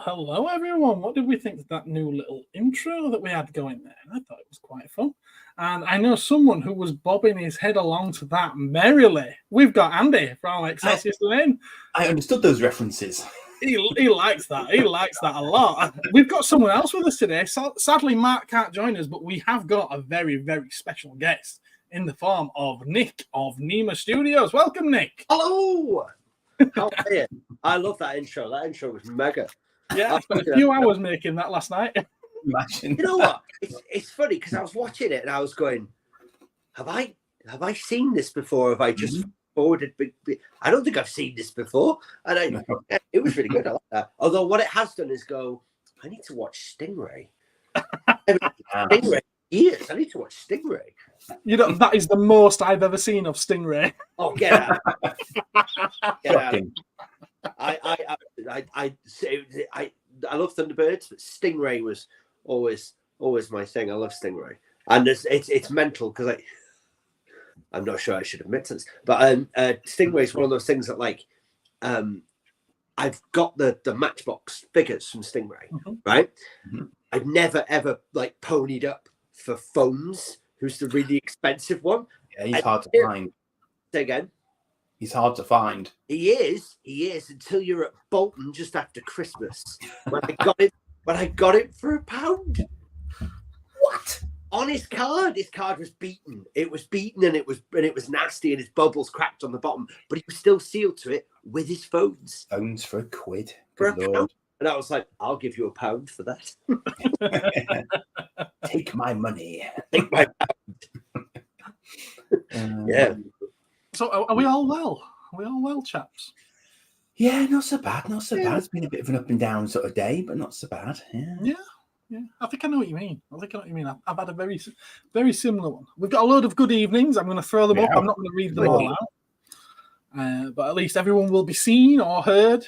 hello everyone. What did we think of that new little intro that we had going there? I thought it was quite fun. And I know someone who was bobbing his head along to that merrily. We've got Andy from Excelsior. I understood those references. He likes that. He likes that a lot. We've got someone else with us today. Sadly, Mark can't join us, but we have got a very, very special guest in the form of Nick of NEMA Studios. Welcome, Nick. Hello. How are you? I love that intro. That intro was mega. Yeah, I spent a few hours making that last night. Imagine. You know what? It's funny because I was watching it and I was going, have I seen this before? Have I just forwarded? I don't think I've seen this before. And it was really good. I like that. Although what it has done is go, I need to watch Stingray. Stingray. Years. I need to watch Stingray. You know, that is the most I've ever seen of Stingray. Oh, get out. Get out. I love Thunderbirds, but Stingray was always my thing. I love Stingray, and it's mental because I'm not sure I should admit this, but Stingray is one of those things that I've got the Matchbox figures from Stingray, right? I've never ever ponied up for Phones, who's the really expensive one. Yeah, he's hard to find. Say again. He's hard to find. He is until you're at Bolton just after Christmas when I got it for £1. What? On his card was beaten. It was beaten and it was nasty and his bubbles cracked on the bottom, but he was still sealed to it with his phones. Phones for £1. For £1. And I was like, I'll give you £1 for that. Take my money. Take my £1. Yeah. So are we all well? Are we all well, chaps? Yeah, not so bad. Not so bad. It's been a bit of an up and down sort of day, but not so bad. Yeah. I think I know what you mean. I've had a very, very similar one. We've got a load of good evenings. I'm going to throw them up. I'm not going to read them all out. But at least everyone will be seen or heard.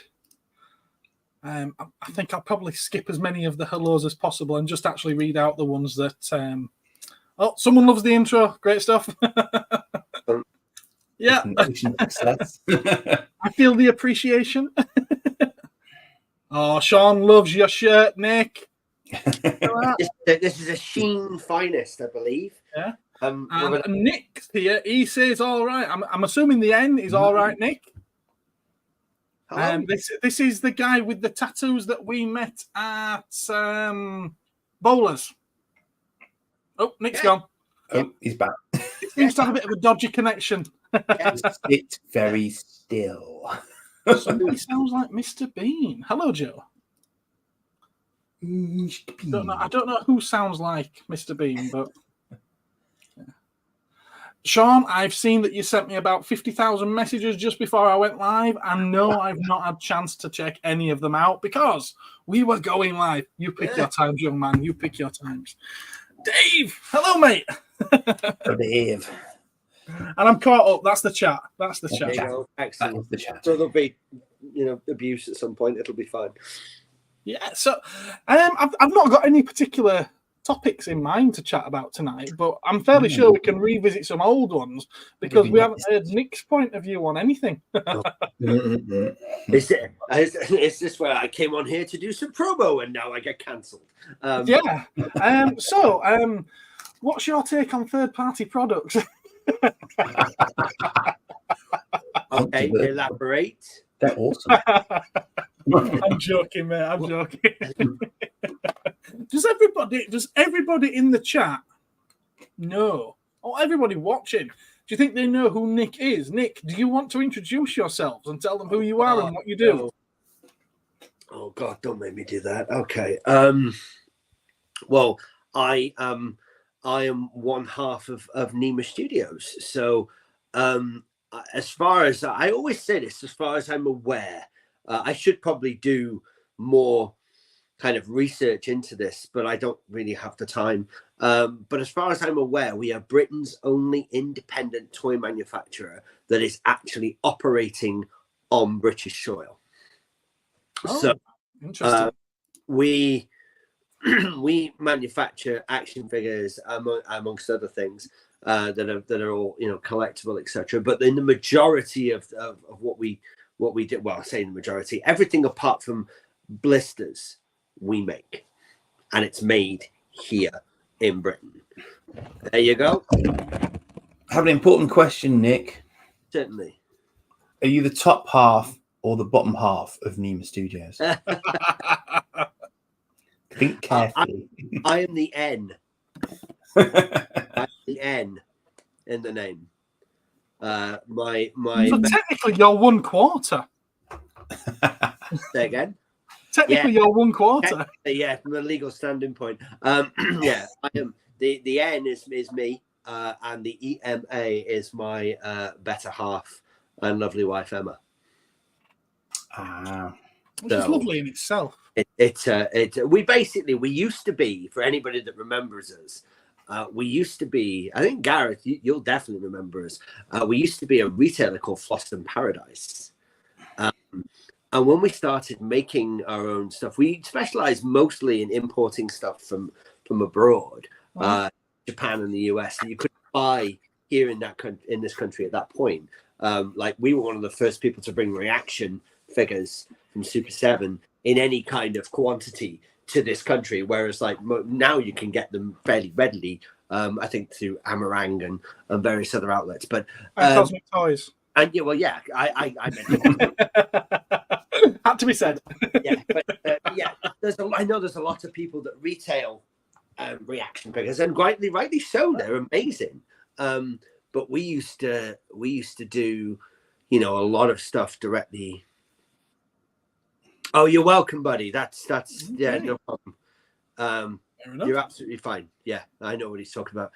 I think I'll probably skip as many of the hellos as possible and just actually read out the ones that... someone loves the intro. Great stuff. Yeah. I feel the appreciation. Oh, Sean loves your shirt, Nick. This is a Sheen finest, I believe. Yeah. And Nick here, he says all right. I'm assuming the N is all right, Nick. This is the guy with the tattoos that we met at Bowlers. Oh, Nick's gone. Oh, he's back. It seems to have a bit of a dodgy connection. Sit very still. Somebody sounds like Mr. Bean. Hello, Joe. I don't know who sounds like Mr. Bean, but Sean, I've seen that you sent me about 50,000 messages just before I went live, and no, I've not had a chance to check any of them out because we were going live. You pick your times, young man. You pick your times. Dave, hello, mate. Hello, Dave. And I'm caught up. That's the chat. That's the chat. Excellent. That is the chat. So there'll be, abuse at some point. It'll be fine. Yeah. So, I've not got any particular topics in mind to chat about tonight, but I'm fairly sure we can revisit some old ones because we haven't heard Nick's point of view on anything. Is this where I came on here to do some promo and now I get cancelled? So, what's your take on third-party products? Okay, elaborate. They're awesome. I'm joking, mate. I'm joking. Does everybody in the chat know? Or everybody watching? Do you think they know who Nick is? Nick, do you want to introduce yourselves and tell them who you are and what you do? Oh God, don't make me do that. Okay. Well, I am one half of NEMA Studios. So as far as I always say this, as far as I'm aware, I should probably do more kind of research into this, but I don't really have the time. But as far as I'm aware, we are Britain's only independent toy manufacturer that is actually operating on British soil. So interesting. We manufacture action figures amongst other things that are all collectible, etc. But in the majority of what we did, well, I say the majority, everything apart from blisters we make, and it's made here in Britain. There you go. I have an important question, Nick. Certainly. Are you the top half or the bottom half of NEMA Studios? Think carefully. I am the N. I'm the N in the name. My. So technically, you're 1 quarter. Say again. Technically, you're 1 quarter. Yeah, from a legal standing point. Yeah, I am. The N is me, and the E.M.A is my better half and lovely wife Emma. Which is lovely in itself. We used to be, for anybody that remembers us, we used to be, I think Gareth, you'll definitely remember us. We used to be a retailer called Floston Paradise. And when we started making our own stuff, we specialized mostly in importing stuff from abroad, Japan and the US, that you couldn't buy here in this country at that point. Like we were one of the first people to bring reaction figures from Super 7 in any kind of quantity to this country, whereas like now you can get them fairly readily, I think through Amarang and various other outlets. But Cosmic Toys. And yeah, well, yeah, I meant had to be said. Yeah, but yeah, I know there's a lot of people that retail reaction figures, and rightly so. They're amazing. But we used to do, a lot of stuff directly. Oh, you're welcome, buddy. That's yeah, no problem. You're absolutely fine. Yeah, I know what he's talking about.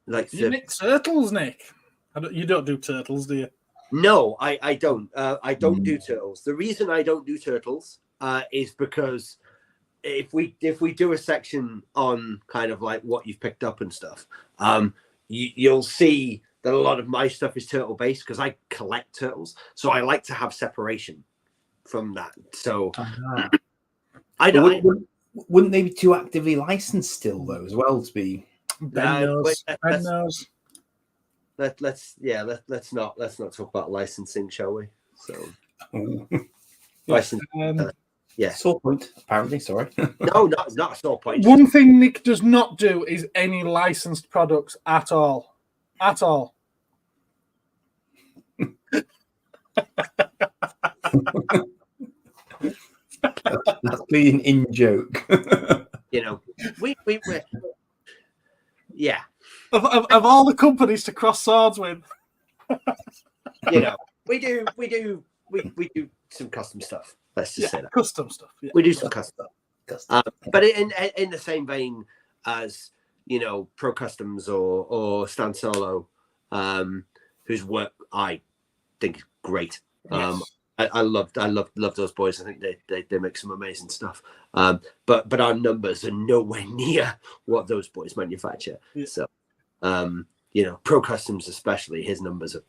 Like you make turtles, Nick. You don't do turtles, do you? No, I don't. I don't do turtles. The reason I don't do turtles is because if we do a section on kind of like what you've picked up and stuff, you'll see that a lot of my stuff is turtle based because I collect turtles. So I like to have separation from that. So I don't. Wouldn't they be too actively licensed still though, as well, to be? Ben knows. Let's not talk about licensing, shall we? So license, yeah. Sore point, apparently. Sorry. No, not a sore point. One thing Nick does not do is any licensed products at all. At all. That's being in joke. We yeah. Of all the companies to cross swords with, we do some custom stuff. Let's just say that custom stuff. Yeah. We do some custom stuff. But in the same vein as Pro Customs or Stan Solo, whose work I think is great. Yes. I love those boys. I think they make some amazing stuff. But our numbers are nowhere near what those boys manufacture. Yeah. So Pro Customs especially, his numbers are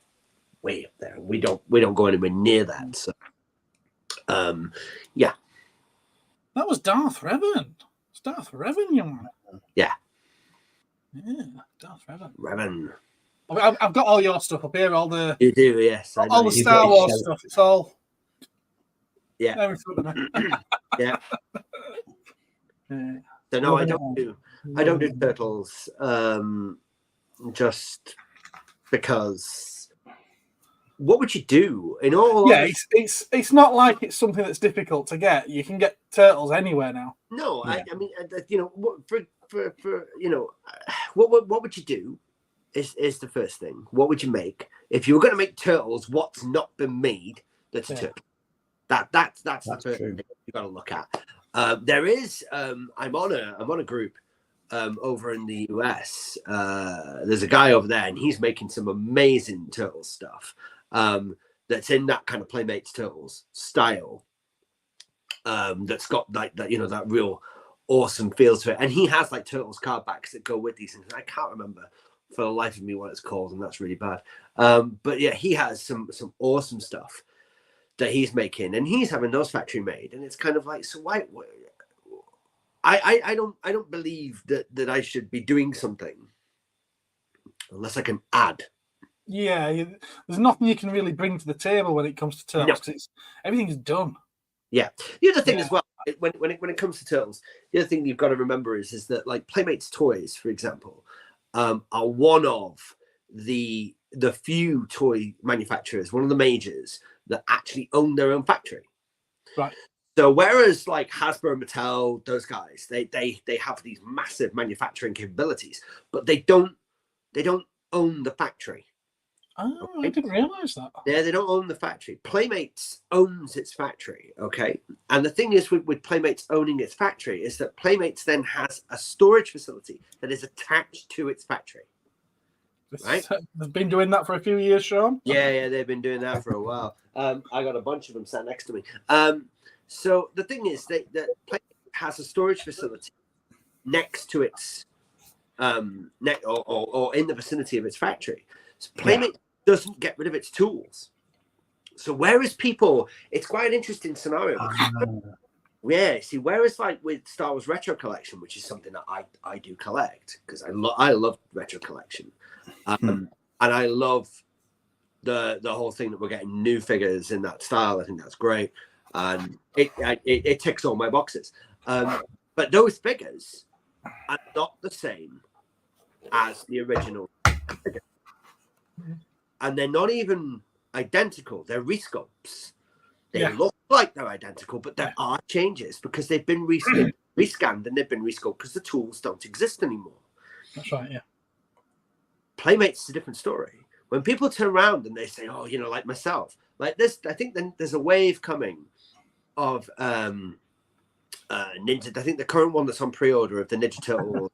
way up there. We don't go anywhere near that. So yeah. That was Darth Revan. It's Darth Revan, young man. Yeah. Yeah, Darth Revan. Revan. I've got all your stuff up here. All the you do, yes. All the Star Wars stuff. It's all. Yeah. Yeah. So no, I don't do turtles. Just because. What would you do in all? Yeah, it's not like it's something that's difficult to get. You can get turtles anywhere now. No, yeah. I mean, what would you do? Is the first thing. What would you make if you were going to make turtles? What's not been made that's a turtle? That's the first thing you got to look at. There is. I'm on a group over in the US. There's a guy over there, and he's making some amazing turtle stuff. That's in that kind of Playmates Turtles style. That's got like that, that real awesome feel to it. And he has like Turtles card backs that go with these things. I can't remember for the life of me what it's called, and that's really bad. But yeah, he has some awesome stuff that he's making, and he's having those factory made. And it's kind of like, so why I don't believe that I should be doing something unless I can add. Yeah, there's nothing you can really bring to the table when it comes to turtles because everything's done. Yeah. The other thing as well, when it comes to turtles, the other thing you've got to remember is that like Playmates Toys, for example, are one of the few toy manufacturers, one of the majors that actually own their own factory. Right. So whereas like Hasbro, Mattel, those guys, they have these massive manufacturing capabilities, but they don't own the factory. Oh, okay? I didn't realize that. Yeah, they don't own the factory. Playmates owns its factory, okay? And the thing is with Playmates owning its factory is that Playmates then has a storage facility that is attached to its factory. Right? They've been doing that for a few years, Sean. Yeah, they've been doing that for a while. I got a bunch of them sat next to me. So the thing is that Playmates has a storage facility next to its or in the vicinity of its factory. So Playmate doesn't get rid of its tools. So whereas people, it's quite an interesting scenario. Yeah, see, whereas like with Star Wars Retro Collection, which is something that I do collect because I love retro collection, and I love the whole thing that we're getting new figures in that style. I think that's great, and it ticks all my boxes. But those figures are not the same as the original figure. And they're not even identical. They're resculpts. They look like they're identical, but there are changes because they've been rescanned and they've been resculpted because the tools don't exist anymore. That's right, yeah. Playmates is a different story. When people turn around and they say, oh, you know, like myself, like this, I think then there's a wave coming of Ninja. I think the current one that's on pre-order of the Ninja Turtle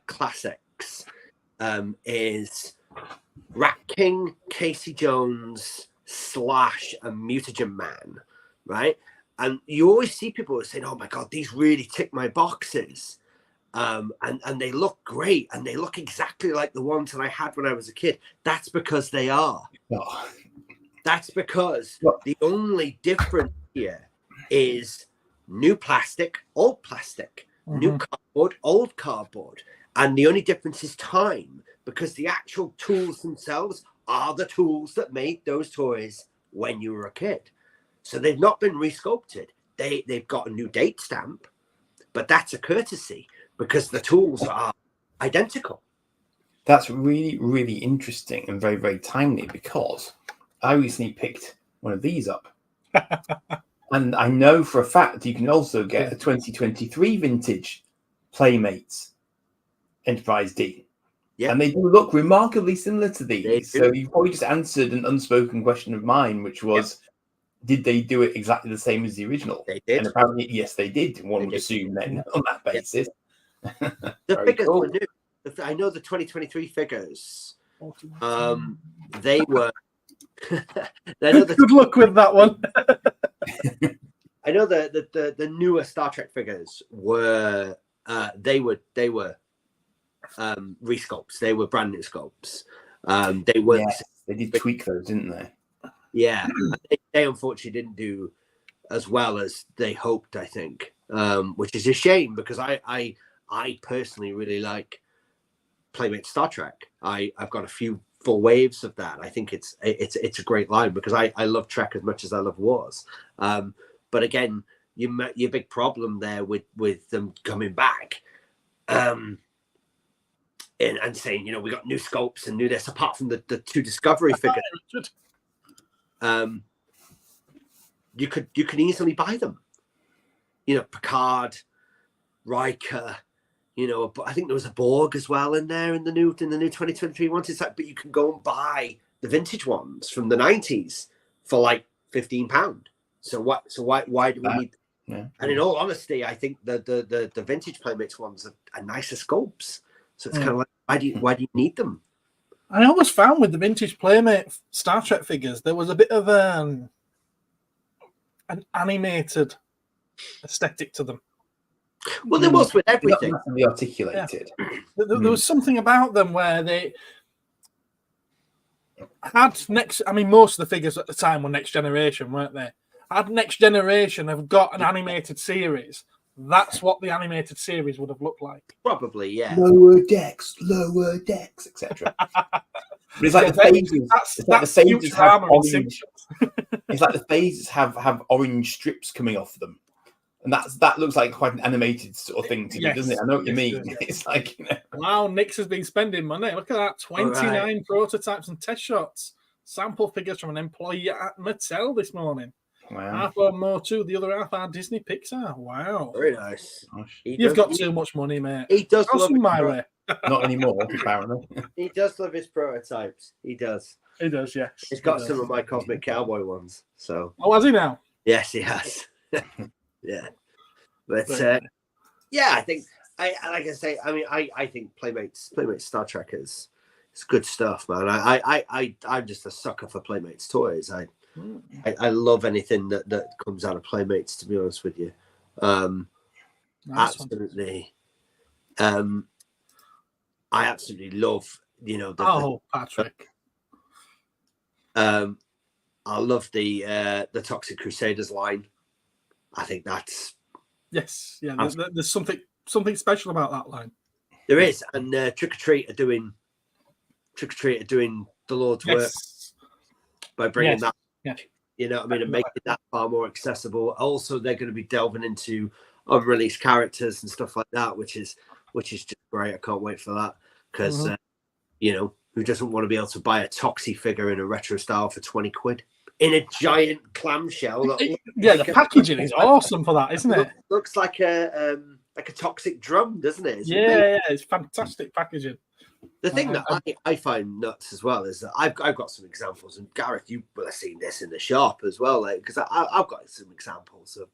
classics is Rat King, Casey Jones / a Mutagen Man, right? And you always see people saying, oh my God, these really tick my boxes. And they look great and they look exactly like the ones that I had when I was a kid. That's because they are. Oh. That's because the only difference here is new plastic, old plastic, new cardboard, old cardboard. And the only difference is time, because the actual tools themselves are the tools that made those toys when you were a kid. So they've not been resculpted. They've got a new date stamp, but that's a courtesy because the tools are identical. That's really, really interesting and very, very timely because I recently picked one of these up. And I know for a fact you can also get a 2023 vintage Playmates Enterprise D. Yeah. And they do look remarkably similar to these. So you've probably just answered an unspoken question of mine, which was, did they do it exactly the same as the original? They did. And apparently, yes, they did. One would assume then on that basis. The figures were new. I know the 2023 figures. They were. Good luck with that one. I know the newer Star Trek figures were they were resculpts. They were brand new sculpts. They were. Yes, they did tweak those, didn't they? Yeah, they unfortunately didn't do as well as they hoped. I think, which is a shame because I personally really like Playmate Star Trek. I've got a few full waves of that. I think it's a great line because I love Trek as much as I love Wars. But again, your big problem there with them coming back. And saying, you know, we got new sculpts and new this, apart from the two Discovery figures. You could easily buy them. You know, Picard, Riker, you know, I think there was a Borg as well in there in the new 2023 ones. It's like, but you can go and buy the vintage ones from the 90s for like £15. So why do we need them? Yeah. And in all honesty, I think the vintage Playmates ones are nicer sculpts. So it's kind of like, why do you need them? I always found with the vintage Playmate Star Trek figures, there was a bit of an animated aesthetic to them. Well, there was with everything. Not massively articulated. Yeah. There was something about them where they had most of the figures at the time were Next Generation, weren't they? Had Next Generation have got an animated series, that's what the animated series would have looked like. Probably, yeah. Lower decks, etc. But it's like the phases. That's the phases have It's like the phases have orange strips coming off them. And that looks like quite an animated sort of thing to me, doesn't it? I know what you mean. It's like, Wow, Nix has been spending money. Look at that. 29 prototypes and test shots. Sample figures from an employee at Mattel this morning. Wow. Half are more too, the other half are Disney Pixar. Wow. Very nice. You've got too much money, mate. He does love my way. Not anymore, apparently. He does love his prototypes. He does. He does, yes. He's got some of my Cosmic Cowboy ones. So. Oh, has he now? Yes, he has. Yeah. But yeah, I think like I say, I mean, I think Playmates Star Trek is good stuff, man. I'm just a sucker for Playmates toys. I love anything that comes out of Playmates, to be honest with you. Nice absolutely. I absolutely love, Patrick. I love the Toxic Crusaders line. I think that's there's something special about that line. There is, and Trick or Treat are doing the Lord's work by bringing that. Yeah. You know what I mean, and making that far more accessible. Also, they're going to be delving into unreleased characters and stuff like that, which is just great. I can't wait for that because who doesn't want to be able to buy a Toxie figure in a retro style for 20 quid in a giant clamshell? The packaging is awesome for that, isn't it? Looks like a toxic drum, doesn't it? It's fantastic packaging. The thing that I find nuts as well is that I've got some examples, and Gareth, you will have seen this in the shop as well, because I've got some examples of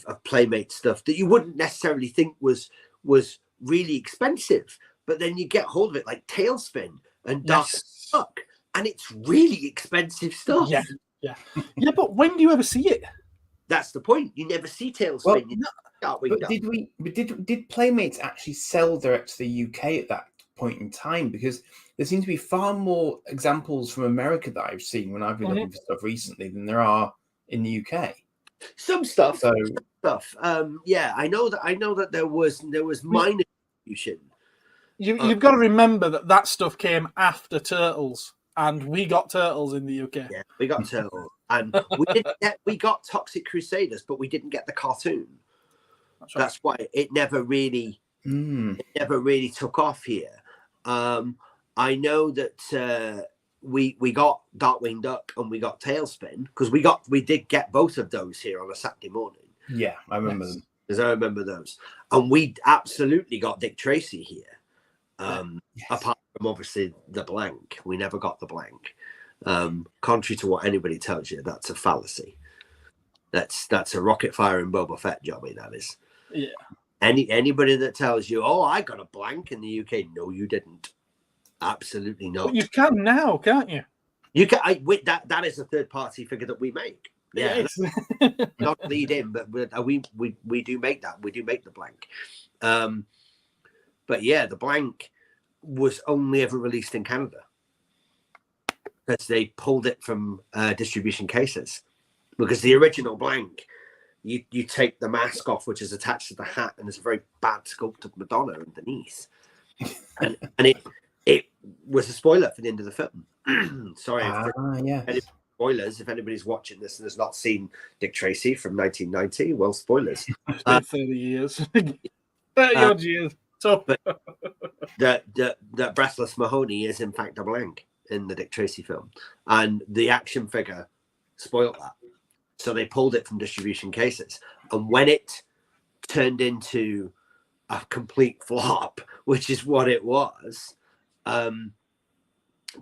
of Playmate stuff that you wouldn't necessarily think was really expensive, but then you get hold of it, like Tailspin and Dark Stuck, and it's really expensive stuff. Yeah. But when do you ever see it? That's the point. You never see Tailspin. Did Playmates actually sell direct to the UK at that point in time? Because there seem to be far more examples from America that I've seen when I've been looking for stuff recently than there are in the UK. Some stuff. I know that there was minor distribution. You've got to remember that stuff came after Turtles, and we got Turtles in the UK. Yeah, we got Turtles, and we got Toxic Crusaders, but we didn't get the cartoon. That's why it never really took off here. I know that we got Darkwing Duck and we got Tailspin because we did get both of those here on a Saturday morning. Yeah, I remember them. Because I remember those, and we absolutely got Dick Tracy here. Apart from obviously the blank, we never got the blank. Contrary to what anybody tells you, that's a fallacy. That's a rocket firing Boba Fett jobby. That is. Yeah. Anybody that tells you, "Oh, I got a blank in the UK," no, you didn't. Absolutely not. But you can now, can't you? You can. That is a third-party figure that we make. Yeah, not lead in, but we do make that. We do make the blank. But yeah, the blank was only ever released in Canada because they pulled it from distribution cases. Because the original blank, you take the mask off, which is attached to the hat, and there's a very bad sculpt of Madonna underneath, and it was a spoiler for the end of the film. Sorry, spoilers. If anybody's watching this and has not seen Dick Tracy from 1990, well, spoilers. It's been 30 years, 30 odd years. So, but the Breathless Mahoney is in fact a blank in the Dick Tracy film, and the action figure spoiled that. So they pulled it from distribution cases. And when it turned into a complete flop, which is what it was, the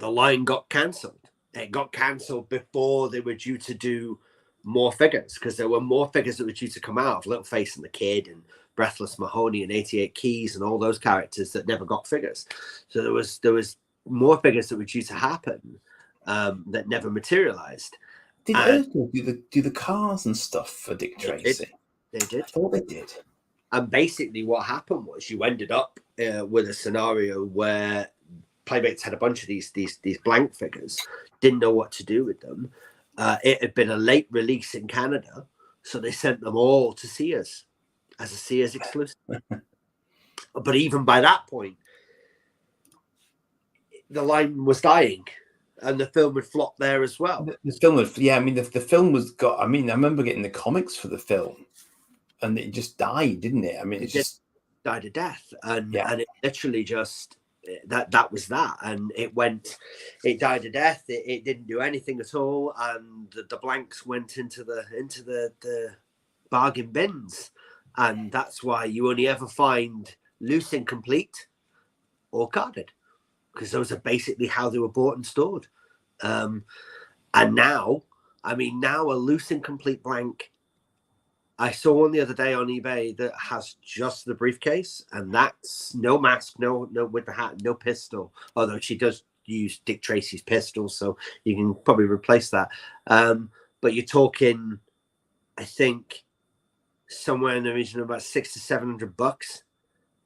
line got cancelled. It got cancelled before they were due to do more figures, because there were more figures that were due to come out of Little Face and the Kid and Breathless Mahoney and 88 Keys and all those characters that never got figures. So there was more figures that were due to happen that never materialized. Did Ergo do the cars and stuff for Dick Tracy? They did. I thought they did. And basically what happened was you ended up with a scenario where Playmates had a bunch of these blank figures, didn't know what to do with them. It had been a late release in Canada, so they sent them all to Sears as a Sears exclusive. But even by that point, the line was dying. and the film would flop there as well. The film was, yeah. I mean, the film was got. I mean, I remember getting the comics for the film, and it just died, didn't it? I mean, it just died a death, and it literally just that was that, and it died a death. It didn't do anything at all, and the blanks went into the bargain bins, and that's why you only ever find loose incomplete or carded, because those are basically how they were bought and stored. And now, I mean, now a loose incomplete blank. I saw one the other day on eBay that has just the briefcase, and that's no mask, no with the hat, no pistol. Although she does use Dick Tracy's pistol, so you can probably replace that. But you're talking, I think, somewhere in the region of about $600 to $700,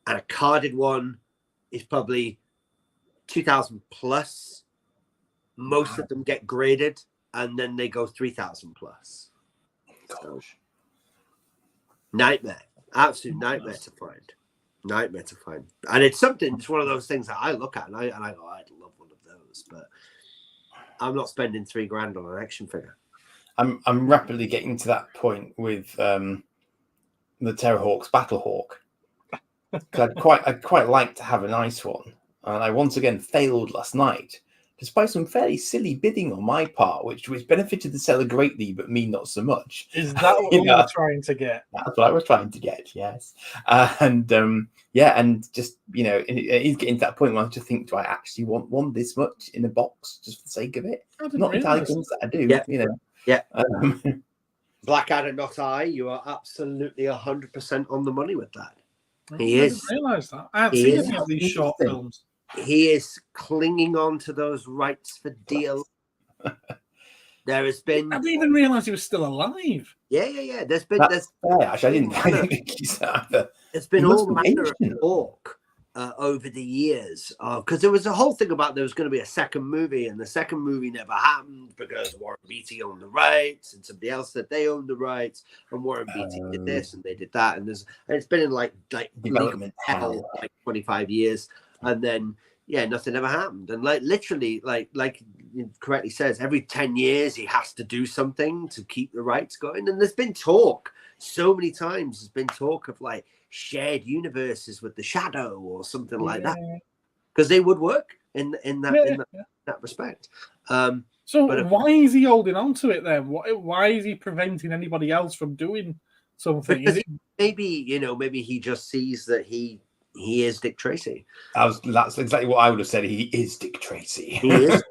and a carded one is probably 2,000 plus. Most of them get graded, and then they go 3,000 plus. Gosh. Nightmare, absolute nightmare to find, and it's one of those things that I look at and I go, I'd love one of those, but I'm not spending $3,000 on an action figure. I'm rapidly getting to that point with the Terrorhawk's Battlehawk. I'd quite like to have a nice one, and I once again failed last night, despite some fairly silly bidding on my part, which benefited the seller greatly, but me not so much. Is that what you were trying to get? That's what I was trying to get, yes. And just, he's getting to that point where I just think, do I actually want one this much in a box just for the sake of it? Not entirely convinced that I do, Yeah. Blackadder, not I. You are absolutely 100% on the money with that. He is. I didn't realise that. I haven't seen any of these short films. He is clinging on to those rights for deal. There has been. I didn't even realise he was still alive. Yeah. There's been. Actually, I didn't think he's either. There's been all manner of talk over the years, because there was a whole thing about there was going to be a second movie, and the second movie never happened because Warren Beatty owned the rights, and somebody else said they owned the rights, and Warren Beatty did this and they did that, and it's been in like development hell like 25 years. And then, nothing ever happened. And literally, like you correctly says, every 10 years he has to do something to keep the rights going. And there's been talk so many times. There's been talk of like shared universes with the Shadow or something like that, because they would work in that respect. Why is he holding on to it then? Why is he preventing anybody else from doing something? Maybe he just sees that he is Dick Tracy. That's exactly what I would have said. He is Dick Tracy. He is.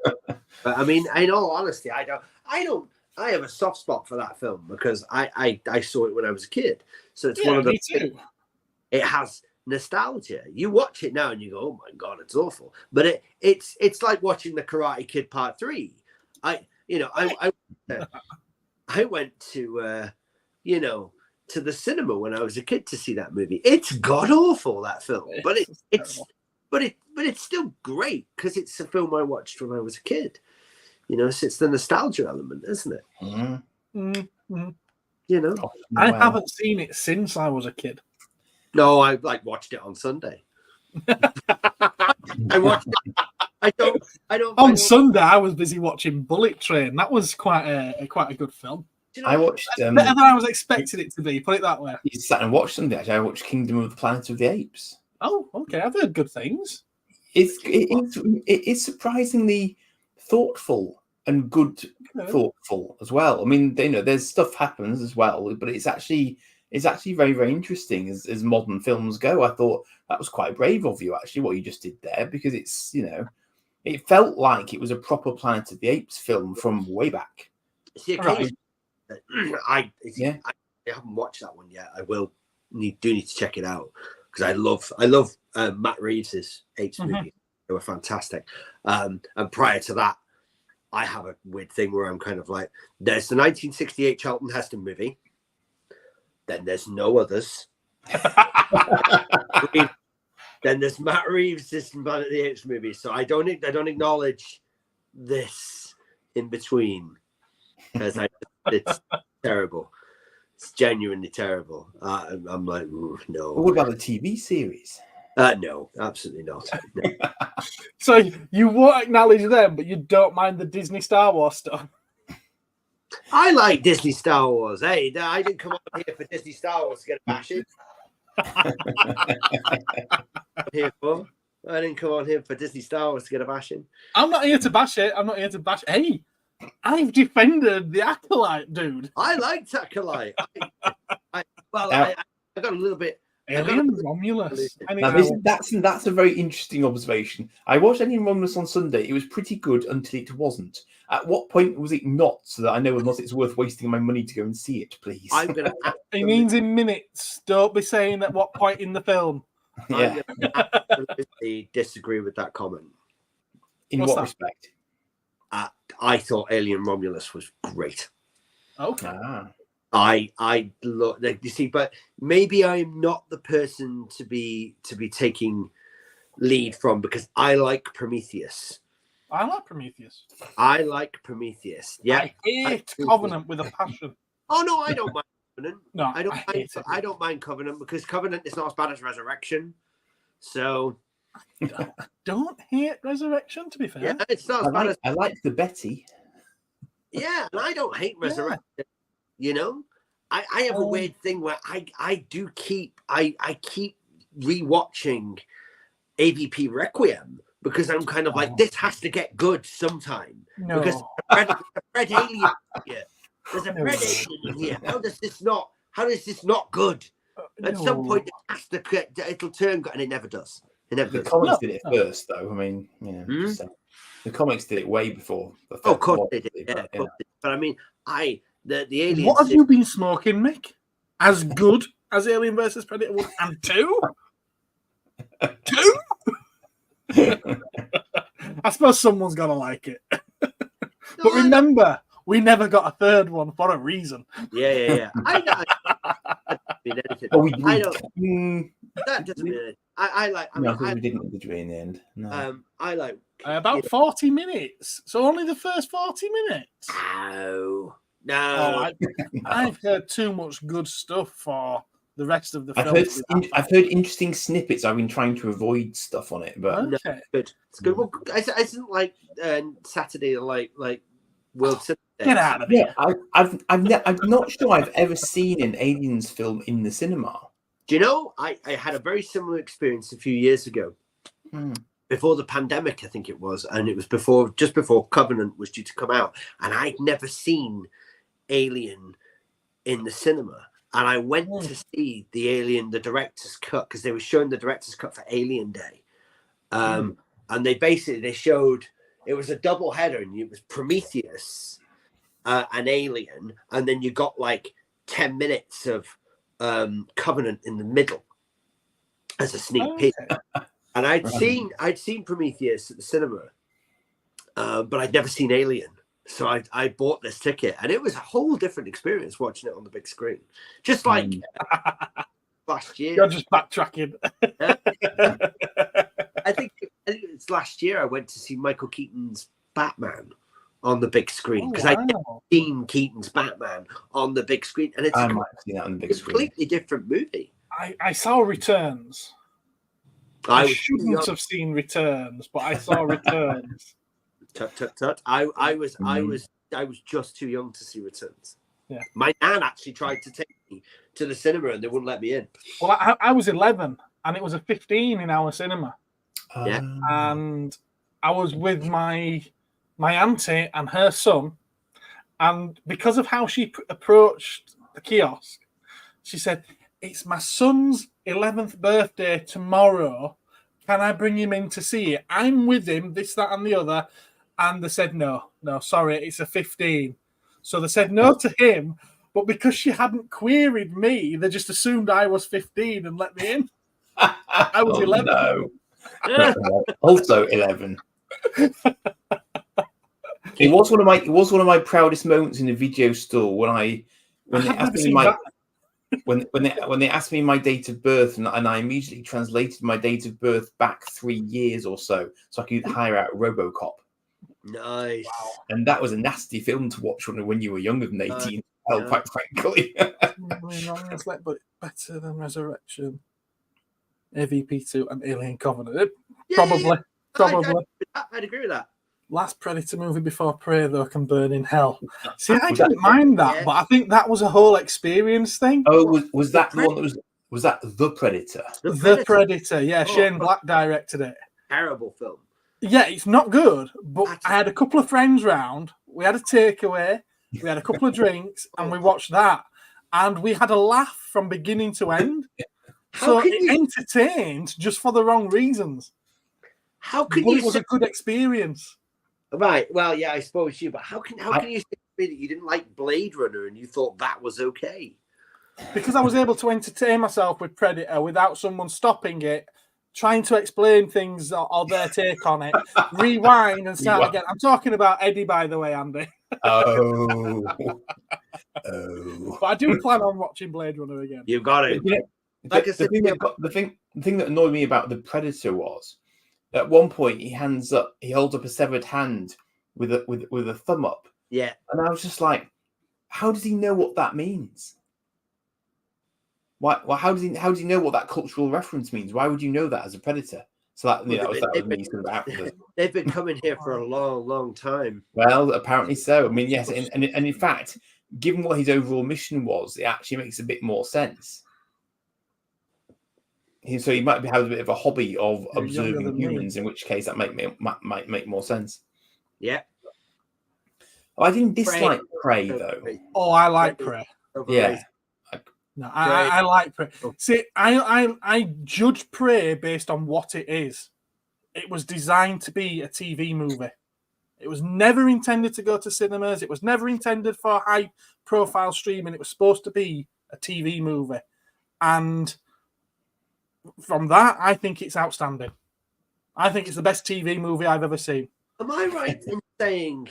But I mean, in all honesty, I have a soft spot for that film because I saw it when I was a kid. So it's one of those. Me too. It has nostalgia. You watch it now and you go, "Oh my god, it's awful." But it's like watching the Karate Kid Part 3. I went to to the cinema when I was a kid to see that movie. It's god awful, that film, but it's still great because it's a film I watched when I was a kid. So it's the nostalgia element, isn't it? Mm-hmm. I haven't seen it since I was a kid. No, I watched it on Sunday. I watched it. I don't. On Sunday, I was busy watching Bullet Train. That was quite a good film. I watched better than I was expecting it to be. Put it that way. You sat and watched something. Actually, I watched Kingdom of the Planet of the Apes. Oh, okay. I've heard good things. It's surprisingly thoughtful and thoughtful as well. I mean, there's stuff happens as well, but it's actually very, very interesting as modern films go. I thought that was quite brave of you, actually, what you just did there, because it's it felt like it was a proper Planet of the Apes film from way back. I haven't watched that one yet. I will need to check it out because I love Matt Reeves's Apes movie. They were fantastic. And prior to that, I have a weird thing where I'm kind of like, there's the 1968 Charlton Heston movie, then there's no others. Then there's Matt Reeves's Planet of the Apes movie. So I don't acknowledge this in between because it's terrible. It's genuinely terrible. I'm like, no. What about the TV series? No, absolutely not. No. So you won't acknowledge them, but you don't mind the Disney Star Wars stuff. I like Disney Star Wars. Hey, I didn't come on here for Disney Star Wars to get a bashing. Here for. I didn't come on here for Disney Star Wars to get a bashing. I'm not here to bash it. I'm not here to bash. Hey, I've defended the Acolyte, dude. I liked Acolyte. I got a little bit. Alien Romulus. Now, that's a very interesting observation. I watched Alien Romulus on Sunday. It was pretty good until it wasn't. At what point was it not? So that I know whether it's worth wasting my money to go and see it, please. I'm gonna. It means in minutes. Don't be saying at what point in the film. Yeah. I absolutely disagree with that comment. In what respect? I thought Alien Romulus was great. Okay. I look, like, you see, but maybe I'm not the person to be taking lead from, because I like Prometheus. I like Prometheus. Yeah, I hate Covenant with a passion. Oh no, I don't mind Covenant. No, I don't mind Covenant, because Covenant is not as bad as Resurrection. So don't hate Resurrection, to be fair. Yeah, it's not as bad as I like the Betty. Yeah, and I don't hate Resurrection. Yeah. You know, I have a weird thing where I keep rewatching AVP Requiem, because I'm kind of like, this has to get good sometime. No. Because there's a red alien here. There's a red alien in here. How is this not good? At some point, it has to it'll turn good, and it never does. It never does. The comics did it first, though. I mean, the comics did it way before. Of course they did. Yeah, but I mean, the aliens. What have you been smoking, Mick? As good as Alien vs Predator 1 and 2? 2? I suppose someone's gonna like it. But remember, we never got a third one for a reason. Yeah. I don't mean anything. That doesn't mean anything. I like. I mean, we didn't did in the end. No. I like about 40 minutes. So only the first 40 minutes. No. I've heard too much good stuff for the rest of the film. I've heard interesting snippets. I've been trying to avoid stuff on it, but no, good. It's good. Well, I didn't like Saturday, like World Cinema Day. Get out of here. I'm not sure I've ever seen an Aliens film in the cinema. Do you know? I had a very similar experience a few years ago, before the pandemic, I think it was, and it was just before Covenant was due to come out, and I'd never seen Alien in the cinema. And I went to see the director's cut, because they were showing the director's cut for Alien Day. And they showed, it was a double header, and it was Prometheus, and Alien. And then you got like 10 minutes of Covenant in the middle as a sneak peek. And I'd seen Prometheus at the cinema, but I'd never seen Alien. So I bought this ticket, and it was a whole different experience watching it on the big screen. Just like last year. You're just backtracking. I think it's last year I went to see Michael Keaton's Batman on the big screen, because I'd never seen Keaton's Batman on the big screen, and it's I might have seen that on the big completely different movie. I saw Returns. I shouldn't have seen Returns, but I saw Returns. Tut. I was just too young to see Returns. Yeah. My nan actually tried to take me to the cinema, and they wouldn't let me in. Well, I was 11, and it was a 15 in our cinema. Yeah. And I was with my auntie and her son, and because of how she approached the kiosk, she said, "It's my son's 11th birthday tomorrow. Can I bring him in to see it? I'm with him, this, that, and the other." And they said, no, sorry, it's a 15. So they said no to him, but because she hadn't queried me, they just assumed I was 15 and let me in. I was 11. No. Also 11. It was one of my proudest moments in the video store when they asked me my date of birth, and I immediately translated my date of birth back 3 years or so I could hire out RoboCop. Nice. Wow. And that was a nasty film to watch when you were younger than 18. Quite frankly. But better than Resurrection. AVP2 and Alien Covenant. Yeah, Probably. I'd agree with that. Last Predator movie before Prey, though, can burn in hell. See, I didn't mind that, but I think that was a whole experience thing. Oh, was that the one that was that The Predator? The Predator, yeah. Shane Black directed it. Terrible film. Yeah, it's not good, but I had a couple of friends round. We had a takeaway, we had a couple of drinks, and we watched that. And we had a laugh from beginning to end. So it entertained just for the wrong reasons. How can it was a good experience. Right. Well, yeah, I suppose you. But how can you say that you didn't like Blade Runner and you thought that was okay? Because I was able to entertain myself with Predator without someone stopping it, trying to explain things or their take on it, rewind and start again. I'm talking about Eddie, by the way, Andy. Oh. But I do plan on watching Blade Runner again. You've got it. The thing that annoyed me about The Predator was, at one point he holds up a severed hand with a thumb up. Yeah. And I was just like, how does he know what that means? Why? Well, how does he know what that cultural reference means? Why would you know that as a Predator? So that was me sort of out of it. They've been coming here for a long, long time. Well, apparently so. I mean, yes, and in fact, given what his overall mission was, it actually makes a bit more sense. So he might have a bit of a hobby of observing humans, in which case that might make more sense. Yeah. I didn't dislike Prey though. Oh, I like Prey. Yeah. No, I like Prey. See, I judge Prey based on what it is. It was designed to be a TV movie. It was never intended to go to cinemas. It was never intended for high-profile streaming. It was supposed to be a TV movie. And from that, I think it's outstanding. I think it's the best TV movie I've ever seen. Am I right in saying,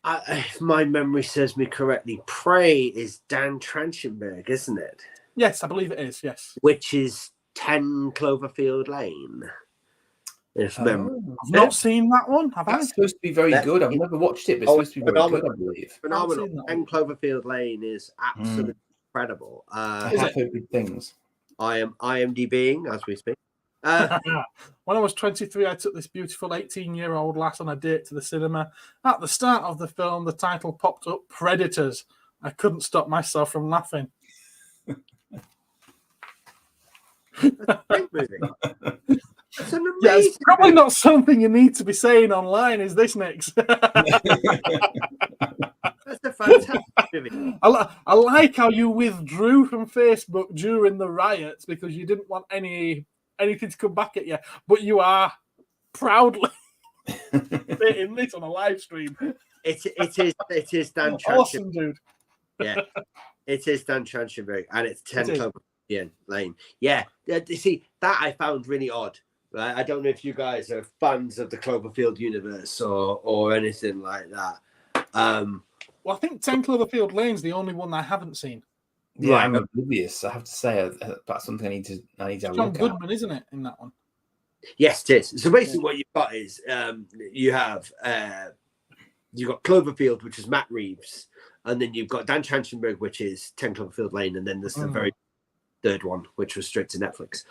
if my memory serves me correctly, Prey is Dan Trachtenberg, isn't it? Yes, I believe it is, yes. Which is 10 Cloverfield Lane. I've not seen that one, have I? That's supposed to be very good. I've never watched it, but it's supposed to be very good, I believe. Phenomenal. 10 Cloverfield Lane is absolutely incredible. I have heard good things. I am IMDbing as we speak. When I was 23, I took this beautiful 18-year-old lass on a date to the cinema. At the start of the film, the title popped up, Predators. I couldn't stop myself from laughing. That's a great movie. That's an amazing it's probably not something you need to be saying online, is this, Nix? That's a fantastic movie. I like how you withdrew from Facebook during the riots because you didn't want anything to come back at you, but you are proudly saying this on a live stream. It is Dan Trachtenberg. Awesome, dude. Yeah, it is Dan Trachtenberg, and it's 10 Cloverfield Lane. Yeah, you see, that I found really odd. Right? I don't know if you guys are fans of the Cloverfield universe or anything like that. Well, I think 10 Cloverfield Lane's the only one I haven't seen. Yeah, I'm oblivious. I have to say that's something I need to have John a look Goodman, isn't it, in that one? Yes, it is. So basically, what you've got is you've got Cloverfield, which is Matt Reeves, and then you've got Dan Trachtenberg, which is 10 Cloverfield Lane, and then there's the very third one, which was straight to Netflix,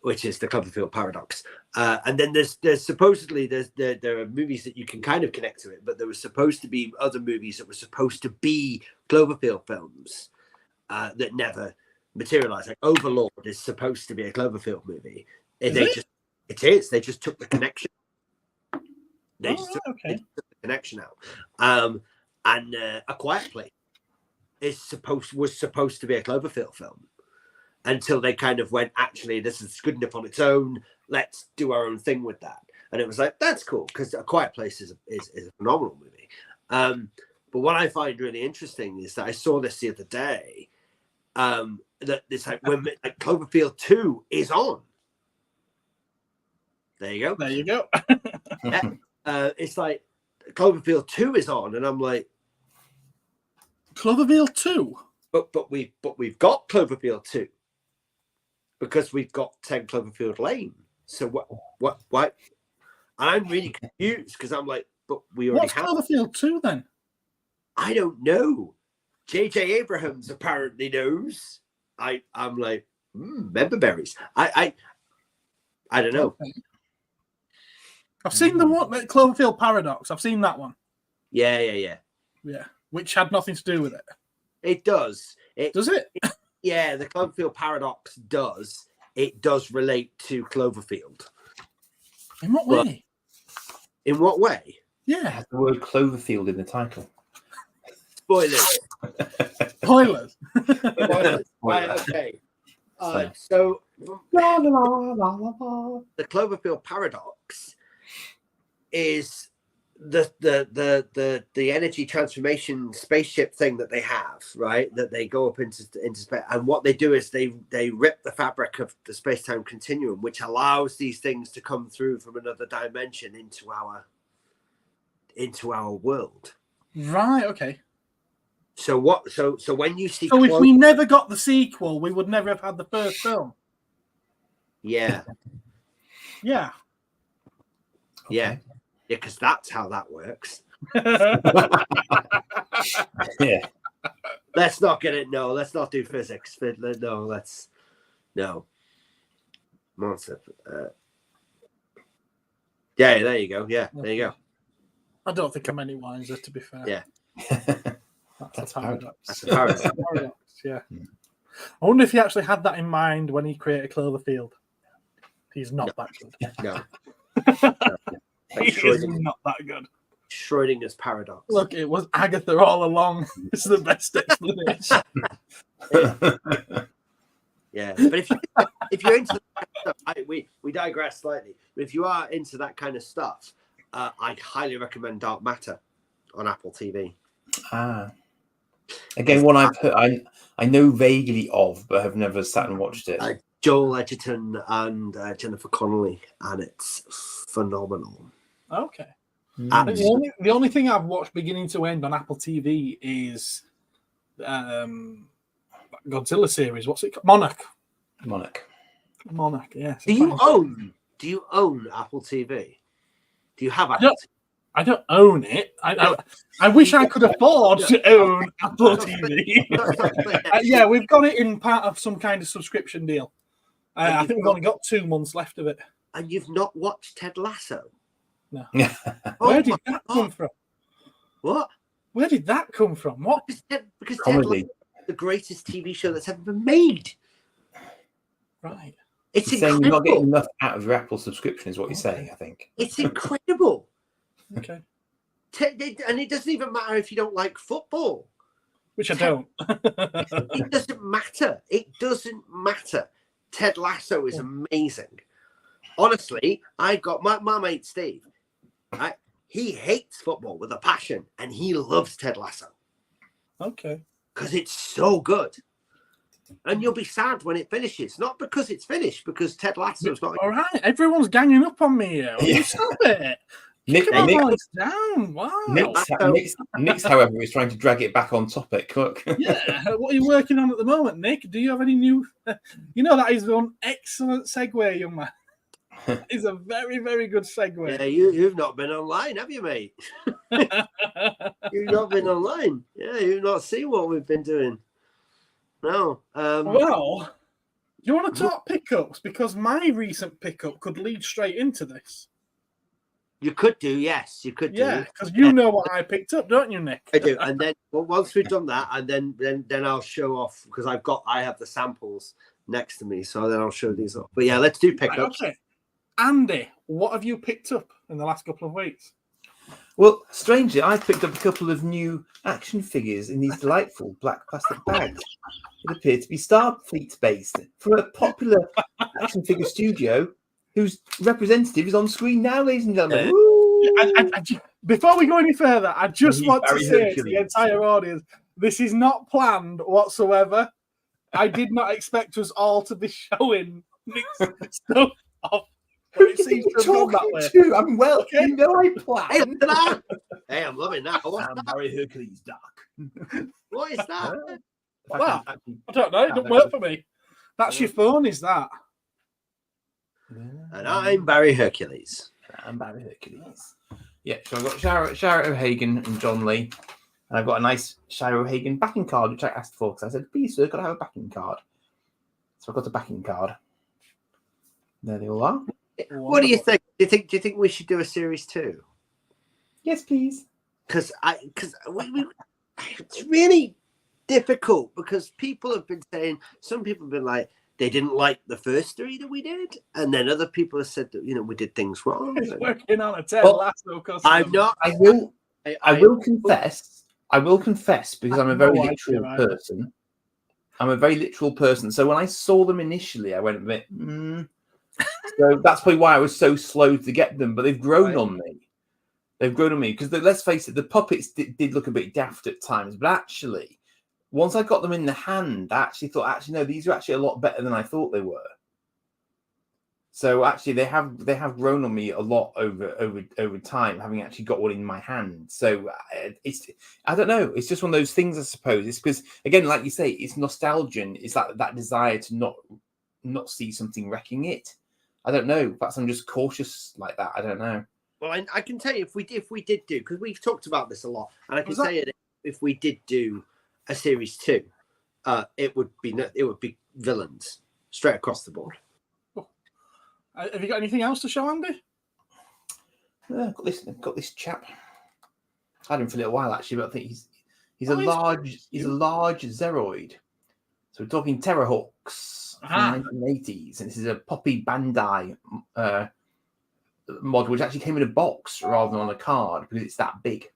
which is the Cloverfield Paradox. And then there's supposedly there are movies that you can kind of connect to it, but there was supposed to be other movies that were supposed to be Cloverfield films that never materialized. Like Overlord is supposed to be a Cloverfield movie. They just took the connection. They just took the connection out. And A Quiet Place was supposed to be a Cloverfield film until they kind of went, actually, this is good enough on its own. Let's do our own thing with that. And it was like, that's cool, because A Quiet Place is a phenomenal movie. But what I find really interesting is that I saw this the other day. That it's like when Cloverfield 2 is on. There you go. There you go. Yeah. It's like Cloverfield 2 is on, and I'm like, Cloverfield 2? But we've got Cloverfield 2 because we've got 10 Cloverfield Lane. So what? And I'm really confused because I'm like, but we already have Cloverfield 2 then? I don't know. J.J. Abrams apparently knows. I'm like, member berries. I don't know. Okay. I've seen the one, Cloverfield Paradox. I've seen that one. Yeah. Which had nothing to do with it. It does. Does it? Yeah, the Cloverfield Paradox does. It does relate to Cloverfield. In what way? In what way? Yeah. It has the word Cloverfield in the title. Spoilers. Spoilers. Right, okay. So the Cloverfield Paradox is the energy transformation spaceship thing that they have, right? That they go up into space, and what they do is they rip the fabric of the space-time continuum, which allows these things to come through from another dimension into our world. Right. Okay. So what? So when you see, so if we never got the sequel, we would never have had the first film. Yeah. Yeah. Yeah. Because that's how that works. Yeah. Let's not get it. No, let's not do physics. No, no. Monster. Yeah, there you go. Yeah, there you go. I don't think I'm any wiser, to be fair. Yeah. That's a paradox. That's a paradox. Paradox, yeah. I wonder if he actually had that in mind when he created Cloverfield. He's not that good. No. He is not that good. Schrodinger's paradox. Look, it was Agatha all along. It's the best explanation. Yeah, but if you're into that kind of stuff, we digress slightly. But if you are into that kind of stuff, I highly recommend Dark Matter on Apple TV. Again, one I've heard, I know vaguely of, but have never sat and watched it. Joel Edgerton and Jennifer Connelly, and it's phenomenal. Okay. The only thing I've watched beginning to end on Apple TV is Godzilla series. What's it called? Monarch. Yeah. Do you own Apple TV? Do you have Apple TV? I don't own it. I wish I could afford to own Apple TV. Yeah, we've got it in part of some kind of subscription deal. I think we've only got 2 months left of it. And you've not watched Ted Lasso? No. Where did that come from? What? Where did that come from? What? Because Ted Lasso is the greatest TV show that's ever been made. Right. It's saying incredible. you're not getting enough out of your Apple subscription is what you're saying, I think. It's incredible. Okay. And it doesn't even matter if you don't like football. Which I don't. It doesn't matter. It doesn't matter. Ted Lasso is amazing. Honestly, I got my mate Steve. He hates football with a passion, and he loves Ted Lasso. Okay. Because it's so good. And you'll be sad when it finishes. Not because it's finished, because Ted Lasso's not. All right, everyone's ganging up on me here. Yeah. Stop it. Nick's, down. Wow. Nick's, however, is trying to drag it back on topic. Look. Yeah. What are you working on at the moment, Nick? Do you have any new? You know, that is an excellent segue, young man. It's a very, very good segue. Yeah, you've not been online, have you, mate? You've not been online. Yeah, you've not seen what we've been doing. No. Well, do you want to talk pickups? Because my recent pickup could lead straight into this. You could do, yes. You could do. Yeah, because you know what I picked up, don't you, Nick? I do. And then once we've done that, and then I'll show off, because I have the samples next to me, so then I'll show these off. But yeah, let's do pickups. Okay. Andy, what have you picked up in the last couple of weeks? Well, strangely, I picked up a couple of new action figures in these delightful black plastic bags that appear to be Starfleet based from a popular action figure studio whose representative is on screen now, ladies and gentlemen. Before we go any further, I just want to say to the entire audience, this is not planned whatsoever. I did not expect us all to be showing Nick's stuff off. Who are you talking to? I'm well. Okay. You know I plan. Hey, I'm loving that. I'm Barry Hercules Dark. What is that? Well, I don't know. It doesn't work for me. That's your phone, is that? And I'm Barry Hercules. I'm Barry Hercules. Yeah, so I've got Shara O'Hagan and John Lee. And I've got a nice Shara O'Hagan backing card, which I asked for because I said, please, sir, could I have a backing card? So I've got a backing card. There they all are. What do you think? Do you think we should do a series 2? Yes, please. Because it's really difficult because people have been saying, some people have been like, they didn't like the first 3 that we did, and then other people have said that we did things wrong. He's working on a Ted Lasso custom. I'm not. I will confess. I will confess because I'm a very literal person. I'm a very literal person. So when I saw them initially, I went a bit. So that's probably why I was so slow to get them. But they've grown on me. They've grown on me because let's face it, the puppets did look a bit daft at times, but actually, once I got them in the hand, I actually thought, no, these are actually a lot better than I thought they were. So actually, they have grown on me a lot over time, having actually got one in my hand. So I don't know. It's just one of those things, I suppose. It's because, again, like you say, it's nostalgia. And it's that desire to not see something wrecking it. I don't know. Perhaps I'm just cautious like that. I don't know. Well, I can tell you if we did do, because we've talked about this a lot, and I can tell you that if we did do a series 2, it would be villains straight across the board. Have you got anything else to show, Andy? I've got this chap. I had him for a little while actually, but I think he's a large Zeroid. So we're talking Terrorhawks from the 1980s, and this is a Poppy Bandai mod, which actually came in a box rather than on a card because it's that big.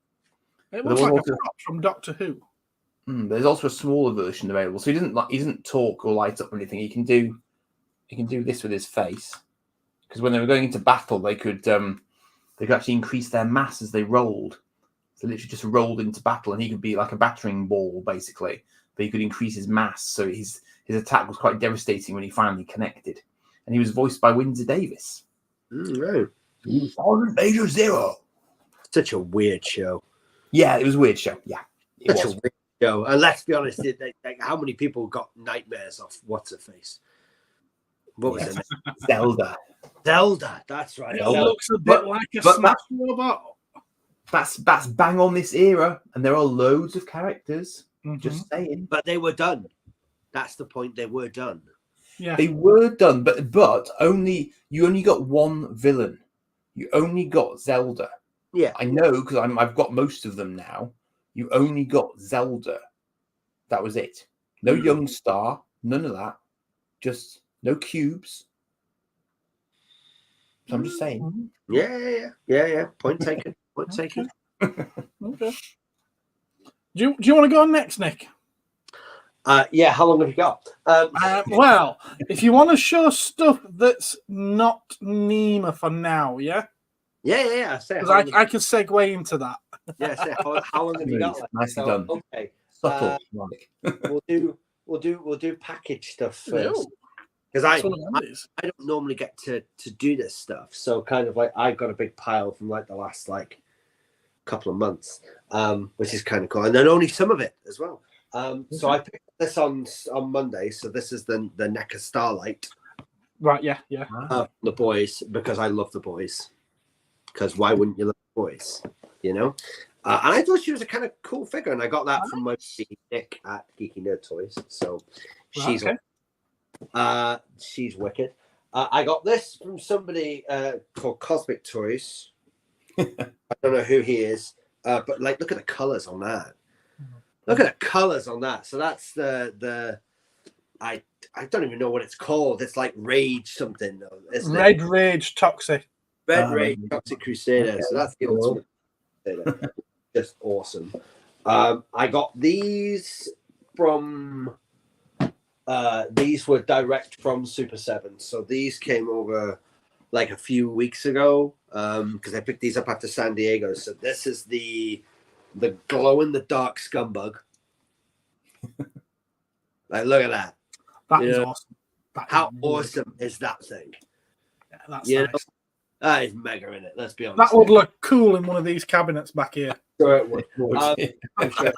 It looks like a prop from Doctor Who. There's also a smaller version available, so he doesn't talk or light up or anything. He can do this with his face, because when they were going into battle, they could actually increase their mass as they rolled. So literally just rolled into battle, and he could be like a battering ball basically, but he could increase his mass. So his attack was quite devastating when he finally connected, and he was voiced by Windsor Davis. Right. Sergeant Major Zero. Such a weird show. Yeah, it was a weird show. Yeah, such a weird show. And let's be honest, how many people got nightmares off what's her face? What was it? Zelda. That's right. It looks a bit like a Smash robot. That's bang on this era, and there are loads of characters. Just saying. But they were done. That's the point. They were done. Yeah, they were done, but you only got one villain. You only got Zelda. Yeah, I know because I've got most of them now. You only got Zelda. That was it. No young star. None of that. Just no cubes. So I'm just saying. Yeah. Point taken. Point taken. Okay. Do you want to go on next, Nick? Yeah. How long have you got? Well, if you want to show stuff that's not N.E.M.A for now, yeah. Yeah. Because I can segue into that. Yeah. How long have you got? Nicely done. Okay. Subtle. We'll do package stuff first. Because I don't normally get to do this stuff, so kind of like I got a big pile from like the last like couple of months, which is kind of cool, and then only some of it as well. So I picked this on Monday. So this is the NECA Starlight, right? Yeah. The boys, because I love the boys. Because why wouldn't you love the boys? And I thought she was a kind of cool figure, and I got that from my Nick at Geeky Nerd Toys. So she's. Okay. She's wicked. I got this from somebody called Cosmic Toys. I don't know who he is, but like, look at the colors on that. Look at the colors on that. So that's the I don't even know what it's called. It's like Rage something. Red Rage Toxic. Red Rage Toxic Crusader. So that's the ultimate Crusader. Just awesome. I got these from. These were direct from Super 7, so these came over like a few weeks ago because I picked these up after San Diego. So this is the glow-in-the-dark scumbug. Like, look at that. That is awesome. How awesome is that thing? Yeah, that's nice. That is mega in it. Let's be honest. That would look cool in one of these cabinets back here. Sure it would. I'm sure.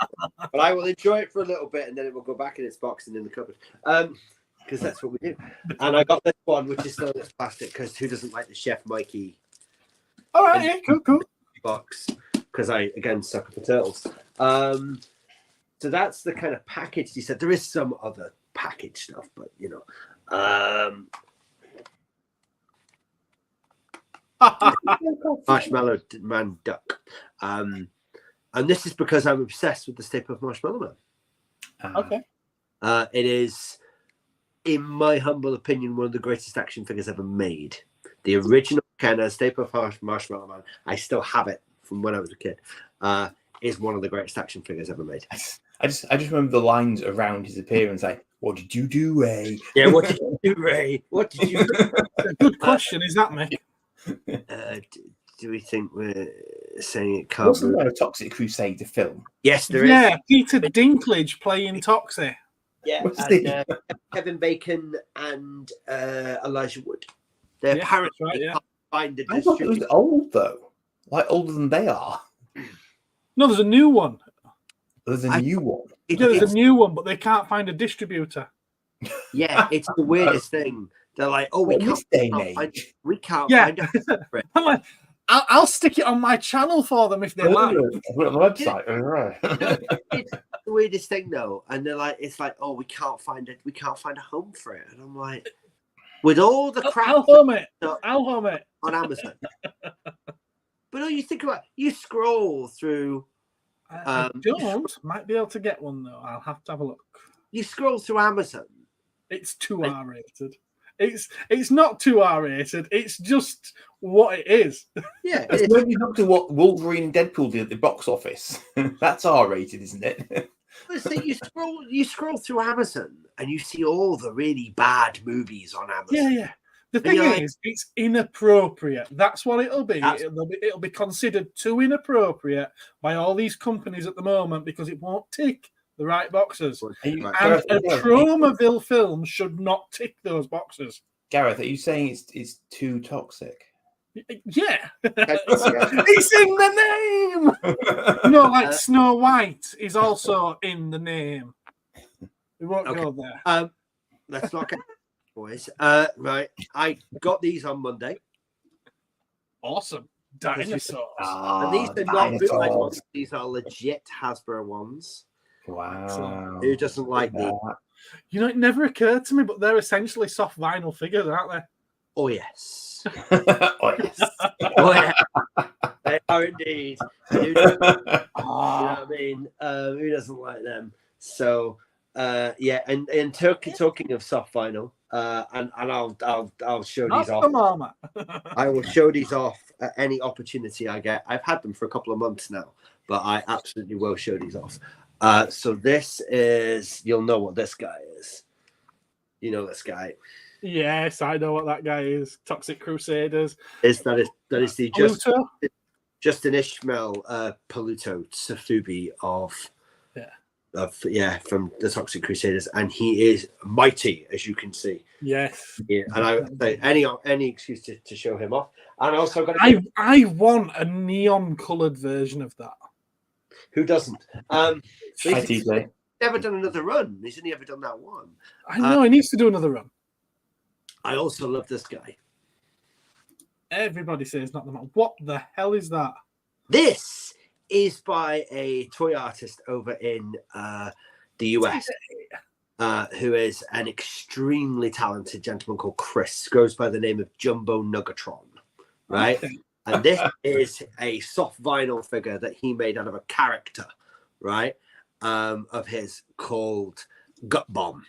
But I will enjoy it for a little bit, and then it will go back in its box and in the cupboard. Because that's what we do. And I got this one, which is still in its plastic, because who doesn't like the Chef Mikey? All right, yeah, cool. Box, because I again sucker for turtles. So that's the kind of package he said. There is some other package stuff, but Marshmallow Man Duck. And this is because I'm obsessed with the Stay Puft Marshmallow Man. Okay. It is, in my humble opinion, one of the greatest action figures ever made. The original Kenner Stay Puft Marshmallow Man, I still have it from when I was a kid, is one of the greatest action figures ever made. I just remember the lines around his appearance, like, "What did you do, Ray?" Yeah, what did you do, Ray? What did you do? It's a good question, is that, Mick? Do we think we're saying it can't Wasn't be? there a Toxic Crusader film? Yes, there is. Yeah, Peter Dinklage playing Toxie. Yeah, What's and Kevin Bacon and Elijah Wood. They Yes, apparently that's right, yeah. can't find a I thought it was distributor. old though, like older than they are. No, there's a new one. There's a new one. Yeah, there's a new one, but they can't find a distributor. Yeah, it's the weirdest thing. They're like, oh, we Well, can't, this day and we age. can't Yeah. find a I'm like, I'll stick it on my channel for them if they like. Put it on the website. All right. It's the weirdest thing though, and they're like, it's like, oh, we can't find a home for it, and I'm like, with all the crap I'll home it. I'll home it on Amazon. But no, you think about, you scroll through. I don't. Might be able to get one though. I'll have to have a look. You scroll through Amazon. It's 2R rated. It's not 2R rated. It's just what it is. Yeah, It's when you look to what Wolverine and Deadpool did at the box office. That's R-rated, isn't it? Listen, you scroll through Amazon and you see all the really bad movies on Amazon. Yeah. The thing is, it's inappropriate. That's what it'll be. That's- It'll be considered too inappropriate by all these companies at the moment because it won't tick the right boxes. And a Tromaville film should not tick those boxes. Gareth, are you saying it's too toxic? Yeah. It's in the name. No, like Snow White is also in the name. We won't go there. Let's not get boys. Right. I got these on Monday. Awesome. Dinosaurs. And these are not bootleg ones. These are legit Hasbro ones. Wow. Who doesn't like these? You know, it never occurred to me, but they're essentially soft vinyl figures, aren't they? Oh, yes. Oh, yes. Oh, yeah. They are indeed. You know what I mean? Who doesn't like them? So, yeah, and talking of soft vinyl, and I'll show these off. I will show these off at any opportunity I get. I've had them for a couple of months now, but I absolutely will show these off. So this is, you'll know what this guy is. You know this guy. Yes, I know what that guy is. Toxic Crusaders. That is the Pluto? Justin Ishmael Paluto Safubi from the Toxic Crusaders, and he is mighty, as you can see. Yes. Yeah, and any excuse to show him off. And also got I want a neon coloured version of that. Who doesn't? He's never done another run. He's only ever done that one. I know he needs to do another run. I also love this guy. Everybody says not the man. What the hell is that? This is by a toy artist over in the US, who is an extremely talented gentleman called Chris. Goes by the name of Jumbo Nuggatron, right? Okay. And this is a soft vinyl figure that he made out of a character, right, of his called Gut Bomb,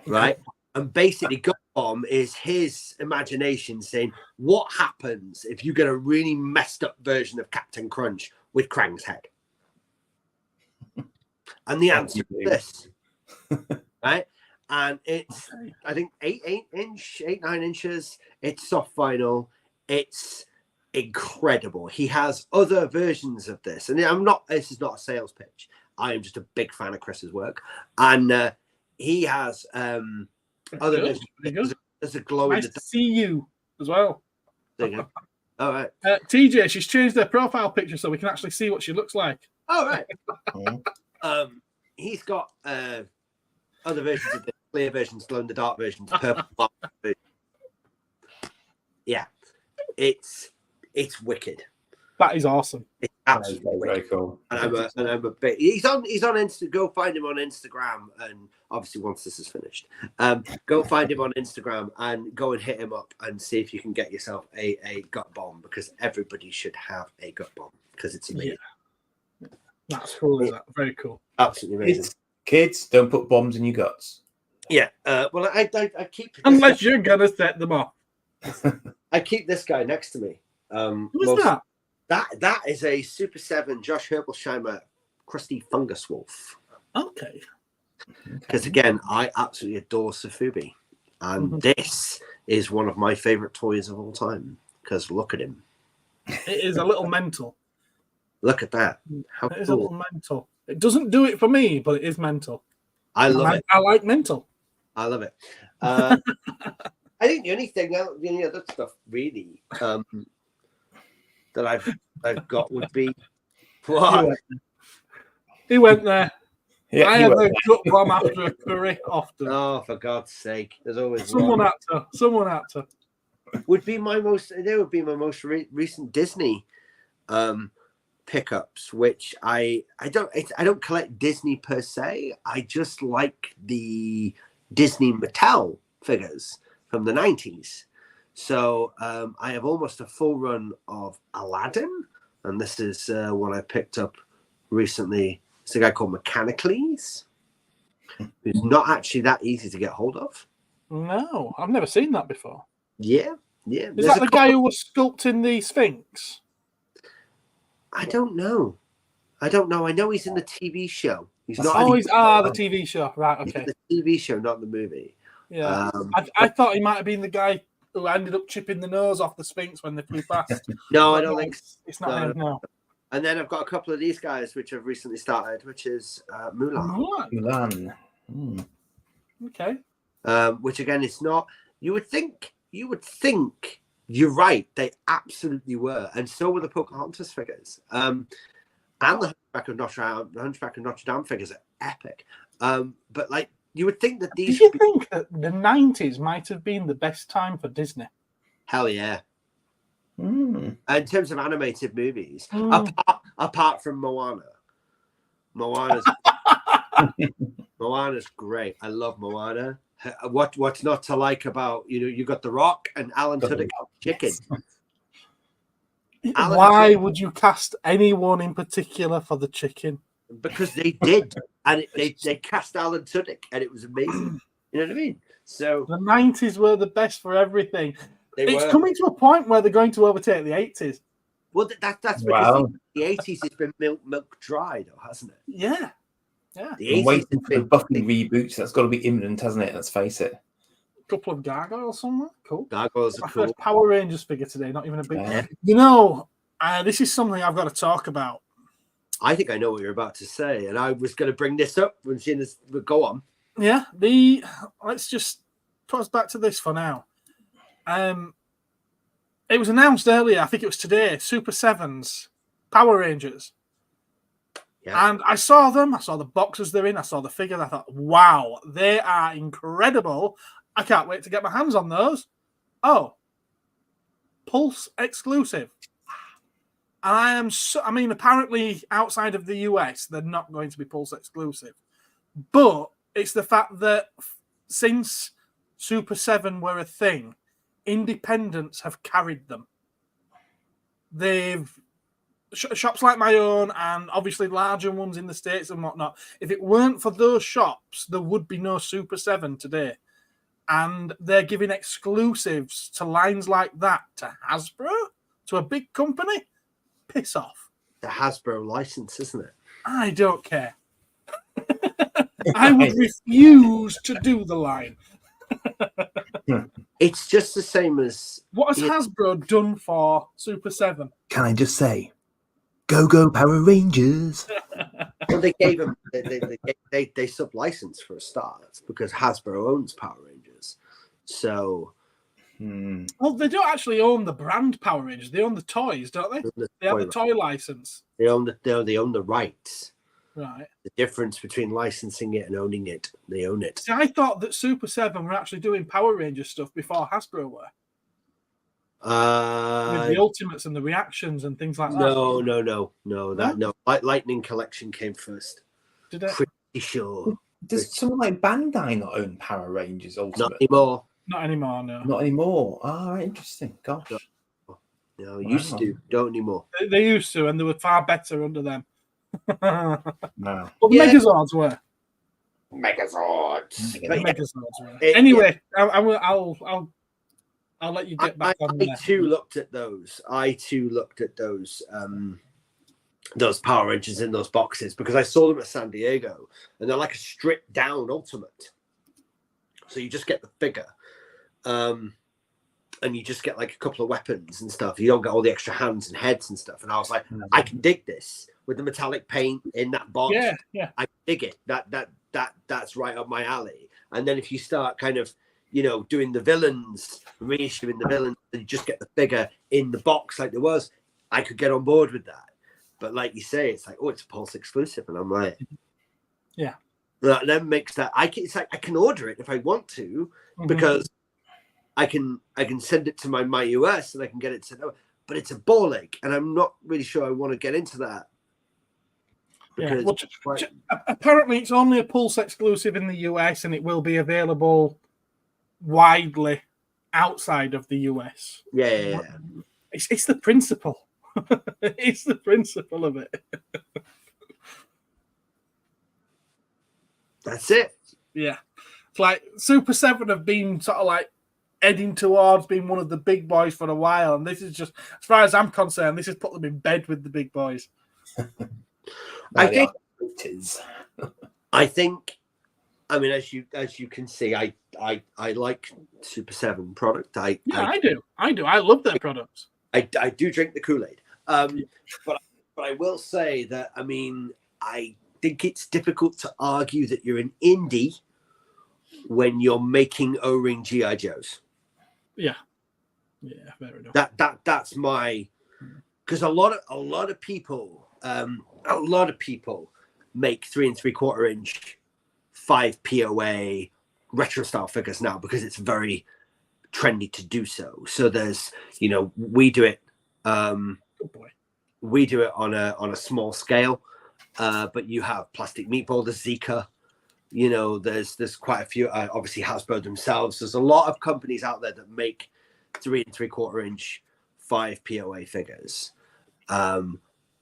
right? And basically, Gut Bomb is his imagination saying, what happens if you get a really messed up version of Captain Crunch with Krang's head? And the answer is this, right? And it's, I think, 9 inches. It's soft vinyl. It's incredible. He has other versions of this. And this is not a sales pitch. I am just a big fan of Chris's work. And he has other versions. There's a glow in the dark. To see you as well. There you go. All right. TJ, she's changed their profile picture so we can actually see what she looks like. All right. He's got other versions of the clear versions, glow in the dark versions, purple. Yeah, it's wicked. That is awesome. It's absolutely very cool. And I'm a bit. He's on Insta. Go find him on Instagram, and obviously once this is finished, go find him on Instagram and go and hit him up and see if you can get yourself a gut bomb, because everybody should have a gut bomb because it's amazing. Yeah. That's cool. Is that very cool? Absolutely amazing. Kids, don't put bombs in your guts. Yeah. Well, I keep unless you're gonna set them off. I keep this guy next to me. Who's that? That is a Super 7 JoshyyBoyyToys crusty fungus wolf. Okay. Because again, I absolutely adore Sofubi. And this is one of my favorite toys of all time. Because look at him. It is a little mental. Look at that. How it is cool. a little mental. It doesn't do it for me, but it is mental. I love it. I like mental. I love it. I think the only thing, the other stuff really that I've got would be what? He went there. Yeah, I have a gut bomb after a curry often. Oh, for God's sake! There's always someone had to. Someone had to. Would be my most. They would be my most recent Disney pickups, which I don't collect Disney per se. I just like the Disney Mattel figures from the 90s. So I have almost a full run of Aladdin, and this is one I picked up recently. It's a guy called Mechanicles, who's not actually that easy to get hold of. No, I've never seen that before. Yeah, yeah. Is that the guy who was sculpting the Sphinx? I don't know. I know he's in the TV show. He's not. Oh, the TV show. Right, okay. The TV show, not the movie. Yeah. I thought he might have been the guy who ended up chipping the nose off the Sphinx when they flew past. No, I don't think it's not him, no. And then I've got a couple of these guys which have recently started, which is Mulan. Mulan. Okay. Which again, it's not. You would think. You're right. They absolutely were, and so were the Pocahontas figures. And the Hunchback of Notre Dame figures are epic. But like, you would think that these. Do you think that the 90s might have been the best time for Disney? Hell yeah. In terms of animated movies, apart from Moana. Moana's great. I love Moana. What's not to like about, you got The Rock and Alan Tudyk chicken. Why would you cast anyone in particular for the chicken? Because they did, and they cast Alan Tudyk, and it was amazing. You know what I mean? So the 90s were the best for everything. It's coming to a point where they're going to overtake the 80s. Well, that's because the 80s has been milk dried, hasn't it? Yeah. Yeah. I'm waiting for the Buffy reboots. That's got to be imminent, hasn't it? Let's face it. A couple of gargoyles somewhere. Cool. Gargoyles are cool. First Power Rangers figure today, not even a big. This is something I've got to talk about. I think I know what you're about to say, and I was going to bring this up when seeing this. Go on. Yeah. Let's just put us back to this for now. It was announced earlier. I think it was today. Super 7s, Power Rangers. Yeah. And I saw them. I saw the boxes they're in. I saw the figure. I thought, wow, they are incredible. I can't wait to get my hands on those. Oh, Pulse exclusive. And apparently outside of the US, they're not going to be Pulse exclusive. But it's the fact that since Super 7 were a thing, independents have carried them. They've shops like my own and obviously larger ones in the States and whatnot. If it weren't for those shops, there would be no Super 7 today. And they're giving exclusives to lines like that to Hasbro, to a big company. Piss off. The Hasbro license, isn't it? I don't care. I would refuse to do the line. It's just the same as... What has Hasbro done for Super 7? Can I just say, go Power Rangers? Well, they gave them... They sub-licensed for a start because Hasbro owns Power Rangers. So... Well, they don't actually own the brand Power Rangers. They own the toys, don't they? They have the toy license. They own the rights. Right. The difference between licensing it and owning it, they own it. See, I thought that Super 7 were actually doing Power Rangers stuff before Hasbro were. With the ultimates and the reactions and things like that. No. Lightning Collection came first. Did it? Pretty sure. Does someone like Bandai not own Power Rangers Ultimate? Not anymore. Not anymore, no. Not anymore. Ah, interesting. Gosh. No, used to. Don't anymore. They used to, and they were far better under them. No. Well, the Megazords were. Megazords. Megazords were. Anyway, I'll let you get back on there. I too looked at those. Those Power Rangers in those boxes because I saw them at San Diego, and they're like a stripped down Ultimate. So you just get the figure, and you just get like a couple of weapons and stuff. You don't get all the extra hands and heads and stuff. And I was like, I can dig this with the metallic paint in that box. Yeah. I dig it. That's right up my alley. And then if you start kind of, doing the villains, reissuing the villains, and you just get the figure in the box like there was, I could get on board with that. But like you say, it's like, oh, it's a Pulse exclusive, and I'm like, yeah. That then makes that it's like I can order it if I want to because I can send it to my US and I can get it sent over. But it's a ball ache, and I'm not really sure I want to get into that. Yeah. Well, apparently, it's only a Pulse exclusive in the US, and it will be available widely outside of the US. Yeah. It's the principle. It's the principle of it. That's it. Yeah. It's like Super 7 have been sort of like heading towards being one of the big boys for a while, and this is just, as far as I'm concerned, this has put them in bed with the big boys. I think, I mean, as you can see, I like Super 7 product. I do. I love their products. I do drink the Kool-Aid. But I will say that, I mean, I think it's difficult to argue that you're an indie when you're making O-ring G.I. Joes. Yeah, fair enough. That's my, because a lot of people make 3 3/4 inch 5 POA retro style figures now because it's very trendy to do so. So there's, we do it. We do it on a small scale, but you have Plastic Meatball, the Zika. There's quite a few. Obviously, Hasbro themselves. There's a lot of companies out there that make 3 3/4 inch 5 POA figures, and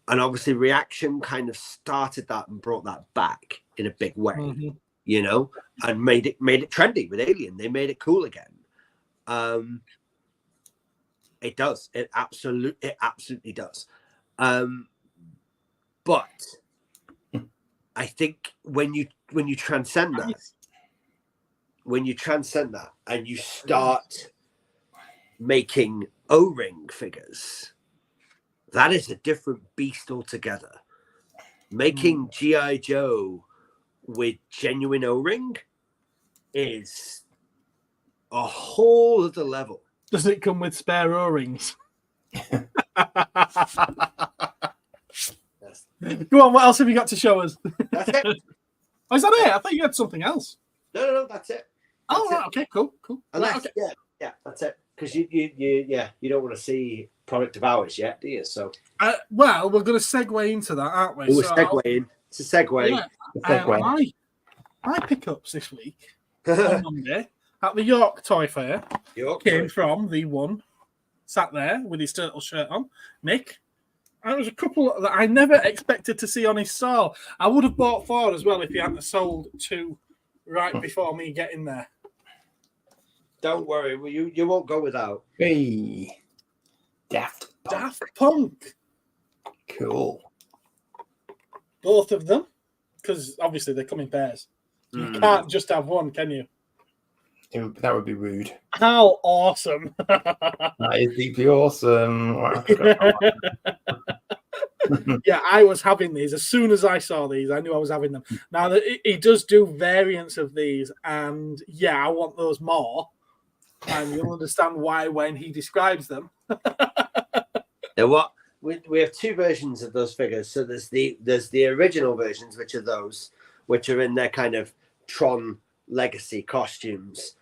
obviously, Reaction kind of started that and brought that back in a big way. And made it trendy with Alien. They made it cool again. It does. It absolutely does. But I think when you transcend that, and you start making O-ring figures, that is a different beast altogether. Making G.I. Joe with genuine O-ring is a whole other level. Does it come with spare O-rings? Go on, what else have you got to show us? That's it. Oh, is that it? I thought you had something else. No, that's it. Right, okay, cool. Unless, yeah, that's it. Because you don't want to see product of ours yet, do you? So, well, we're going to segue into that, aren't we? We're segueing. It's a segue. Yeah, my pickups this week on Monday at the York Toy Fair came from the one sat there with his turtle shirt on, Nick. And there was a couple that I never expected to see on his stall. I would have bought 4 as well if he hadn't sold 2 right before me getting there. Don't worry, you won't go without. Hey, Daft Punk. Cool. Both of them, because obviously they come in pairs. You can't just have one, can you? That would be rude. How awesome. That is deeply awesome. Yeah, I was having these. As soon as I saw these, I knew I was having them. Now, he does do variants of these, and yeah, I want those more. And you'll understand why when he describes them. Now, we have 2 versions of those figures. So there's the original versions, which are those, which are in their kind of Tron Legacy costumes,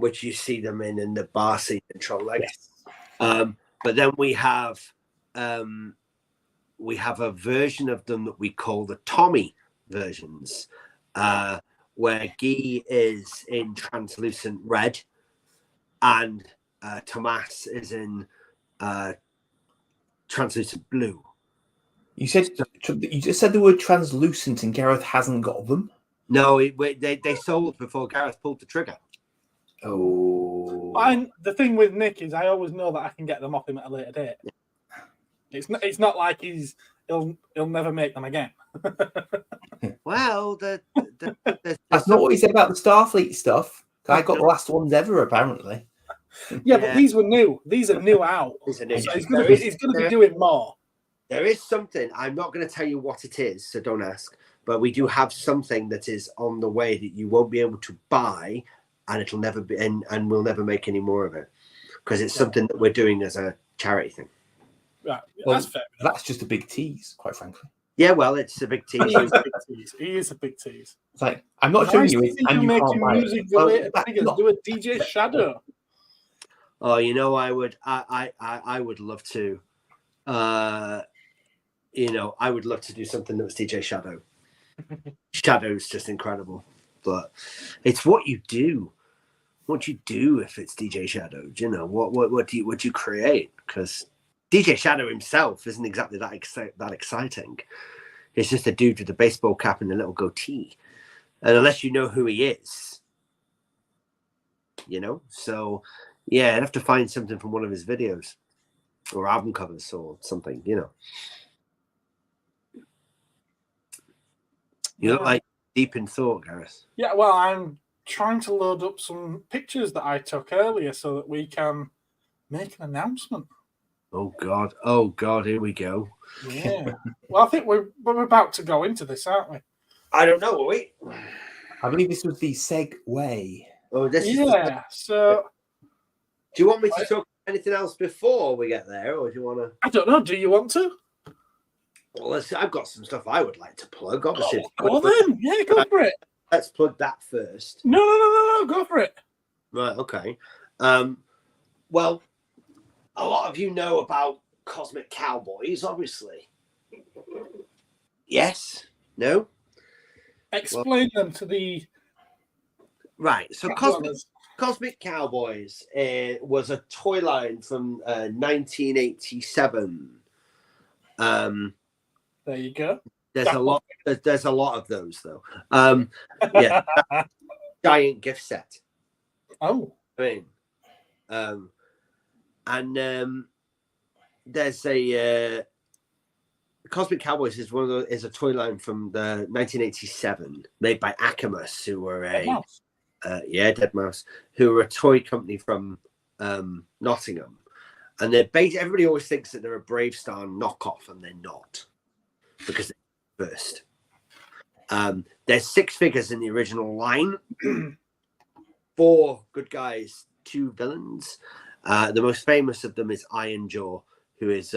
which you see them in the bar scene in Tron Legacy. But then we have a version of them that we call the Tommy versions, where Guy is in translucent red and Tomas is in translucent blue. You just said the word translucent, and Gareth hasn't got them. No, they sold before Gareth pulled the trigger. Oh. And the thing with Nick is, I always know that I can get them off him at a later date. It's not like he'll never make them again. Well, that's not what he said about the Starfleet stuff. I got the last ones ever, apparently. Yeah, but these were new. These are new out. So he's going to be doing more. There is something. I'm not going to tell you what it is, so don't ask. But we do have something that is on the way that you won't be able to buy, and it'll never be, and we'll never make any more of it because it's something that we're doing as a charity thing. Right, well, that's fair. That's just a big tease, quite frankly. Yeah, well, it's a big tease. He is a big tease. It's like, I'm not showing you it, and you can't buy music it. related figures. Do a DJ Shadow. Oh, you know, I would love to. I would love to do something that was DJ Shadow. Shadow's just incredible, but it's what you do. What you do if it's DJ Shadow? You know what do you create? Because DJ Shadow himself isn't exactly that exciting. It's just a dude with a baseball cap and a little goatee, and unless you know who he is, so yeah, I'd have to find something from one of his videos or album covers or something. You look like deep in thought, Gareth. Yeah, well, I'm trying to load up some pictures that I took earlier so that we can make an announcement. Oh God, here we go. Yeah. Well, I think we're about to go into this, aren't we? I don't know, are we? I believe this was the segue. Oh, this is so do you want me to talk anything else before we get there, or do you want to? I don't know. Do you want to? Well, I've got some stuff I would like to plug. Obviously, go then. Yeah, go for it. Let's plug that first. No. Go for it. Right. Okay. Well, a lot of you know about Cosmic Cowboys, obviously. Yes. No. Explain them to the. Right. So Cosmic Cowboys was a toy line from 1987. There you go. There's a lot of those though. Yeah. Giant gift set. Oh. I mean, there's a Cosmic Cowboys is a toy line from the 1987 made by Akimus, who were Dead Mouse, who were a toy company from Nottingham, and they're everybody always thinks that they're a Brave Star knockoff, and they're not, because they're first. There's 6 figures in the original line, 4 good guys, 2 villains. The most famous of them is Iron Jaw, who is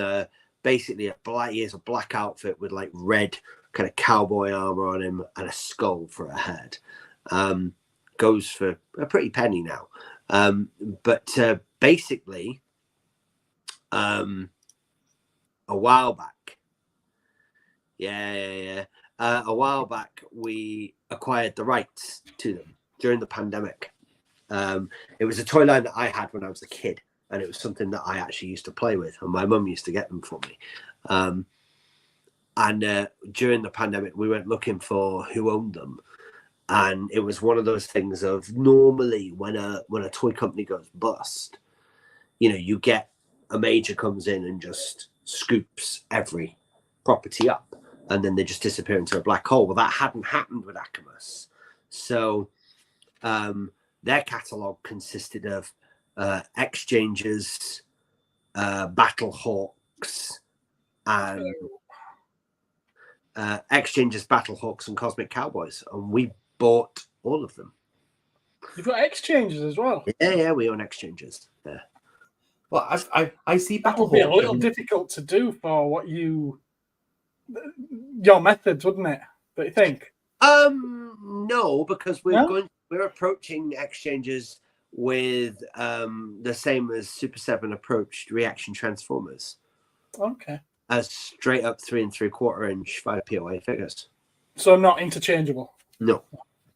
basically he has a black outfit with like red kind of cowboy armor on him and a skull for a head. Goes for a pretty penny now. But basically, a while back, a while back, we acquired the rights to them during the pandemic. It was a toy line that I had when I was a kid, and it was something that I actually used to play with, and my mum used to get them for me. And during the pandemic, we went looking for who owned them. And it was one of those things of normally when a toy company goes bust, you get a major comes in and just scoops every property up, and then they just disappear into a black hole. Well, that hadn't happened with Akimus. So their catalogue consisted of Exchangers, Battlehawks, and Battlehawks and Cosmic Cowboys, and we bought all of them. You've got Exchangers as well. Yeah, we own Exchangers. Yeah. Well, I see that would be a little difficult to do for your methods, wouldn't it? Don't you think? No, because we're approaching Exchangers with the same as Super 7 approached Reaction Transformers. Okay. As straight up 3 3/4 inch 5 POA figures. So not interchangeable? No.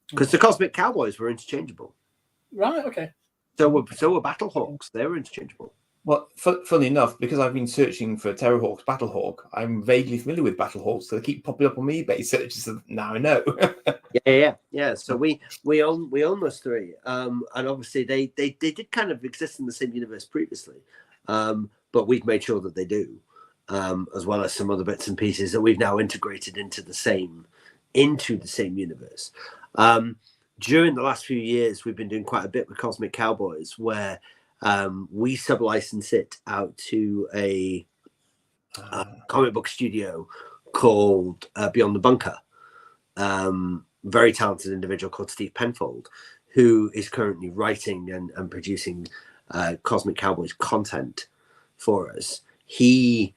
Because the Cosmic Cowboys were interchangeable. Right, okay. So were Battlehawks. They were interchangeable. Well, funny enough, because I've been searching for Terrorhawks, Battlehawk, I'm vaguely familiar with Battlehawks, so they keep popping up on my eBay searches. So now I know. Yeah. So we own those three, and obviously they did kind of exist in the same universe previously, but we've made sure that they do, as well as some other bits and pieces that we've now integrated into the same universe. During the last few years, we've been doing quite a bit with Cosmic Cowboys, where we sublicense it out to a comic book studio called Beyond the Bunker. Very talented individual called Steve Penfold, who is currently writing and producing Cosmic Cowboys content for us. He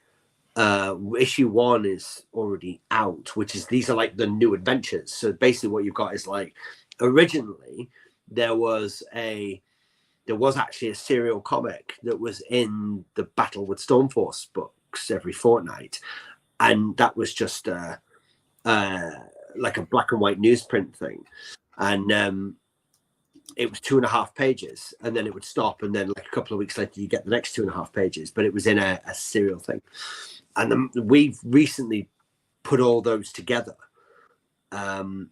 issue 1 is already out, which is, these are like the new adventures. So basically what you've got is, like, originally there was actually a serial comic that was in the Battle with Stormforce books every fortnight, and that was just like a black and white newsprint thing, and it was 2.5 pages, and then it would stop, and then like a couple of weeks later you get the next 2.5 pages, but it was in a serial thing. And then we've recently put all those together and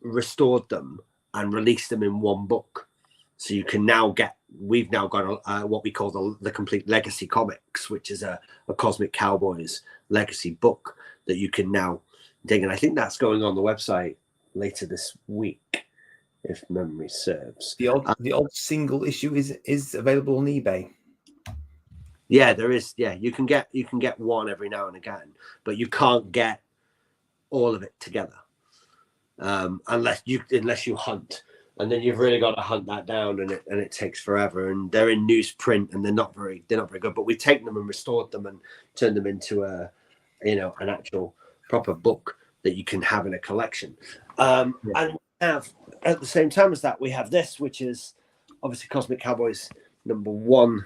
restored them and released them in one book. So you can now we've now got what we call the Complete Legacy Comics, which is a Cosmic Cowboys legacy book that you can now dig. And I think that's going on the website later this week, if memory serves. The odd single issue is available on eBay. Yeah, there is. Yeah, you can get one every now and again, but you can't get all of it together unless you hunt. And then you've really got to hunt that down, and it takes forever. And they're in newsprint, and they're not very good. But we've taken them and restored them and turned them into an actual proper book that you can have in a collection. And we have, at the same time as that, we have this, which is obviously Cosmic Cowboys #1,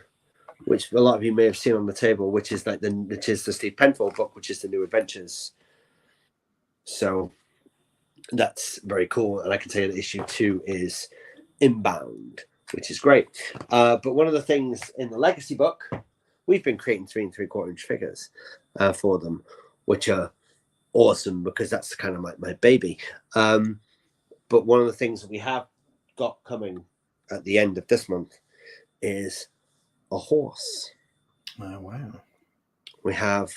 which a lot of you may have seen on the table, which is the Steve Penfold book, which is the New Adventures. So that's very cool, and I can tell you that issue 2 is inbound, which is great. But one of the things in the legacy book, we've been creating 3 3/4 inch figures for them, which are awesome because that's kind of like my baby. But one of the things that we have got coming at the end of this month is a horse. Oh wow! We have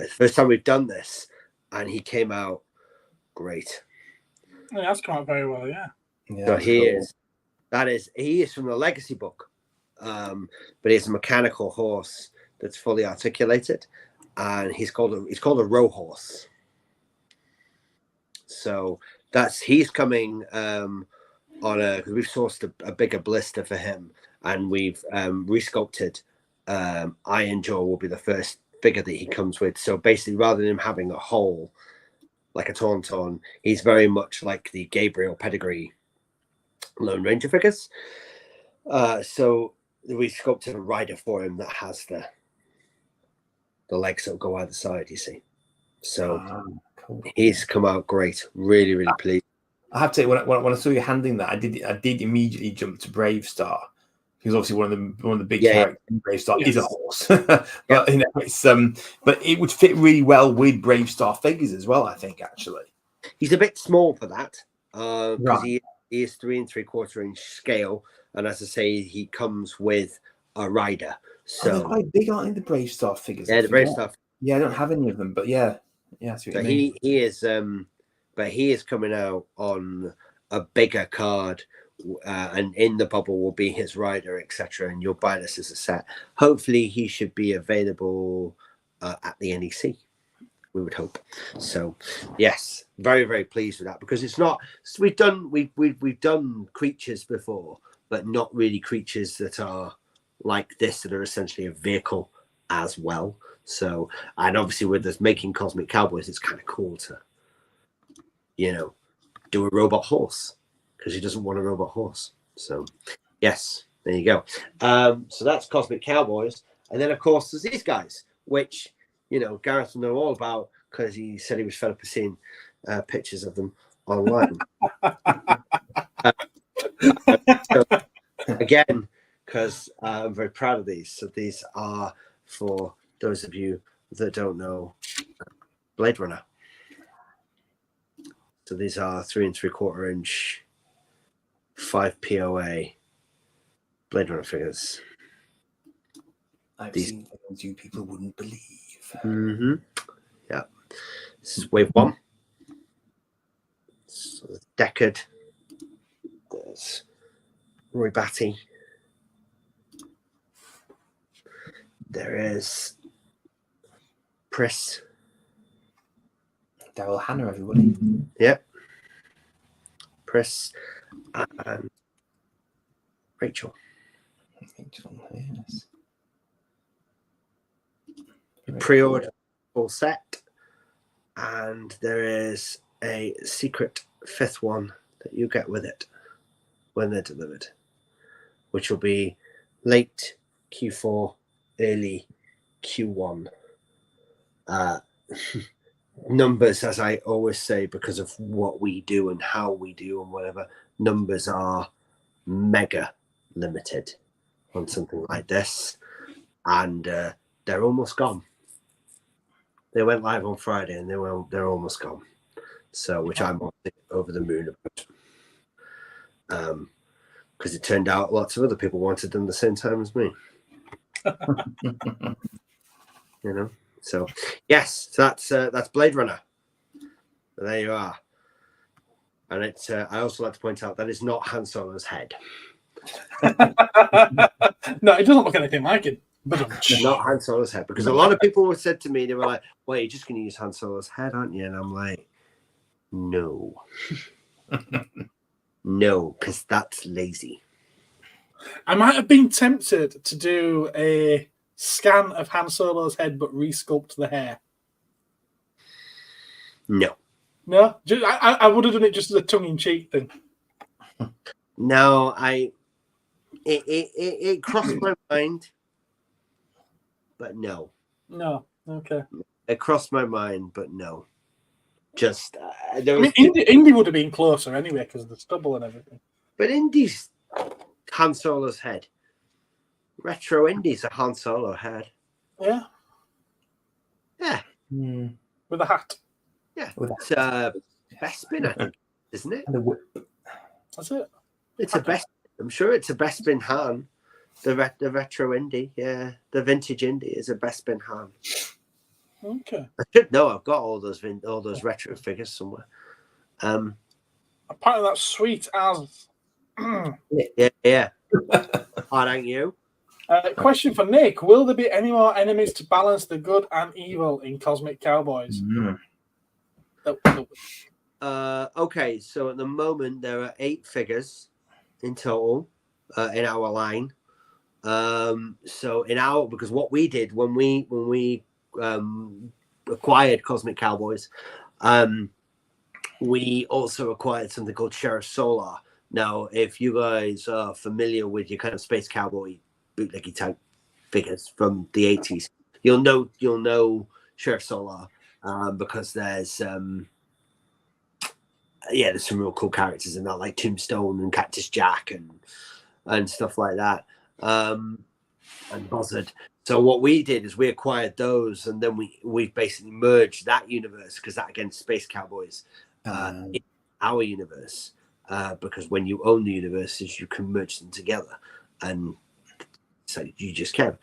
first time we've done this, and he came out great. Yeah, that's come out very well, yeah. So he is from the legacy book, but he's a mechanical horse that's fully articulated, and he's called a row horse. So he's coming on because we've sourced a bigger blister for him, and we've resculpted Iron Jaw will be the first figure that he comes with. So basically, rather than him having a hole like a Tauntaun, he's very much like the Gabriel Pedigree Lone Ranger figures. So we sculpted a rider for him that has the legs that go either side, you see. So cool. He's come out great. Really, really pleased. I have to say, when I saw you handling that, I did immediately jump to Brave Star, because obviously one of the big characters in Brave Star is a horse. But it's but it would fit really well with Brave Star figures as well, I think, actually. He's a bit small for that because he is 3 3/4 inch scale, and as I say, he comes with a rider. So they're quite big, aren't they, the Brave Star figures? Yeah, the Brave Star. Yeah, I don't have any of them, but yeah. So he is but he is coming out on a bigger card, and in the bubble will be his rider, etc. And you'll buy this as a set. Hopefully, he should be available at the NEC. We would hope. So, yes, very, very pleased with that, because it's not. We've done creatures before, but not really creatures that are like this, that are essentially a vehicle as well. So, and obviously with us making Cosmic Cowboys, it's kind of cool to, do a robot horse, because he doesn't want a robot horse. So, yes, there you go. So that's Cosmic Cowboys. And then, of course, there's these guys, which, you know, Gareth will know all about because he said he was fed up of seeing pictures of them online. So, again, because I'm very proud of these. So these are, for those of you that don't know, Blade Runner. So these are 3 3/4 inch 5 POA Blade Runner figures. I've seen things you people wouldn't believe. Mm-hmm. Yeah. This is wave 1. So there's Deckard. There's Roy Batty. There is Pris. Daryl Hannah, everybody. Yep. Pris and Rachel. Yes. Pre-order full set, and there is a secret 5th one that you get with it when they're delivered, which will be late Q4, early Q1. Numbers, as I always say, because of what we do and how we do and whatever, numbers are mega limited on something like this, and they're almost gone. They went live on Friday, and they're almost gone. So, which I'm over the moon about, because it turned out lots of other people wanted them the same time as me. You know, so yes, so that's Blade Runner. There you are, and it's. I also like to point out that it's not Han Solo's head. No, it doesn't look anything like it. But Not Han Solo's head, because a lot of people were said to me, they were like, "Well, you're just going to use Han Solo's head, aren't you?" And I'm like, "No, no, because that's lazy." I might have been tempted to do a scan of Han Solo's head, but resculpt the hair. No, I would have done it just as a tongue-in-cheek thing. no, it crossed my mind, but no. No, okay. It crossed my mind, but no. Just Indy would have been closer anyway because of the stubble and everything. But Indy's Han Solo's head. Retro Indy's a Han Solo head. Yeah. Yeah. With a hat. Yeah. It's Bespin, I think, isn't it? And a whip. That's it. It's a Bespin. I'm sure it's a Bespin Han. The retro Indy, yeah. The vintage Indy is a Bespin Han. Okay. I should know. I've got all those retro figures somewhere. Apparently that's sweet as. Yeah. Aren't you? Question for Nick: will there be any more enemies to balance the good and evil in Cosmic Cowboys? Okay, so at the moment there are 8 figures in total in our line. So because what we did when we acquired Cosmic Cowboys, we also acquired something called Sheriff Solar. Now, if you guys are familiar with your kind of Space Cowboy bootleggy type figures from the 80s, you'll know Sheriff Solar because there's some real cool characters in that, like Tombstone and Cactus Jack and stuff like that, and Buzzard. So what we did is we acquired those, and then we basically merged that universe, because that, again, Space Cowboys in our universe, because when you own the universes, you can merge them together, and so you just can.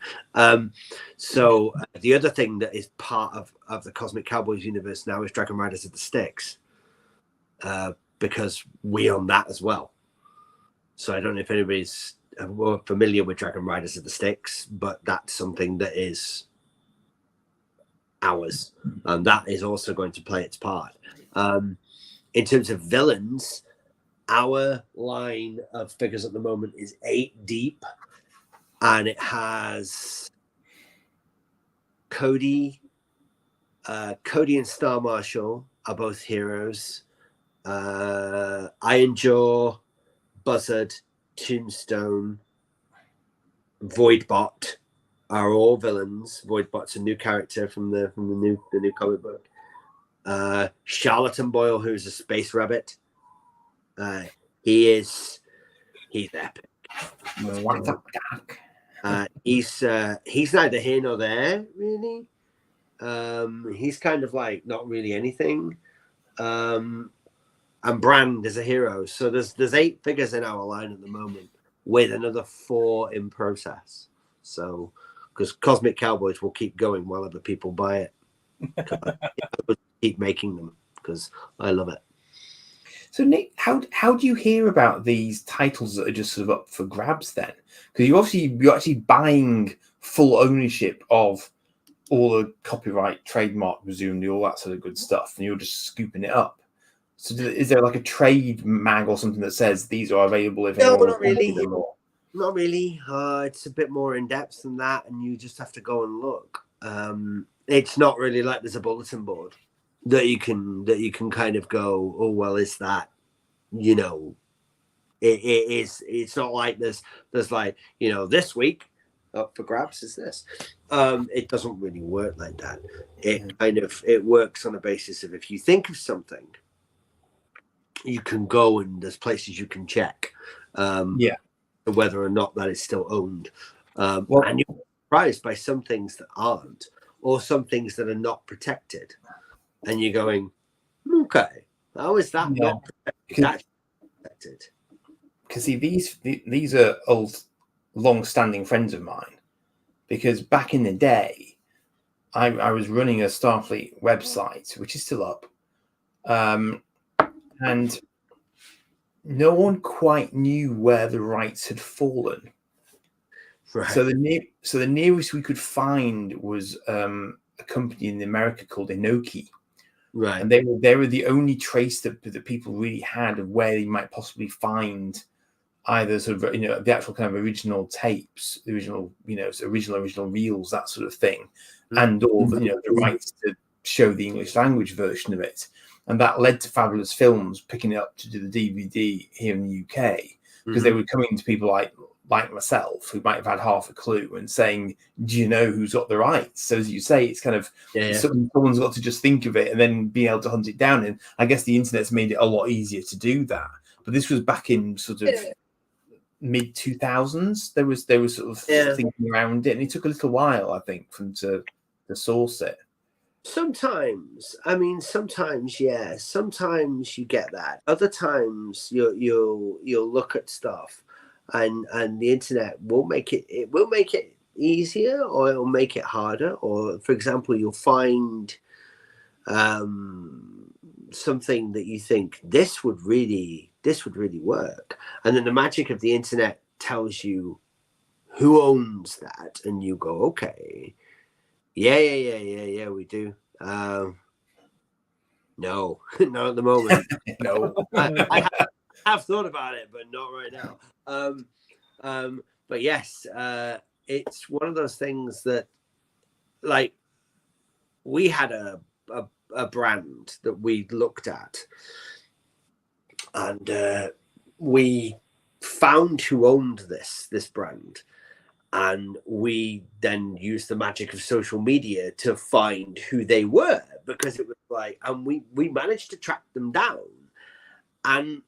So the other thing that is part of the Cosmic Cowboys universe now is Dragon Riders of the Styx, because we own that as well. So I don't know if anybody's familiar with Dragon Riders of the Styx, but that's something that is ours, and that is also going to play its part. In terms of villains, our line of figures at the moment is 8 deep, and it has Cody and Star Marshal are both heroes. Iron Jaw, Buzzard, Tombstone, Voidbot are all villains. Voidbot's a new character from the new comic book. Charlatan Boyle, who's a space rabbit. He's epic. What's up, Doc? He's neither here nor there, really. He's kind of like not really anything. And Brand is a hero. So there's 8 figures in our line at the moment, with another 4 in process. So, because Cosmic Cowboys will keep going while other people buy it. I keep making them because I love it. So Nick, how do you hear about these titles that are just sort of up for grabs then? Because you're actually buying full ownership of all the copyright, trademark, presumably all that sort of good stuff, and you're just scooping it up. So is there like a trade mag or something that says these are available if No, anyone not really. them or... Not really. It's a bit more in depth than that, and you just have to go and look. It's not really like there's a bulletin board that you can kind of go, oh well, is that, you know, it's not like there's like, you know, this week up for grabs is this. It doesn't really work like that. It works on a basis of, if you think of something, you can go and there's places you can check whether or not that is still owned. And you're surprised by some things that aren't, or some things that are not protected, and you're going, okay, how is that not protected? Because see, these are old, long-standing friends of mine. Because back in the day, I was running a Starfleet website, which is still up, and no one quite knew where the rights had fallen. Right. So the nearest we could find was a company in America called N.E.M.A. Right. And they were the only trace that people really had of where they might possibly find either sort of, you know, the actual kind of original tapes, the original, you know, original reels, that sort of thing, and or you know, the rights to show the English language version of it. And that led to Fabulous Films picking it up to do the DVD here in the UK, because they were coming to people like myself who might have had half a clue and saying, do you know who's got the rights? So as you say, it's kind of someone's got to just think of it and then be able to hunt it down. And I guess the internet's made it a lot easier to do that. But this was back in sort of mid 2000s. There was sort of thinking around it, and it took a little while, I think, for them to source it. Sometimes, I mean, sometimes you get that. Other times you'll look at stuff, and the internet will make it easier, or it'll make it harder. Or, for example, you'll find something that you think this would really work, and then the magic of the internet tells you who owns that, and you go, okay. Yeah, we do. No, not at the moment. No. I have thought about it, but not right now. But yes, it's one of those things that, like, we had a brand that we looked at, and we found who owned this brand. And we then used the magic of social media to find who they were, because it was like, and we managed to track them down. And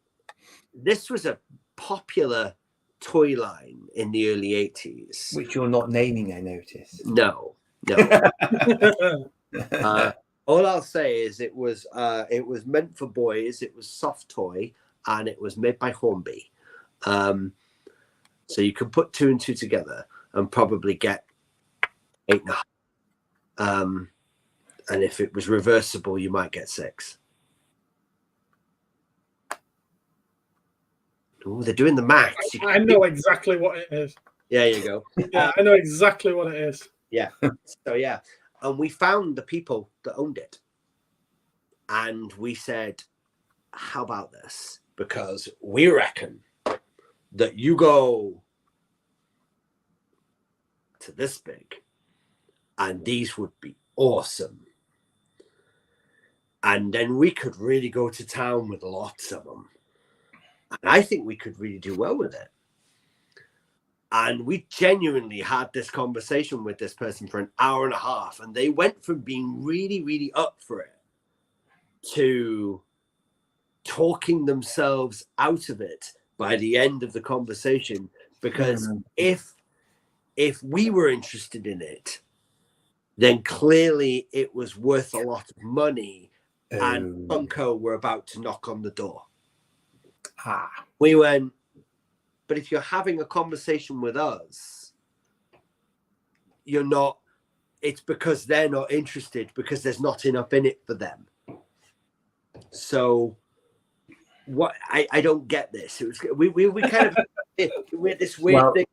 this was a popular toy line in the early 80s. Which you're not naming, I notice. No. All I'll say is it was meant for boys, it was soft toy, and it was made by Hornby. So you can put 2 and 2 together and probably get 8.5. And if it was reversible, you might get 6. Oh, they're doing the maths. I know exactly what it is. There you go. Yeah, I know exactly what it is. Yeah. So yeah, and we found the people that owned it, and we said, "How about this? Because we reckon that you go to this big, and these would be awesome. And then we could really go to town with lots of them. And I think we could really do well with it." And we genuinely had this conversation with this person for an hour and a half, and they went from being really, really up for it to talking themselves out of it by the end of the conversation. Because if we were interested in it, then clearly it was worth a lot of money, and Funko were about to knock on the door. We went, but if you're having a conversation with us, you're not, it's because they're not interested, because there's not enough in it for them. So what, I don't get this. It was, we kind of, we had this weird thing.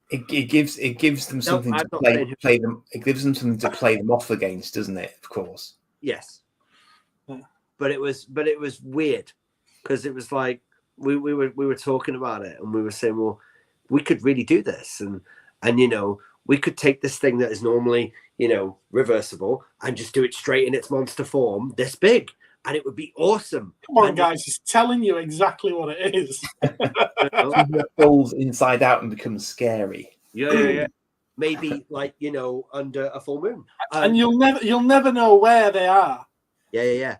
It gives them something to play them. It gives them something to play them off against, doesn't it? Of course. Yes. But it was weird, because it was like we were talking about it, and we were saying, well, we could really do this, and you know, we could take this thing that is normally, you know, reversible and just do it straight in its monster form, this big, and it would be awesome. Come on, guys, he's telling you exactly what it is. It falls inside out and becomes scary. Yeah. Maybe, like, you know, under a full moon, and you'll never know where they are. Yeah.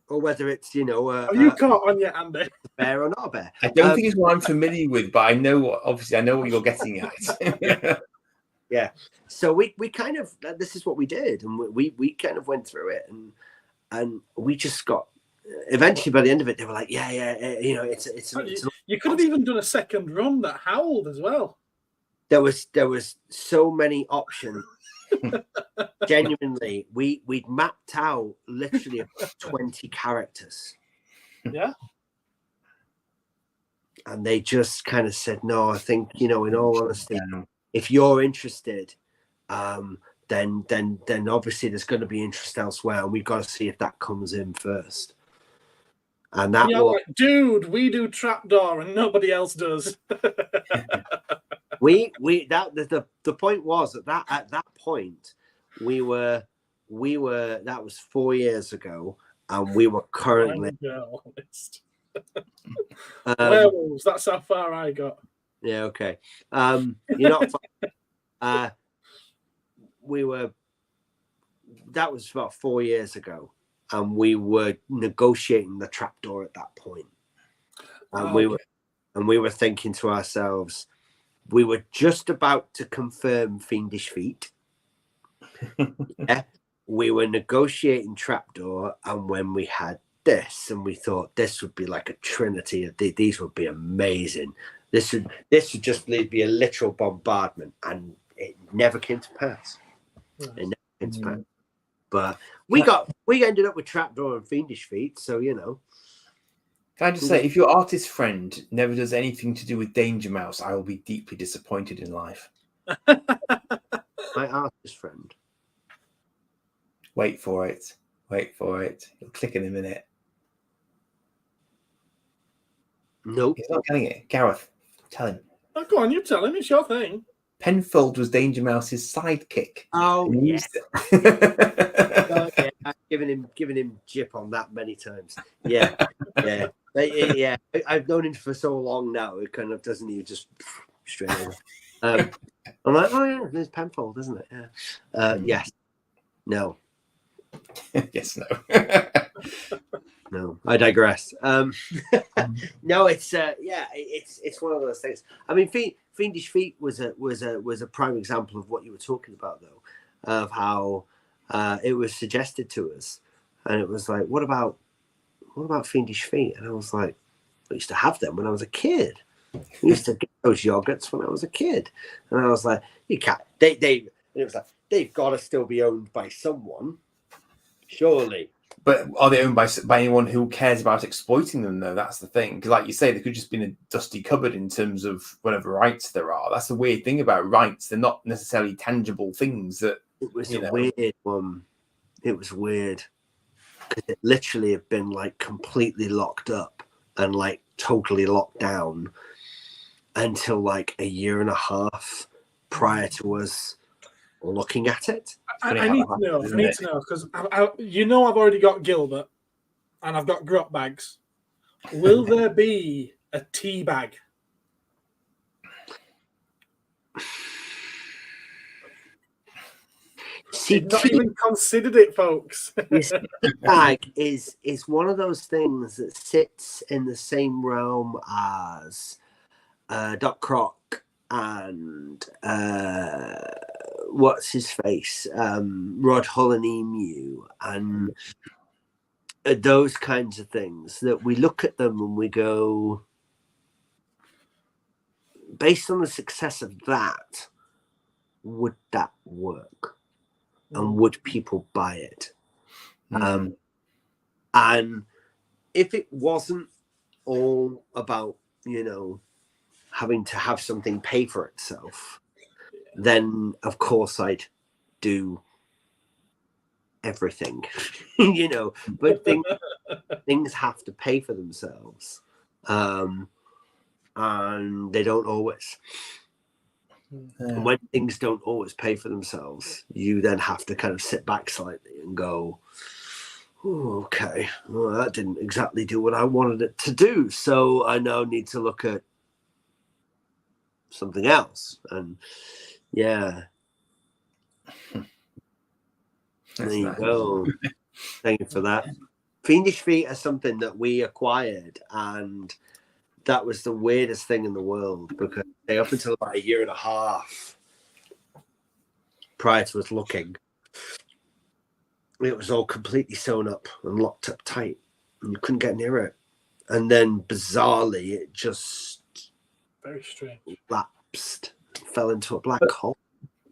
Or whether it's, you know, are you caught on yet, Andy? A bear or not a bear? I don't think it's what I'm familiar with, but I know what you're getting at. Yeah. So we kind of, this is what we did, and we kind of went through it, and we just got, eventually by the end of it, they were like, yeah, you know, it's you could have even done a second run that howled as well. There was so many options. Genuinely, we'd mapped out literally about 20 characters. Yeah. And they just kind of said, no, I think, you know, in all honesty, if you're interested, then obviously there's going to be interest elsewhere, and we've got to see if that comes in first. And that was, like, dude, we do trapdoor and nobody else does. The point was at that point we were that was 4 years ago, and we were currently werewolves. That's how far I got. Yeah, okay. You're not that was about 4 years ago, and we were negotiating the trapdoor at that point. And we were thinking to ourselves, we were just about to confirm Fiendish Feet. Yeah, we were negotiating trapdoor, and when we had this, and we thought this would be like a trinity of these would be amazing. This would just be a literal bombardment, and it never came to pass. It never came to pass. But we ended up with trapdoor and Fiendish Feet, so you know. Can I just say, if your artist friend never does anything to do with Danger Mouse, I will be deeply disappointed in life. My artist friend. Wait for it. You'll click in a minute. Nope. He's not getting it. Gareth, tell him. Oh, go on, you tell him. It's your thing. Penfold was Danger Mouse's sidekick. Oh, yes. Oh, yeah. I've given him jip on that many times. Yeah. Yeah. I've known him for so long now, it kind of doesn't even just straight over. I'm like, oh yeah, there's Penfold, isn't it? Yeah. Yes. No. Yes, no. No, I digress. No, it's it's one of those things. I mean, Fiendish Feet was a prime example of what you were talking about, though, of how it was suggested to us, and it was like, what about Fiendish Feet? And I was like, I used to have them when I was a kid. I used to get those yogurts when I was a kid, and I was like, you can't. And it was like, they've got to still be owned by someone, surely. But are they owned by anyone who cares about exploiting them, though? That's the thing. Because like you say, they could just be in a dusty cupboard in terms of whatever rights there are. That's the weird thing about rights. They're not necessarily tangible things that... It was a weird one. It was weird. Because it literally had been, like, completely locked up and, like, totally locked down until, like, a year and a half prior to us looking at it. I need to know. I need to know, because I've already got Gilbert and I've got grot bags. Will there be a tea bag? see, not even considered it, folks. tag is one of those things that sits in the same realm as Doc Croc and what's his face, Rod Hull and Emu, and those kinds of things, that we look at them and we go, based on the success of that, would that work? And would people buy it? And if it wasn't all about, you know, having to have something pay for itself, then of course I'd do everything, you know, but things have to pay for themselves. And they don't always. And when things don't always pay for themselves, you then have to kind of sit back slightly and go, oh, okay, well, that didn't exactly do what I wanted it to do. So I now need to look at something else. And yeah. There you go. Thank you for that. Fiendish Feet are something that we acquired, and that was the weirdest thing in the world, because up until about 1.5 years prior to us looking, it was all completely sewn up and locked up tight, and you couldn't get near it. And then bizarrely, it just very strange lapsed, fell into a black hole.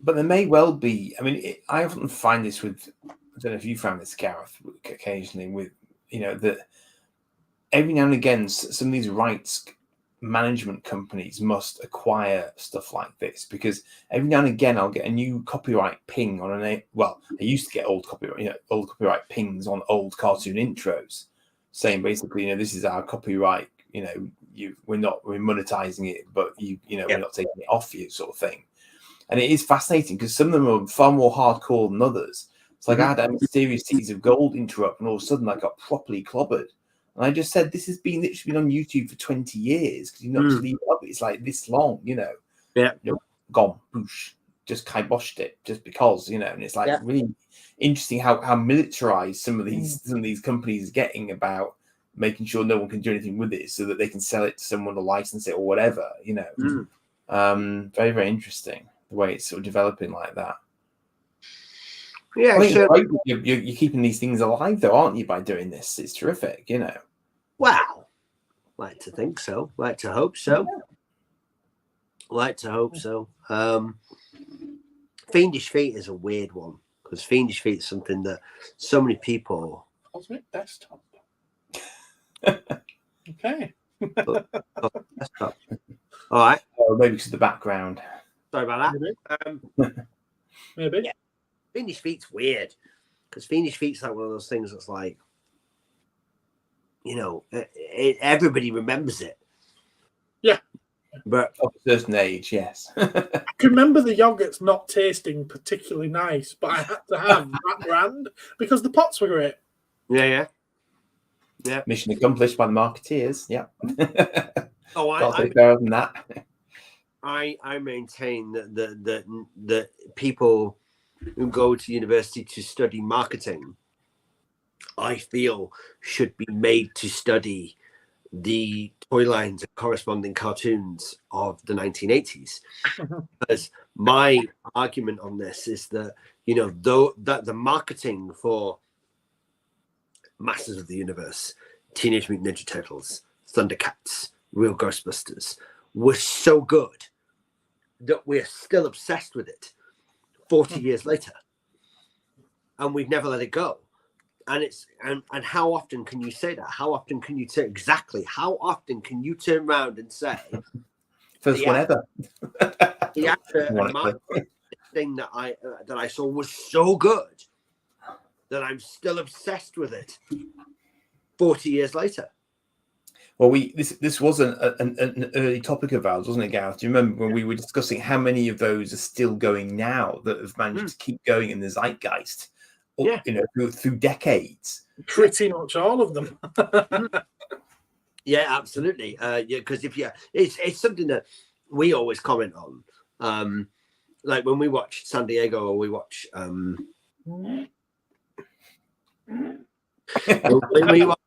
But there may well be. I mean, I often find this with. I don't know if you found this, Gareth, occasionally with, you know, that every now and again, some of these rights management companies must acquire stuff like this, because every now and again I'll get a new copyright ping on I used to get old copyright pings on old cartoon intros saying basically, you know, this is our copyright, you know, we're monetizing it, but we're not taking it off you, sort of thing. And it is fascinating because some of them are far more hardcore than others. It's like I had a Mysterious Seas of Gold interrupt, and all of a sudden I got properly clobbered. And I just said, this has been literally been on YouTube for 20 years, because you not just leave it up. It's like this long, you know. Yeah. You know, gone, boosh, just kiboshed it just because, you know. And it's like really interesting how militarized some of these companies are getting about making sure no one can do anything with it, so that they can sell it to someone or license it or whatever, you know. Very, very interesting the way it's sort of developing like that. Yeah, I think you're keeping these things alive, though, aren't you, by doing this? It's terrific, you know. Wow. Like to think so. Like to hope so. Like to hope so. Fiendish Feet is a weird one, because Fiendish Feet is something that so many people. Cosmic Desktop. Okay. Desktop. All right. Oh, maybe because of the background. Sorry about that. Maybe. Yeah. Fiendish Feet's weird, because Fiendish Feet's like one of those things that's like, you know, everybody remembers it. Yeah. But of a certain age, yes. I can remember the yogurts not tasting particularly nice, but I had to have that brand because the pots were great. Yeah. Mission accomplished by the marketeers. Yeah. I maintain that people who go to university to study marketing, I feel, should be made to study the toy lines and corresponding cartoons of the 1980s. Because my argument on this is that, you know, though that the marketing for Masters of the Universe, Teenage Mutant Ninja Turtles, Thundercats, Real Ghostbusters was so good that we're still obsessed with it 40 years later, and we've never let it go. And it's and how often can you say that? How often can you how often can you turn around and say first one ever? The actor and my thing that I saw was so good that I'm still obsessed with it 40 years later. Well, this was an early topic of ours, wasn't it, Gareth? Do you remember when we were discussing how many of those are still going now that have managed to keep going in the zeitgeist? You know, through decades. Pretty much all of them. Yeah, absolutely. Because it's something that we always comment on. Like when we watch San Diego or we watch we watch,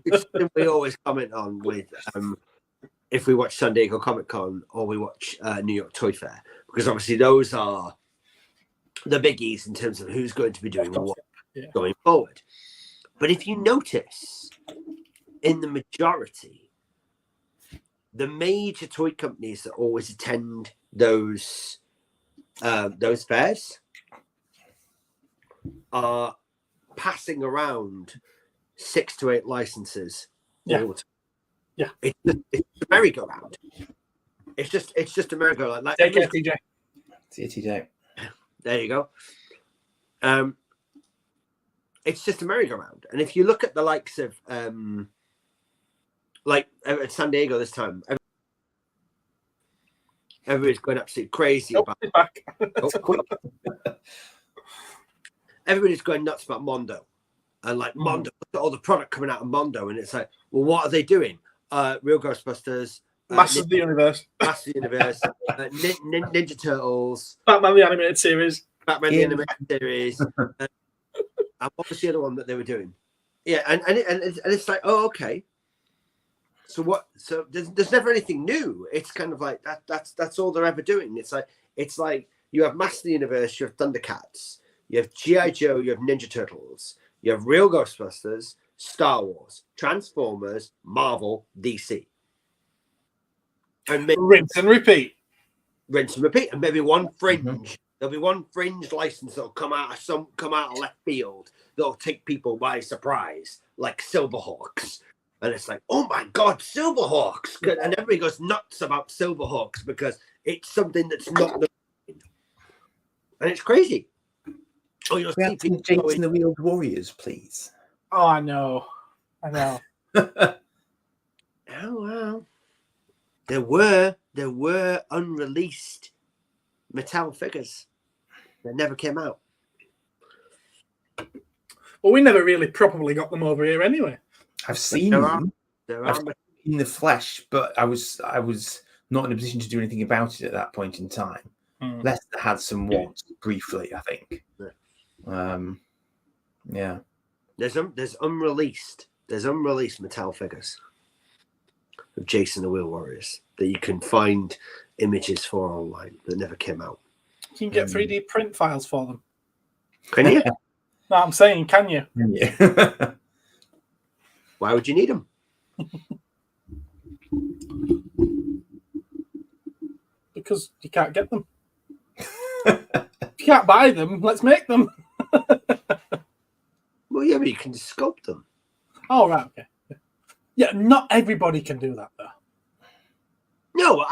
it's something we always comment on with if we watch San Diego Comic Con or we watch New York Toy Fair, because obviously those are the biggies in terms of who's going to be doing what going forward. But if you notice, in the majority, the major toy companies that always attend those fairs are passing around 6 to 8 licenses. Yeah. It's a merry-go-round. It's just a merry-go-round. Like, Take care, TJ. See you, TJ. There you go. It's just a merry-go-round. And if you look at the likes of like at San Diego this time, everybody's going absolutely crazy about everybody's going nuts about Mondo. And like Mondo, look at all the product coming out of Mondo, and it's like, well, what are they doing? Real Ghostbusters, Masters of the Universe, Ninja Turtles, Batman the Animated Series, the Animated Series, and what was the other one that they were doing? Yeah, and it's like, oh, okay. So what? So there's never anything new. It's kind of like that. That's all they're ever doing. It's like you have Masters of the Universe, you have Thundercats, you have G.I. Joe, you have Ninja Turtles, you have Real Ghostbusters, Star Wars, Transformers, Marvel, DC. And maybe, rinse and repeat. And maybe one fringe. There'll be one fringe license that'll come out of left field that'll take people by surprise, like Silverhawks. And it's like, oh my God, Silverhawks! And everybody goes nuts about Silverhawks because it's something that's not the, and it's crazy. Oh, you'll see people Jason the Wheeled Warriors, please. Oh, I know. Oh well. There were unreleased Mattel figures that never came out. Well, we never really properly got them over here anyway. I've seen them. I've seen them in the flesh, but I was not in a position to do anything about it at that point in time. Leicester had some once briefly, I think. Yeah. There's unreleased Mattel figures of Jason the Wheel Warriors that you can find images for online that never came out. You can get 3D print files for them. Can you? No, I'm saying, can you? Yeah. Why would you need them? Because you can't get them. If you can't buy them, let's make them. Well, yeah, but you can just sculpt them. Oh, right, okay. Yeah, not everybody can do that, though. No,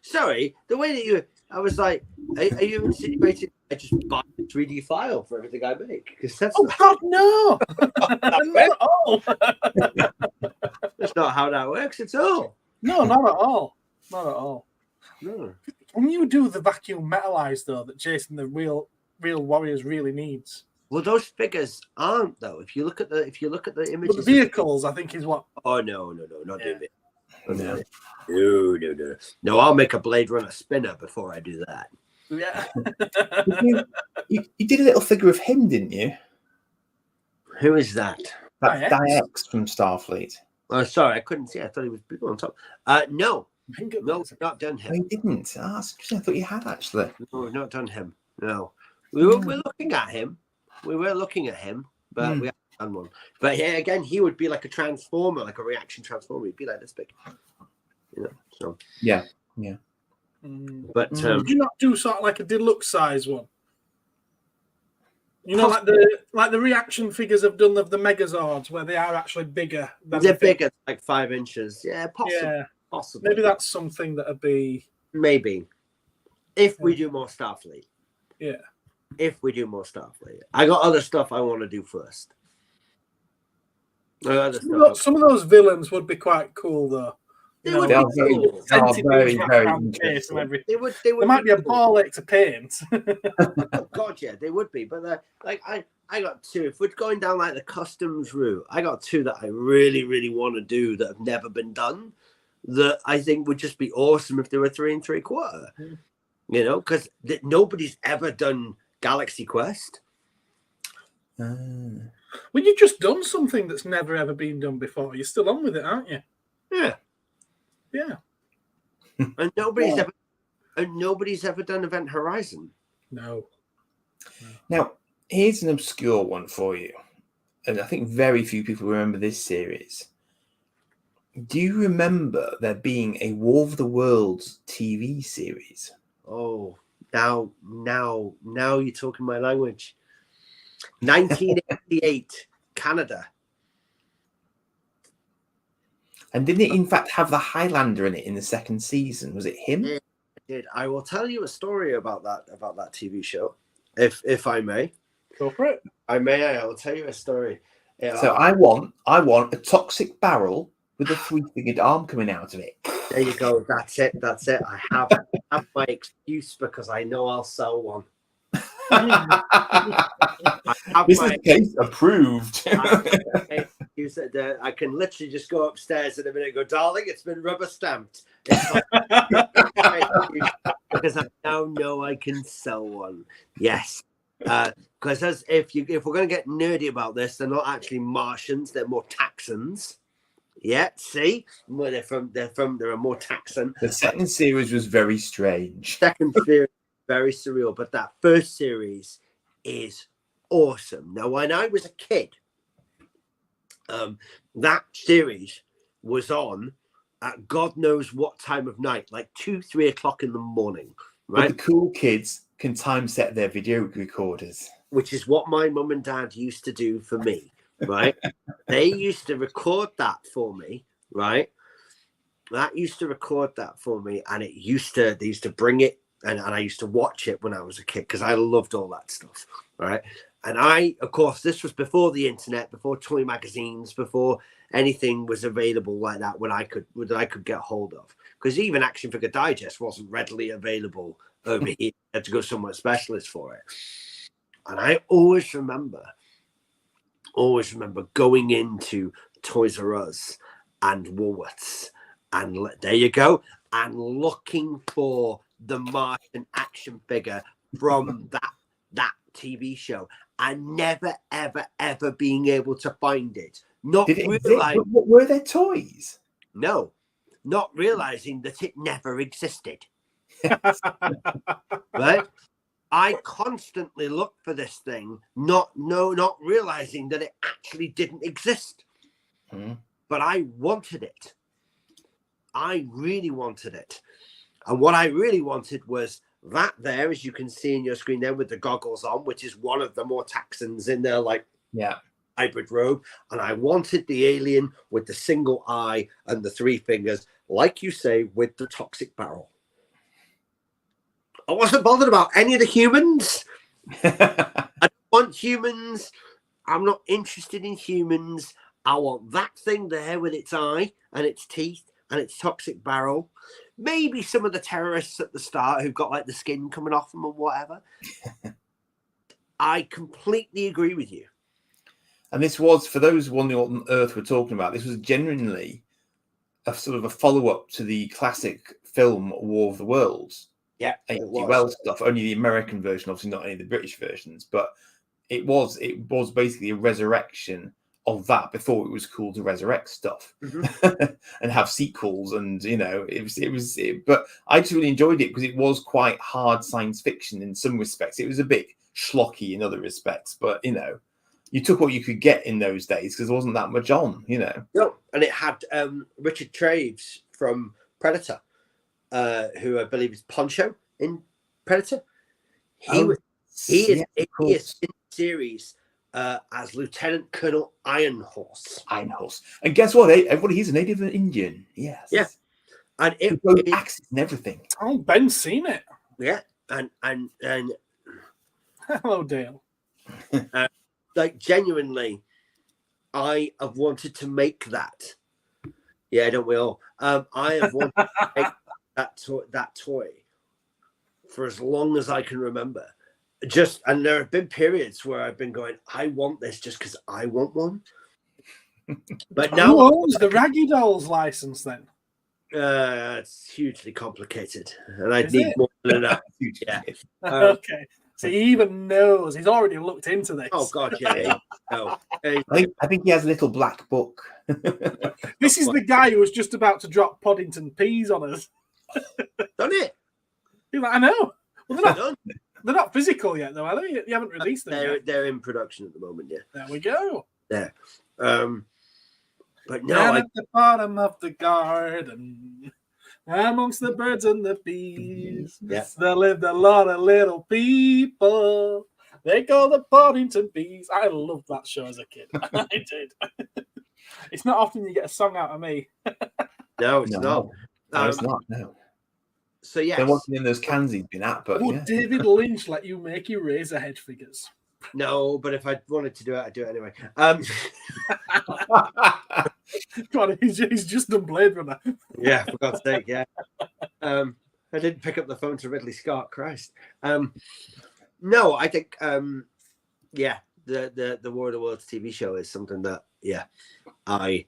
sorry, the way that I was like, are you insinuating I just buy a 3D file for everything I make? Because that's God, no! Not at all. That's not how that works at all. No, not at all. Not at all. No. When you do the vacuum metalized, though, that Jason the Real Warriors really needs. Well, those figures aren't though. If you look at the images, but the vehicles, I think, is what. Oh no, not doing it. No, I'll make a Blade Runner spinner before I do that. Yeah. you did a little figure of him, didn't you? Who is that? That's Diex from Starfleet. Oh, sorry, I couldn't see. I thought he was big on top. No, not done him. I didn't. I thought you had actually. No, we've not done him. No, we're looking at him. We were looking at him, but we haven't done one. But yeah, again, he would be like a transformer, like a reaction transformer. He'd be like this big, So yeah. But do you not do sort of like a deluxe size one? You know, like the reaction figures have done of the Megazords, where they are actually bigger. They're bigger, like 5 inches. Yeah, possibly. Yeah, possibly. Maybe that's something that would be. Maybe if we do more Starfleet. Yeah. If we do more Starfleet, I got other stuff I want to do first. Some of those villains would be quite cool, though. They would be very, very interesting. They might be a ball ache to paint. Oh God, yeah, they would be. But like I got 2. If we're going down like the customs route, I got 2 that I really, really want to do that have never been done. That I think would just be awesome if they were 3 3/4. You know, because nobody's ever done Galaxy Quest. Well, you've just done something that's never ever been done before. You're still on with it, aren't you? Yeah. Yeah. And nobody's ever done Event Horizon. No. Now, here's an obscure one for you. And I think very few people remember this series. Do you remember there being a War of the Worlds TV series? Oh, now you're talking my language. 1988, Canada. And didn't it, in fact, have the Highlander in it in the second season? Was it him? It did. I will tell you a story about that TV show, if I may. Go for it. I will tell you a story. So I want a toxic barrel with a three-fingered arm coming out of it. There you go. That's it. I have my excuse because I know I'll sell one. This is the case approved. I can literally just go upstairs in a minute and go, darling, it's been rubber stamped. Because I now know I can sell one. Yes. Because if we're going to get nerdy about this, they're not actually Martians, they're more Taxans. Yeah, see, well, they're a more Taxan. The second series was very strange. Second series very surreal, but that first series is awesome. Now, when I was a kid, that series was on at God knows what time of night, like 2-3 o'clock in the morning, right? But the cool kids can time set their video recorders, which is what my mum and dad used to do for me, right? They used to record that for me, right? That used to record that for me, and they used to bring it, and I used to watch it when I was a kid because I loved all that stuff, right? And of course, this was before the internet, before toy magazines, before anything was available like that that I could get hold of. Because even Action Figure Digest wasn't readily available over here. You had to go somewhere specialist for it. And I always remember going into Toys R Us and Woolworths, and there you go, and looking for the Martian action figure from that TV show, and never ever being able to find it. Were there toys? No, not realizing that it never existed. Right? I constantly looked for this thing, not realizing that it actually didn't exist. But I wanted it. I really wanted it. And what I really wanted was that there, as you can see in your screen there with the goggles on, which is one of the more Taxans in their hybrid robe. And I wanted the alien with the single eye and the 3 fingers, like you say, with the toxic barrel. I wasn't bothered about any of the humans. I don't want humans. I'm not interested in humans. I want that thing there with its eye and its teeth and its toxic barrel. Maybe some of the terrorists at the start who've got like the skin coming off them or whatever. I completely agree with you. And this was, for those wondering what on earth we're talking about, this was genuinely a sort of a follow-up to the classic film War of the Worlds. Yeah, H.G. Wells stuff, only the American version, obviously not any of the British versions, but it was basically a resurrection of that before it was cool to resurrect stuff and have sequels, and but I just really enjoyed it because it was quite hard science fiction in some respects. It was a bit schlocky in other respects, but you took what you could get in those days because there wasn't that much on, No, and it had Richard Traves from Predator, who I believe is Poncho in Predator. He is in the series as Lieutenant Colonel Ironhorse. And guess what? Everybody, he's a native Indian. Yes. Yeah. And it axes and everything. Oh, Ben's seen it. Yeah. And hello, Dale. Genuinely, I have wanted to make that. Yeah, don't we all? I have wanted to make that toy for as long as I can remember. And there have been periods where I've been going, I want this just because I want one. But now, who owns the Raggy Dolls license then? It's hugely complicated, and I'd Is need it? more than enough. Yeah. Okay. So he even knows. He's already looked into this. Oh God, yeah. No. I think he has a little black book. This is the guy who was just about to drop Poddington peas on us. Done it. He's like, I know. Well, Done. they're not physical yet, though, are they? You haven't released them yet. They're in production at the moment. Yeah. There we go. There. But no, Down at the bottom of the garden, amongst the birds and the bees, there lived a lot of little people. They call the Poddington bees. I loved that show as a kid. I did. It's not often you get a song out of me. No, it's not. No, it's not. No. So yeah, there wasn't in those cans he's been at, but would David Lynch let you make your Razorhead figures? No, but if I wanted to do it, I'd do it anyway. God, he's just done Blade Runner. Yeah, for God's sake, yeah. I didn't pick up the phone to Ridley Scott. Christ. No, I think the War of the Worlds TV show is something that I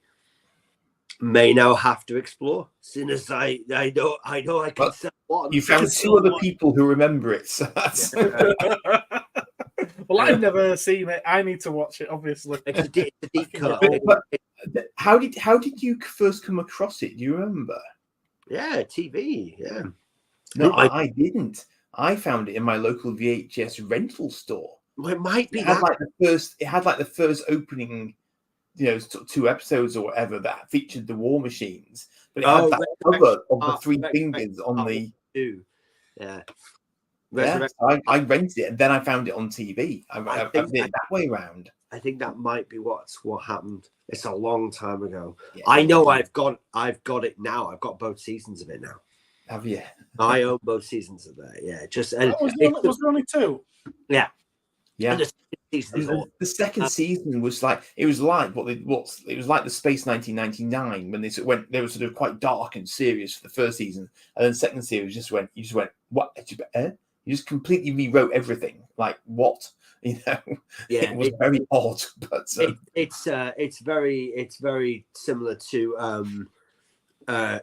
may now have to explore. As soon as I know I can sell one. You found two other people who remember it. So that's... Well, I've never seen it. I need to watch it, obviously. It's a deep cut. But how did you first come across it? Do you remember? Yeah, TV. Yeah. No, I didn't. I found it in my local VHS rental store. Well, it might be It had like the first opening, 2 episodes or whatever that featured the war machines. But it had that cover of the 3 fingers on the. Yeah. Yeah, I rented it and then I found it on TV. I did it that way around. I think that might be what happened. It's a long time ago. Yeah. I know I've got it now. I've got both seasons of it now. Have you? I own both seasons of that. Yeah, just was there only 2? Yeah, yeah. The second season was like it was like the Space 1999 when they were sort of quite dark and serious for the first season, and then second series just went what? You just completely rewrote everything. Like what? Yeah, it was very odd. But it's very similar to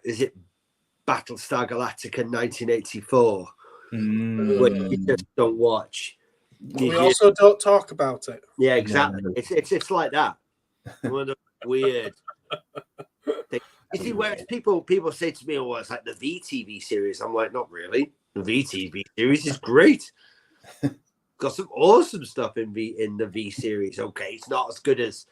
is it Battlestar Galactica 1984, which you just don't watch. We also don't talk about it. Yeah, exactly. No. It's like that. Weird. You see, whereas people say to me, "Oh, it's like the VTV series." I'm like, not really. The VTV series is great. Got some awesome stuff in the V series. Okay, it's not as good as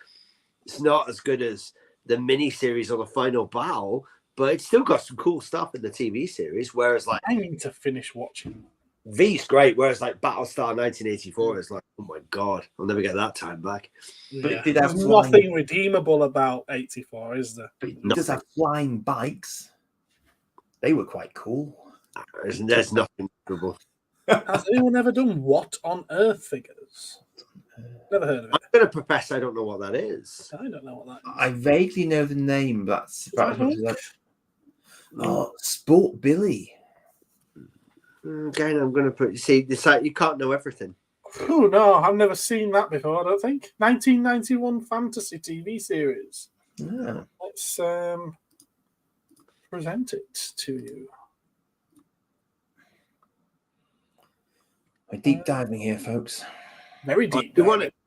the mini series or the Final Battle, but it's still got some cool stuff in the TV series. Whereas, like, I need to finish watching. V's great. Whereas, like Battlestar 1984 is like, oh my god, I'll never get that time back. But Yeah. it did have There's nothing redeemable about 84, is there? But it does have flying bikes. They were quite cool. There's nothing memorable. Has anyone ever done What on Earth figures? Never heard of it. I'm going to profess I don't know what that is. I don't know what that is. I vaguely know the name. That's about as much as that. Oh, Sport Billy. Again, I'm going to put. See, this like you can't know everything. Oh no, I've never seen that before. I don't think 1991 fantasy TV series. Yeah. Let's present it to you. We're deep diving here, folks. Very deep.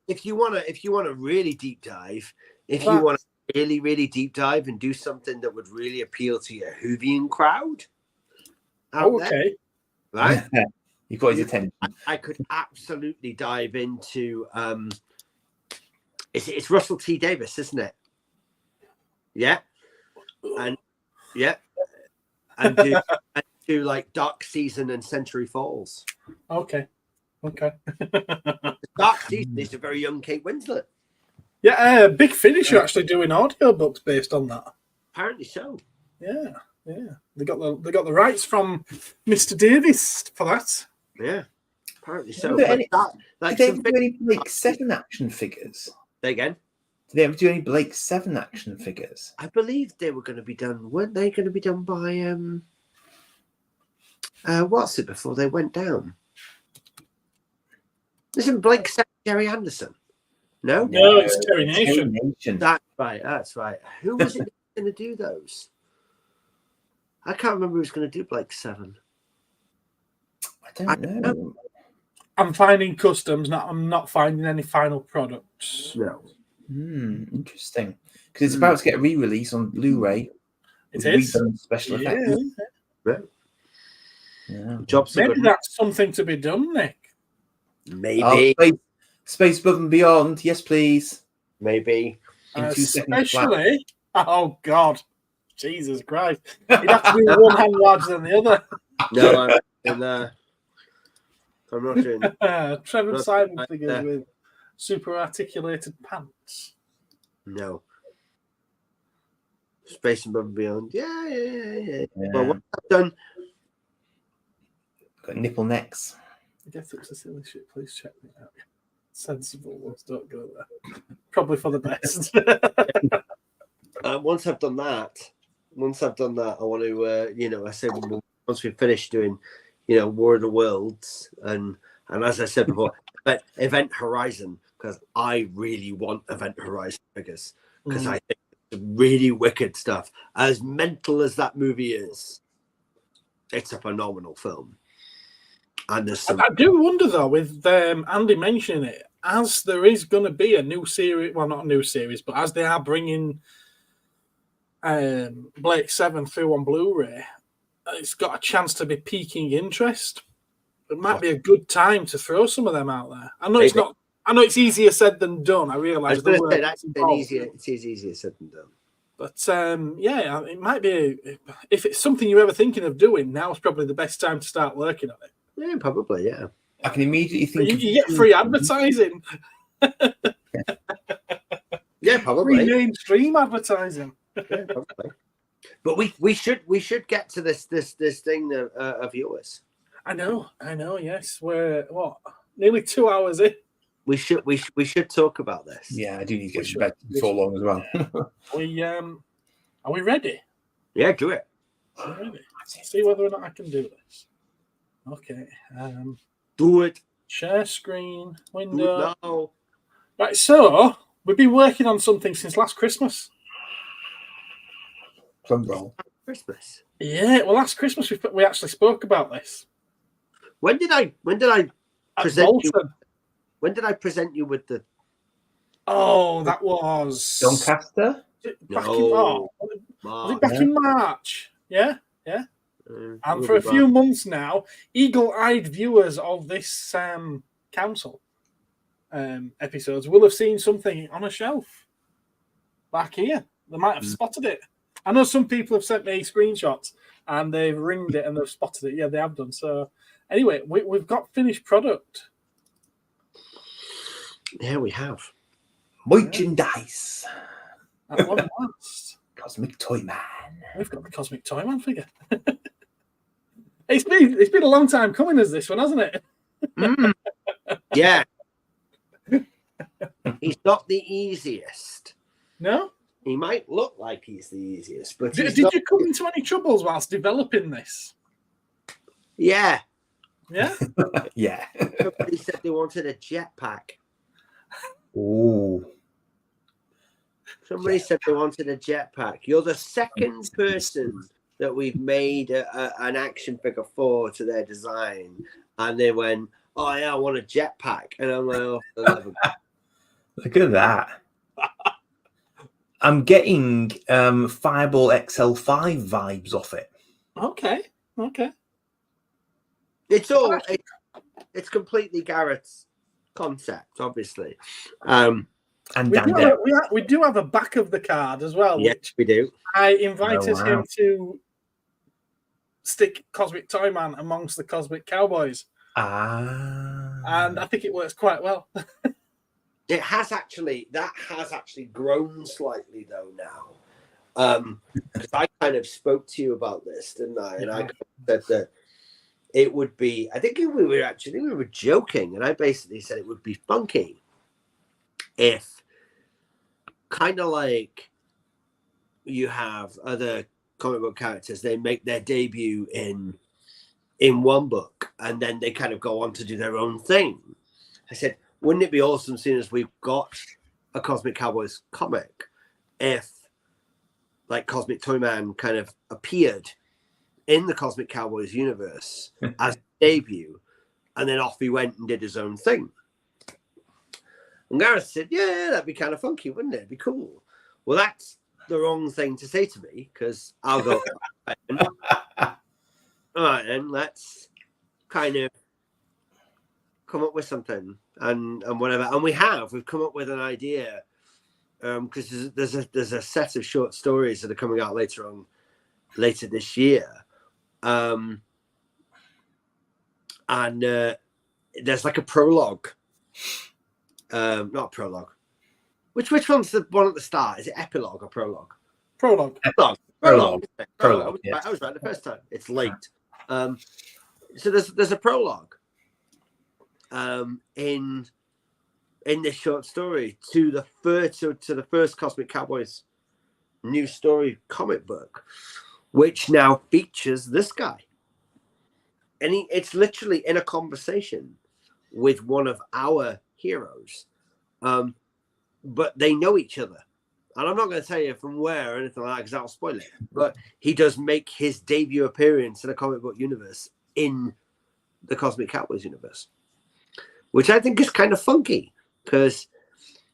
If you want to really deep dive, if you want to really, really deep dive and do something that would really appeal to your Whovian crowd, okay, right? You got his attention. I could absolutely dive into. It's Russell T Davies, isn't it? Yeah, and do like Dark Season and Century Falls. Okay. Dark Season is a very young Kate Winslet. Yeah, Big Finish are actually doing audiobooks based on that. Apparently so. Yeah. They got the rights from Mr. Davies for that. Yeah, apparently so. Did they ever do any Blake 7 action figures? Say again? Did they ever do any Blake 7 action figures? I believe they were going to be done. Weren't they going to be done by what's it before they went down? Isn't Blake 7 Jerry Anderson? No, it's Terry Nation. That's right. Who was it going to do those? I can't remember who's going to do Blake 7. I don't know. I'm finding customs. I'm not finding any final products. No. Interesting. Because it's about to get a re-release on Blu-ray. It is. Special effects. Yeah. Maybe that's something to be done, Nick. Maybe. Space Above and Beyond. Yes, please. Maybe. In 2 seconds Especially, oh God, Jesus Christ! You'd have to do one hand larger than the other. No, I'm not doing. Trevor Simon figures with super articulated pants. No. Space Above and Beyond. Yeah. Well, what I've done. Got nipple necks. I guess it's a silly shit. Please check me out. Sensible ones don't go there. Probably for the best. Once I've done that, I want to, I said once we finish doing, War of the Worlds and as I said before, but Event Horizon, because I really want Event Horizon figures because I think it's really wicked stuff. As mental as that movie is, it's a phenomenal film. And there's some. I do wonder though, with Andy mentioning it, as there is going to be a new series, well, not a new series, but as they are bringing Blake 7 through on Blu-ray, it's got a chance to be piquing interest. It might be a good time to throw some of them out there. I know it's not. I know it's easier said than done. I realise it's easier said than done. But it might be. If it's something you're ever thinking of doing, now's probably the best time to start working on it. Yeah, probably. Yeah. I can immediately think you get free advertising. Yeah, probably. Free mainstream advertising. Yeah, probably. But we should get to this thing of yours. I know. Yes, we're nearly 2 hours in. We should talk about this. Yeah, I do need to get to bed before long as well. Are we ready? Yeah, do it. Are we ready? See whether or not I can do this. Okay. Do it. Share screen window. Do it now. Right. So we've been working on something since last Christmas. Plum roll. Christmas. Yeah. Well, last Christmas we actually spoke about this. When did I present you? When did I present you with the? Oh, that was Doncaster. Back in March. Yeah. And for a few months now, eagle-eyed viewers of this council episodes will have seen something on a shelf back here. They might have spotted it. I know some people have sent me screenshots and they've ringed it and they've spotted it. Yeah, they have done. So anyway, we've got finished product. Yeah, we have. Merchandise. At long last. Cosmic Toy Man. We've got the Cosmic Toy Man figure. It's been a long time coming as this one, hasn't it? Yeah. He's not the easiest. No? He might look like he's the easiest, but did you come into any troubles whilst developing this? Yeah. Yeah? Yeah. Somebody said they wanted a jetpack. Ooh. Somebody said they wanted a jetpack. You're the second person that we've made an action figure for to their design, and they went, "Oh yeah, I want a jetpack," and I'm like, "Oh, look at that." I'm getting Fireball XL5 vibes off it. Okay. It's completely Gareth's concept, obviously. And we do have a back of the card as well. Yes, we do. I invited him to stick Cosmic Toy Man amongst the Cosmic Cowboys. And I think it works quite well. That has actually grown slightly though now. Because I kind of spoke to you about this, didn't I? And I said that it would be, I think we were joking, and I basically said it would be funky if kind of like you have other comic book characters, they make their debut in one book and then they kind of go on to do their own thing. I said, wouldn't it be awesome, seeing as we've got a Cosmic Cowboys comic, if like Cosmic Toy Man kind of appeared in the Cosmic Cowboys universe as debut, and then off he went and did his own thing. And Gareth said, yeah, that'd be kind of funky, wouldn't it? It'd be cool. Well, that's the wrong thing to say to me, because I'll go, all right, then let's kind of come up with something and whatever. And we've come up with an idea, because there's a set of short stories that are coming out later this year. And there's like a prologue. Not a prologue. Which one's the one at the start? Is it epilogue or prologue? Prologue. Prologue. Yes. I was right the first time. It's late. So there's a prologue in this short story to the first Cosmic Cowboys new story comic book, which now features this guy. And it's literally in a conversation with one of our heroes. But they know each other. And I'm not going to tell you from where or anything like that, because that'll spoil it. But he does make his debut appearance in a comic book universe in the Cosmic Cowboys universe, which I think is kind of funky, because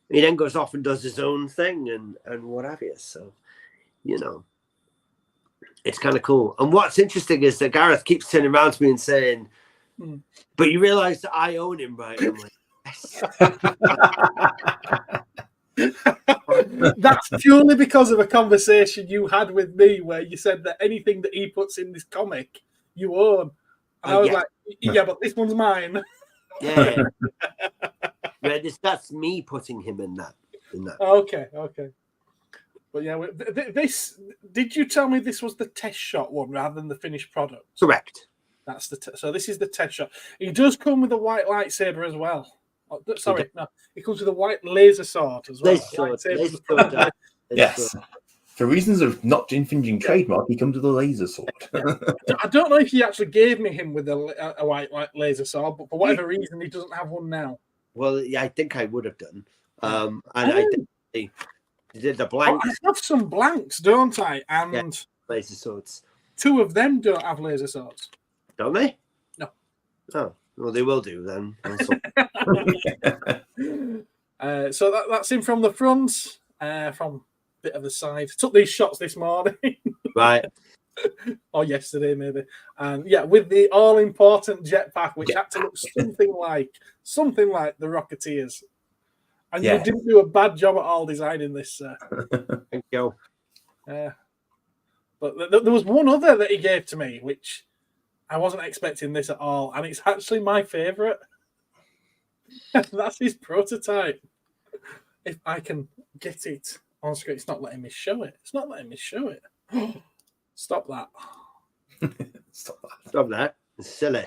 he then goes off and does his own thing and what have you. So, you know, it's kind of cool. And what's interesting is that Gareth keeps turning around to me and saying, but you realize that I own him, right? I'm like, yes. That's purely because of a conversation you had with me where you said that anything that he puts in this comic, you own. And I was like, yeah, but this one's mine. Yeah. That's me putting him in that. Okay. But yeah, this. Did you tell me this was the test shot one rather than the finished product? Correct. That's so this is the test shot. He does come with a white lightsaber as well. Oh, sorry, no, he comes with a white laser sword as well. Laser sword. Yes. For reasons of not infringing trademark, he comes with a laser sword. I don't know if he actually gave me him with a white laser sword, but for whatever reason, he doesn't have one now. Well, yeah, I think I would have done. And I did the blanks. I have some blanks, don't I? And laser swords. Two of them don't have laser swords. Don't they? No. Oh, well, they will do then. So that's him from the front, from a bit of the side. Took these shots this morning. Right. Or yesterday, maybe. And yeah, with the all-important jetpack, which had to look something like the Rocketeers. And you didn't do a bad job at all designing this. Thank you. But there was one other that he gave to me, which I wasn't expecting this at all, and it's actually my favourite. That's his prototype. If I can get it on screen, it's not letting me show it. Stop that. Stop that. It's silly.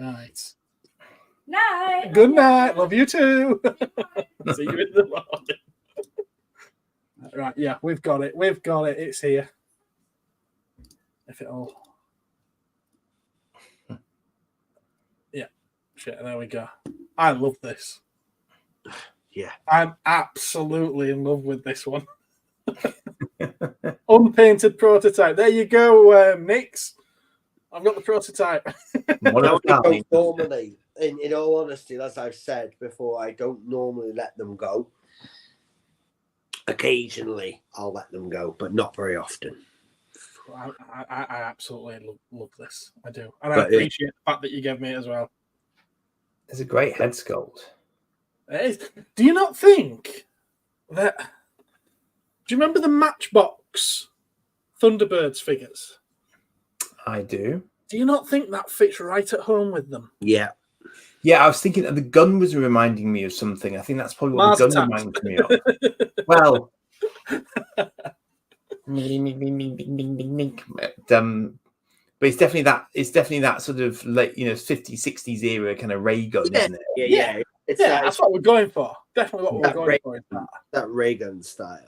Right. Night. Good night. Love you too. See you in the morning. Right, yeah, we've got it. It's here. If it'll. Yeah. Shit, there we go. I love this. Yeah. I'm absolutely in love with this one. Unpainted prototype. There you go, Nix. I've got the prototype. Normally, in all honesty, as I've said before, I don't normally let them go. Occasionally, I'll let them go, but not very often. I absolutely love this. I do. And I appreciate the fact that you gave me it as well. It's a great head sculpt. It is. Do you not think that... Do you remember the Matchbox Thunderbirds figures? I do. Do you not think that fits right at home with them? Yeah. Yeah, I was thinking that the gun was reminding me of something. I think that's probably what the gun reminds me of. Well... but it's definitely that sort of late, 50s, 60s era kind of ray gun, isn't it? Yeah. That's what we're going for. Definitely what we're going for. That ray gun style.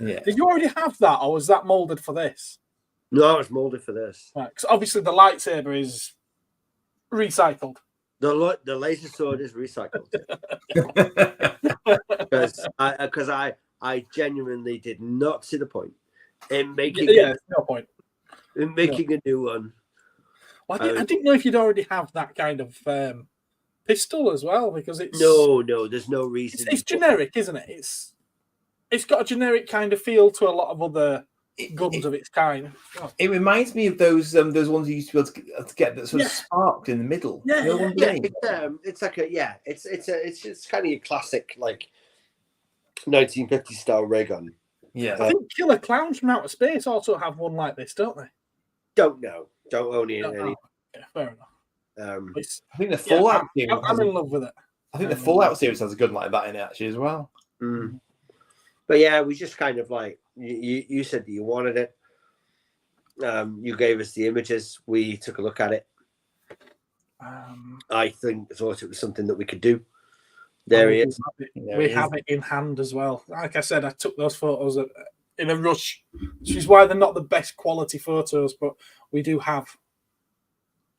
Yeah. Did you already have that, or was that molded for this? No, it's molded for this. Right, because obviously the lightsaber is recycled. The laser sword is recycled. Because I genuinely did not see the point in making no point. And making a new one. Well, I didn't know if you'd already have that kind of pistol as well, because it's no, there's no reason. It's generic, isn't it? It's got a generic kind of feel to a lot of other guns of its kind. It reminds me of those ones you used to be able to get that sort of sparked in the middle. Yeah, it's like it's kind of your classic like 1950s style ray gun. Yeah, I think Killer Clowns from Outer Space also have one like this, don't they? Don't know. Don't own it. Any. Yeah, fair enough. I think the Fallout series. I'm in love with it. I think the Fallout series has a gun like that in it actually as well. Mm. But yeah, we just kind of like you said that you wanted it. You gave us the images. We took a look at it. I thought it was something that we could do. There he is. We have it in hand as well. Like I said, I took those photos in a rush, which is why they're not the best quality photos, but we do have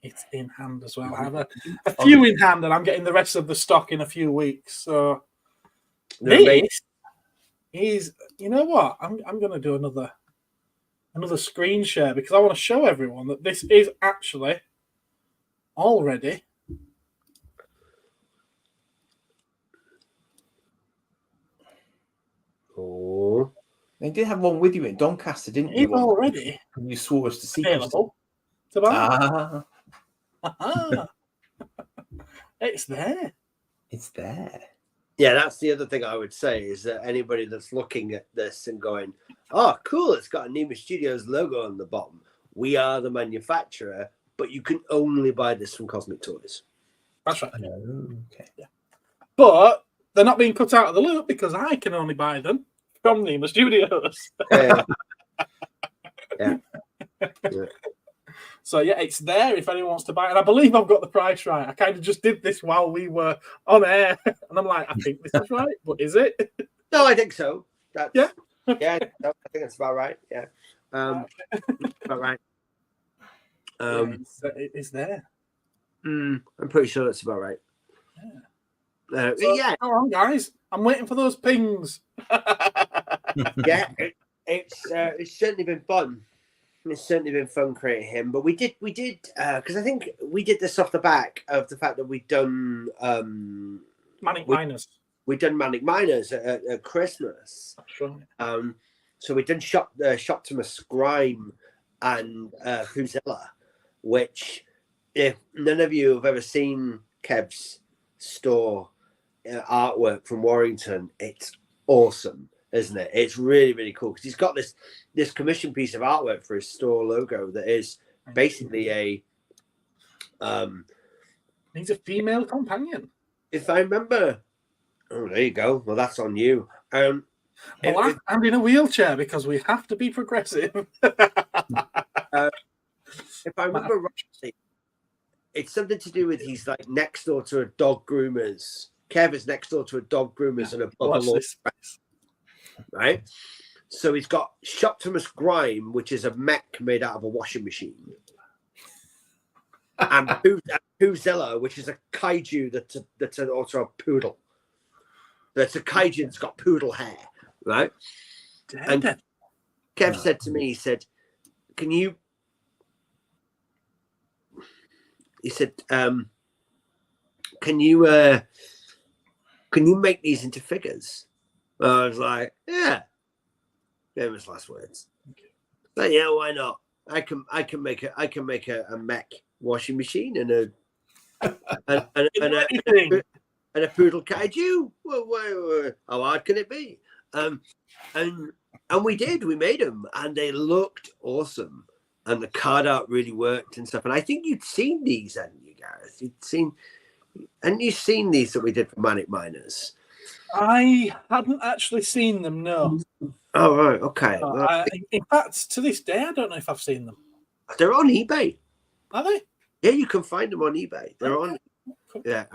it in hand as well. I have a few in hand, and I'm getting the rest of the stock in a few weeks. So this is, you know what? I'm going to do another screen share because I want to show everyone that this is actually already. Oh, they did have one with you in Doncaster, didn't you? Already. You swore us to see available to buy. It's there. It's there. Yeah, that's the other thing I would say is that anybody that's looking at this and going, "Oh, cool! It's got a NEMA Studios logo on the bottom. We are the manufacturer, but you can only buy this from Cosmic Toys." That's right. Okay. Yeah. But they're not being cut out of the loop because I can only buy them from NEMA Studios. Yeah. So yeah, it's there if anyone wants to buy it. And I believe I've got the price right. I kind of just did this while we were on air, and I'm like, I think this is right, but is it? No, I think so. Yeah, I think that's about right. Yeah, about right. It's there. I'm pretty sure that's about right. Yeah. So, go on, guys. I'm waiting for those pings. Yeah, it's certainly been fun. It's certainly been fun creating him, but we did because I think we did this off the back of the fact that we'd done Manic Miners. We'd done Manic Miners at Christmas. Sure. So we'd done Shoptimus Grime and Crusella, which if none of you have ever seen Kev's store artwork from Warrington, it's awesome, isn't it? It's really, really cool because he's got this commission piece of artwork for his store logo that is basically he's a female companion. If I remember, oh, there you go. Well, that's on you. I'm in a wheelchair because we have to be progressive. If I remember rightly, it's something to do with he's like next door to a dog groomer's. Kev is next door to a dog groomer's and a bubble, right? So he's got Shoptimus Grime, which is a mech made out of a washing machine, and Crusella, which is a kaiju that's also a poodle. That's a kaiju that's got poodle hair, right? And Kev said to me, he said, "Can you?" He said, "Can you make these into figures?" I was like, "Yeah." Famous last words. But yeah, why not? I can make a mech washing machine and a poodle kaiju. How hard can it be? And we did. We made them, and they looked awesome. And the card art really worked and stuff. And I think you'd seen these, hadn't you, Gareth? Hadn't you seen these that we did for Manic Miners? I hadn't actually seen them, no. Oh, right, okay. In fact, to this day, I don't know if I've seen them. They're on eBay. Are they? Yeah, you can find them on eBay. They're on. Yeah,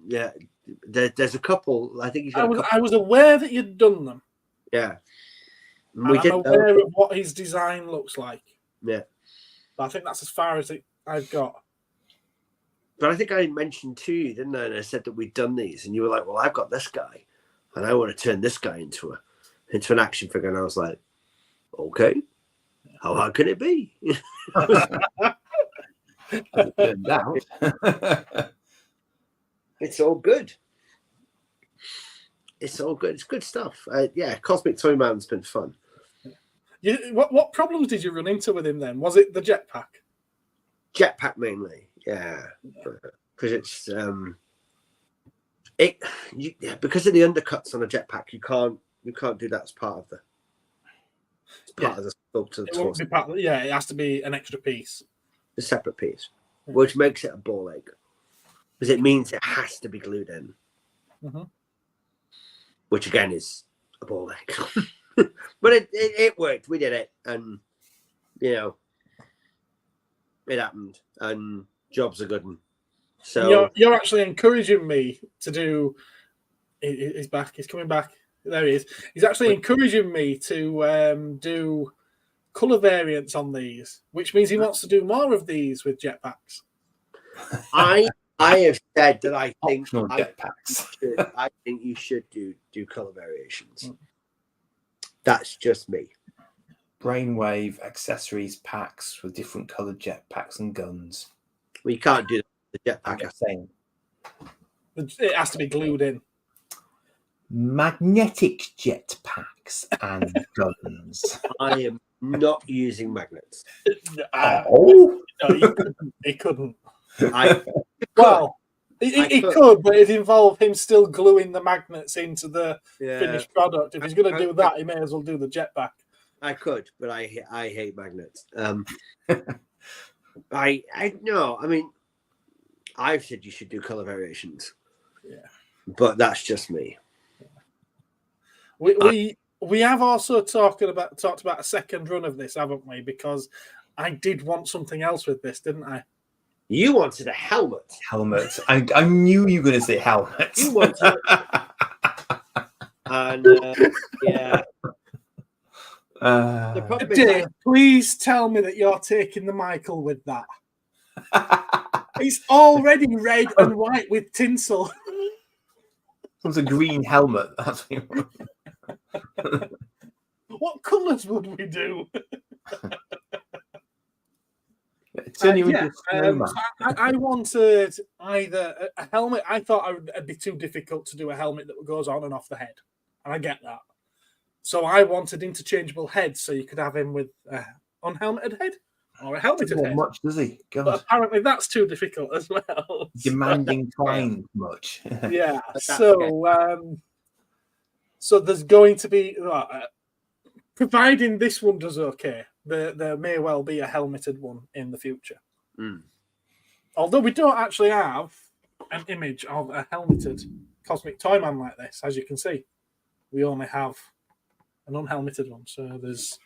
yeah. There's a couple. I think I was aware that you'd done them. Yeah. I'm aware of what his design looks like. Yeah. But I think that's as far as I've got. But I think I mentioned to you, didn't I? And I said that we'd done these, and you were like, "Well, I've got this guy, and I want to turn this guy into an action figure." And I was like, "Okay." How hard can it be? As it turned out. It's all good. It's all good. It's good stuff. Yeah, Cosmic Toyman's been fun. What problems did you run into with him then? Was it the jetpack? Jetpack mainly, yeah. Because it's because of the undercuts on a jetpack, you can't do that as part of the sculpt of the torso. It has to be an extra piece. A separate piece, which makes it a ball ache. Because it means it has to be glued in. Mm-hmm. Which again is a ball ache. But it worked. We did it, and it happened. And jobs are good. So you're actually encouraging me to do. He's back. He's coming back. There he is. He's actually encouraging me to do colour variants on these, which means he wants to do more of these with jetpacks. I have said that I think jetpacks. I think you should do colour variations. That's just me. Brainwave accessories packs with different coloured jetpacks and guns. Well, you can't do the jetpack. Saying it has to be glued in. Magnetic jetpacks and guns. I am not using magnets. Oh, no, he couldn't. Well, he could, but it involved him still gluing the magnets into the finished product. If he's going to do that, he may as well do the jetpack. I could, but I hate magnets. No. I mean, I've said you should do color variations. Yeah, but that's just me. We have also talked about a second run of this, haven't we? Because I did want something else with this, didn't I? You wanted a helmet. Helmet. I knew you were going to say helmet. You wanted. And yeah. Dave, please tell me that you're taking the Michael with that. It's already red and white with tinsel. It's a green helmet. That's what you want. What colours would we do? I wanted either a helmet. I thought it'd be too difficult to do a helmet that goes on and off the head, and I get that. So I wanted interchangeable heads, so you could have him with an unhelmeted head or a helmeted head. Much does he? God. But apparently that's too difficult as well. Demanding kind much. Yeah. So there's going to be, providing this one does okay, there may well be a helmeted one in the future. Although we don't actually have an image of a helmeted Cosmic Toyman like this, as you can see. We only have an unhelmeted one. So there's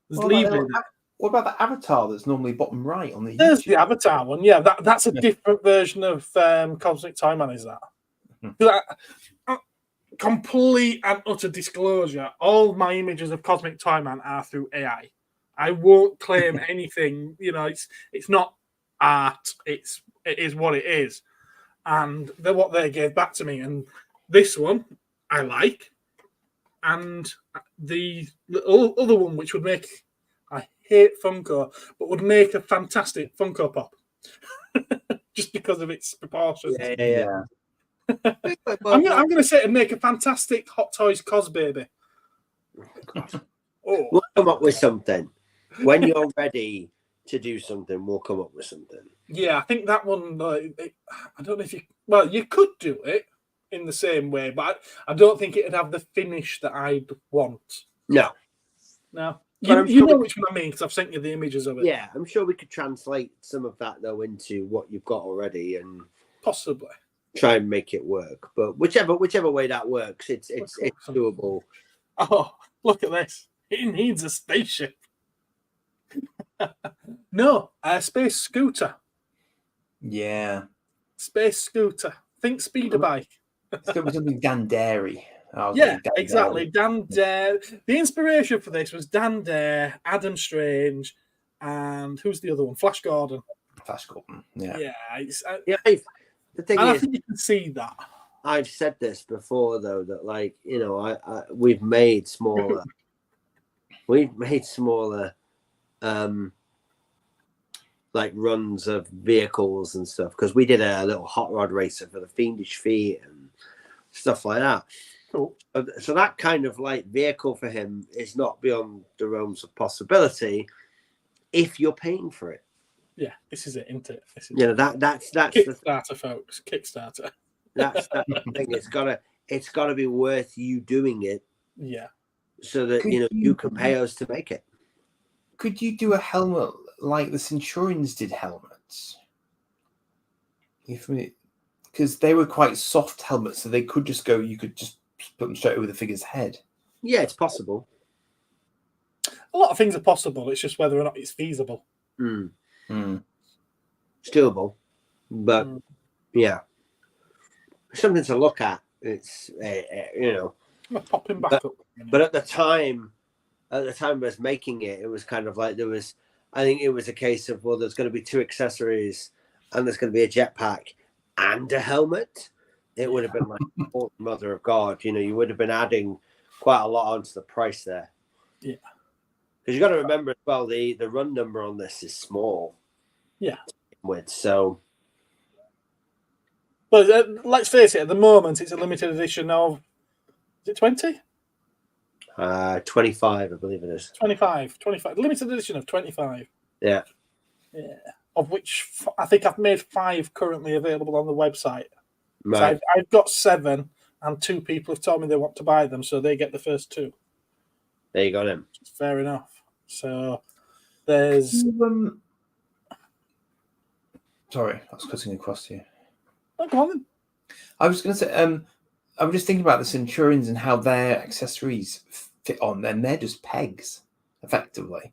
what about the avatar that's normally bottom right on the There's YouTube? the avatar one. Yeah, that's a different version of Cosmic Toyman, is that? Complete and utter disclosure, all my images of Cosmic Toyman are through AI. I won't claim anything, it's not art, it is what it is. And they're what they gave back to me. And this one I like. And the other one, which would make, I hate Funko, but would make a fantastic Funko Pop. Just because of its proportions. Yeah. I'm going to say it'd make a fantastic Hot Toys Cos Baby. We'll come up with something. When you're ready to do something, we'll come up with something. Yeah, I think that one, I don't know if you could do it in the same way, but I don't think it'd have the finish that I'd want. No. You know which one I mean, because I've sent you the images of it. Yeah, I'm sure we could translate some of that, though, into what you've got already and possibly try and make it work. But whichever way that works, it's doable. Oh, look at this. It needs a spaceship. No, a space scooter. Yeah. Space scooter. Think speeder bike. It's going to be something Dan Dairy. Exactly. Dan Dare. The inspiration for this was Dan Dare, Adam Strange, and who's the other one? Flash Gordon. Yeah. The thing I is, think you can see that. I've said this before, though, that we've made smaller we made smaller like runs of vehicles and stuff, because we did a little hot rod racer for the Fiendish Feet and stuff like that. Cool. So that kind of like vehicle for him is not beyond the realms of possibility if you're paying for it. Yeah, this is it, isn't it? This is that's Kickstarter, folks. Kickstarter. That's the thing. It's gotta be worth you doing it. Yeah. So that you can pay us to make it. Could you do a helmet like the Centurions did helmets? Because they were quite soft helmets, so they could just go. You could just put them straight over the figure's head. Yeah, it's possible. A lot of things are possible. It's just whether or not it's feasible. It's doable, but yeah, something to look at. It's I'm popping back up. But at the time I was making it, it was kind of like I think it was a case of, well, there's going to be 2 accessories and there's going to be a jetpack and a helmet. It would have been like, oh, mother of God, you would have been adding quite a lot onto the price there. Yeah. Because you got to remember as well, the run number on this is small. Yeah. So. But let's face it, at the moment, it's a limited edition of, is it 20? 25, I believe it is. 25. Limited edition of 25. Yeah. Yeah. Of which I think I've made 5 currently available on the website. Right. So I've got 7, and 2 people have told me they want to buy them, so they get the first 2. There you got him. Fair enough. So there's. Sorry, I was cutting across to you. Oh, go on then. I was going to say, I'm just thinking about the Centurions and how their accessories fit on them. They're just pegs, effectively.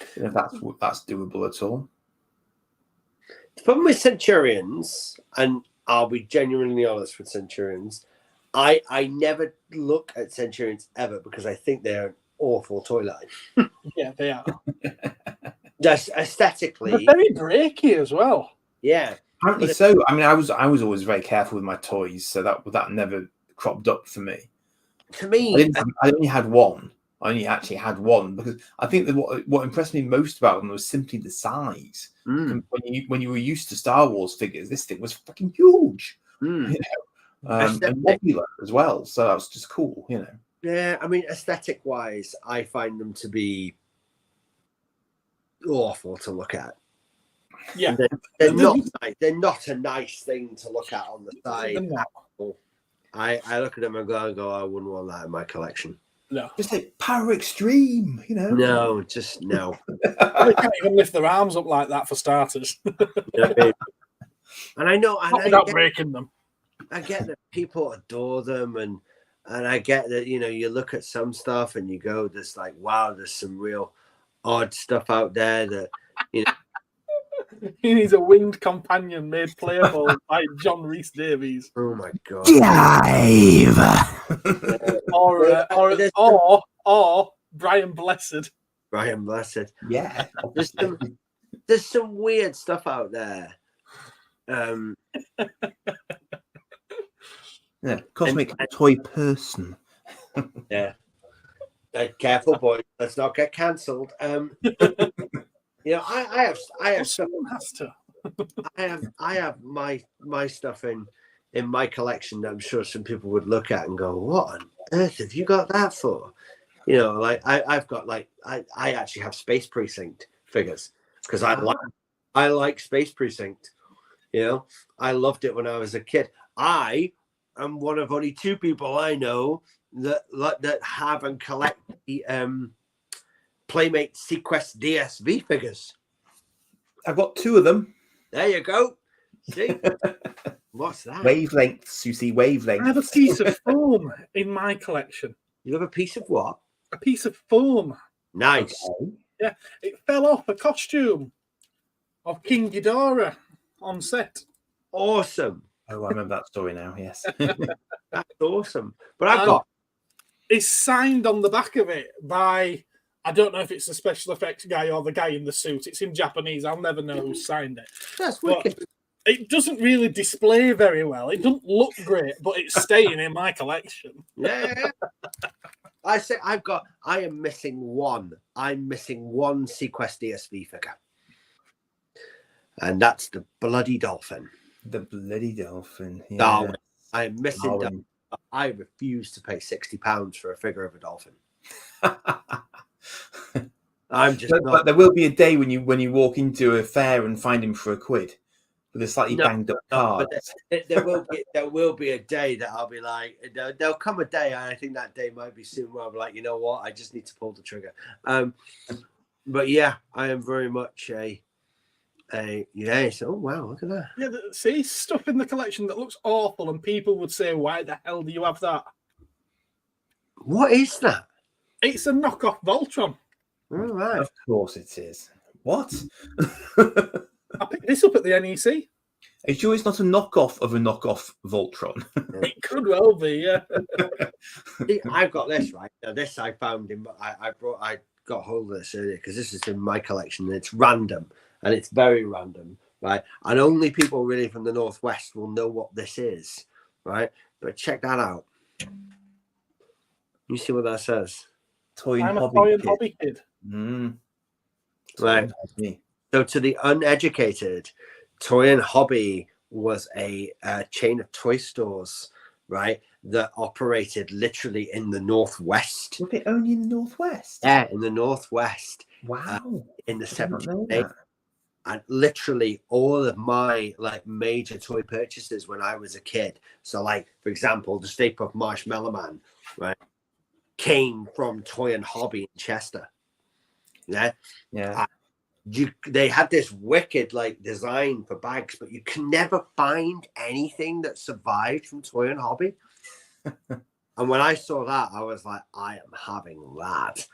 I don't know if that's doable at all. The problem with Centurions, and I'll be genuinely honest with Centurions, I never look at Centurions ever because I think they're an awful toy line. Yeah, they are. Just aesthetically. They're very breaky as well. Yeah. Apparently so. I mean, I was always very careful with my toys, so that never cropped up for me. To me, I only had one. I only actually had one because I think that what impressed me most about them was simply the size. When you were used to Star Wars figures, this thing was fucking huge. And modular as well, so that was just cool. Yeah, I mean, aesthetic-wise, I find them to be awful to look at. Yeah, they're not nice. They're not a nice thing to look at on the side. I look at them and go, I wouldn't want that in my collection. No, just like Power Extreme, No, just no. They can't even lift their arms up like that for starters. And I know, and without breaking them. I get that people adore them, and I get that you look at some stuff and you go, "There's like, wow, there's some real odd stuff out there that He needs a winged companion made playable by John Rhys Davies. Oh my God! or Brian Blessed. Brian Blessed. Yeah. There's some weird stuff out there. Yeah, Cosmic Toy Person. Yeah. Careful, boys. Let's not get cancelled. I have Someone has to. I have my stuff in my collection that I'm sure some people would look at and go, "What on earth have you got that for?" Like I've got I actually have Space Precinct figures because I like Space Precinct. I loved it when I was a kid. I am one of only 2 people I know that have and collect the Playmate Sequest DSV figures. I've got 2 of them. There you go. See? What's that? Wavelengths, you see, wavelengths. I have a piece of foam in my collection. You have a piece of what? A piece of foam. Nice. Okay. Yeah, it fell off a costume of King Ghidorah on set. Awesome. Oh, I remember that story now, yes. That's awesome. But I've got... It's signed on the back of it by... I don't know if it's the special effects guy or the guy in the suit. It's in Japanese. I'll never know who signed it. That's wicked. But it doesn't really display very well. It doesn't look great, but it's staying in my collection. Yeah. I say I am missing one. I'm missing one Sequest DSV figure. And that's the bloody dolphin. The bloody dolphin. Yeah. Darwin. I am missing Darwin. I refuse to pay £60 for a figure of a dolphin. I'm just but there will be a day when you walk into a fair and find him for £1 with a slightly banged up card. There will be a day that I'll be like, there'll come a day, and I think that day might be soon, where I'll be like, you know what, I just need to pull the trigger. But yeah, I am very much so, oh wow, look at that. Yeah, see stuff in the collection that looks awful, and people would say, "Why the hell do you have that?" What is that? It's a knockoff Voltron. All right. Of course it is. What? I picked this up at the NEC. Are you sure it's not a knockoff of a knockoff Voltron? It could well be, yeah. See, I've got this right now. This I found in. I got hold of this earlier because this is in my collection. And it's random, and it's very random, right? And only people really from the Northwest will know what this is, right? But check that out. You see what that says? Toy and I'm a hobby toy and kid. hobby kid. Right. So to the uneducated, Toy and Hobby was a chain of toy stores, right, that operated literally in the Northwest. Was it only in the Northwest? Yeah, in the Northwest. Wow. In the I didn't know 70s. that. And literally all of my major toy purchases when I was a kid. So like, for example, the Stay Puft Marshmallow Man, right, came from Toy and Hobby in Chester. Yeah. They had this wicked design for bags, but you can never find anything that survived from Toy and Hobby. And when I saw that, I was like, I am having that.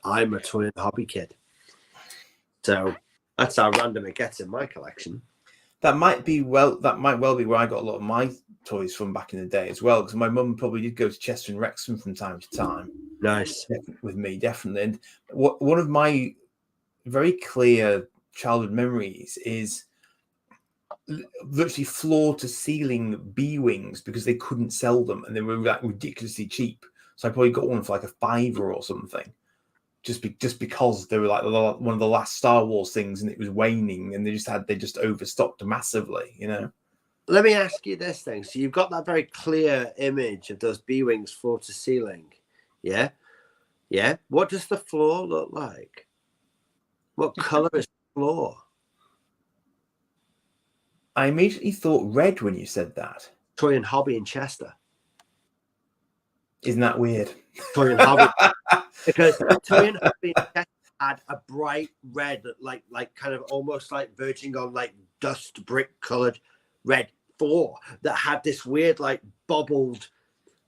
I'm a Toy and Hobby kid. So that's how random it gets in my collection. That might well be where I got a lot of my toys from back in the day as well, because my mum probably did go to Chester and Wrexham from time to time. Nice. With me, definitely. And one of my very clear childhood memories is virtually floor to ceiling B-wings because they couldn't sell them and they were ridiculously cheap. So I probably got one for like $5 or something, just because they were like one of the last Star Wars things and it was waning and they just overstocked massively, you know. Let me ask you this thing. So you've got that very clear image of those B-wings floor to ceiling. Yeah. Yeah. What does the floor look like? What color is the floor? I immediately thought red when you said that. Toy and Hobby in Chester. Isn't that weird? Toy and Hobby. Because Toy and Hobby in Chester had a bright red, like kind of almost like verging on like dust brick colored red floor that had this weird like bubbled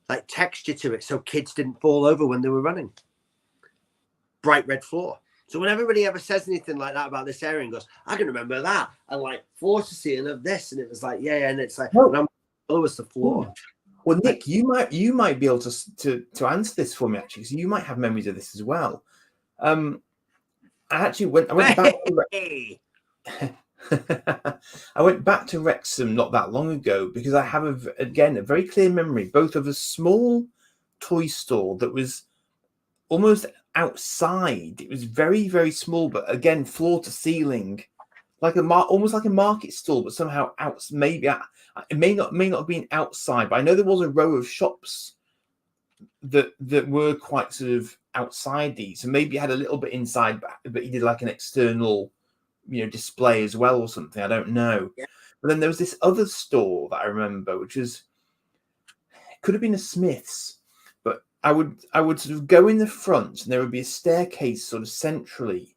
like texture to it so kids didn't fall over when they were running. Bright red floor. So when everybody ever says anything like that about this area and goes, I can remember that, and like floor to ceiling of this, and it was like, yeah, and it's like, it was the floor. Well, Nick, you might be able to answer this for me actually, so you might have memories of this as well. I went back. I went back to Wrexham not that long ago because I have a very clear memory, both of a small toy store that was almost outside. It was very, very small, but again, floor to ceiling, like almost like a market stall, but somehow out. Maybe it may not have been outside, but I know there was a row of shops that were quite sort of outside these, so maybe it had a little bit inside, but he did like an external, display as well or something. I don't know. Yeah. But then there was this other store that I remember, which could have been a Smith's. I would sort of go in the front and there would be a staircase sort of centrally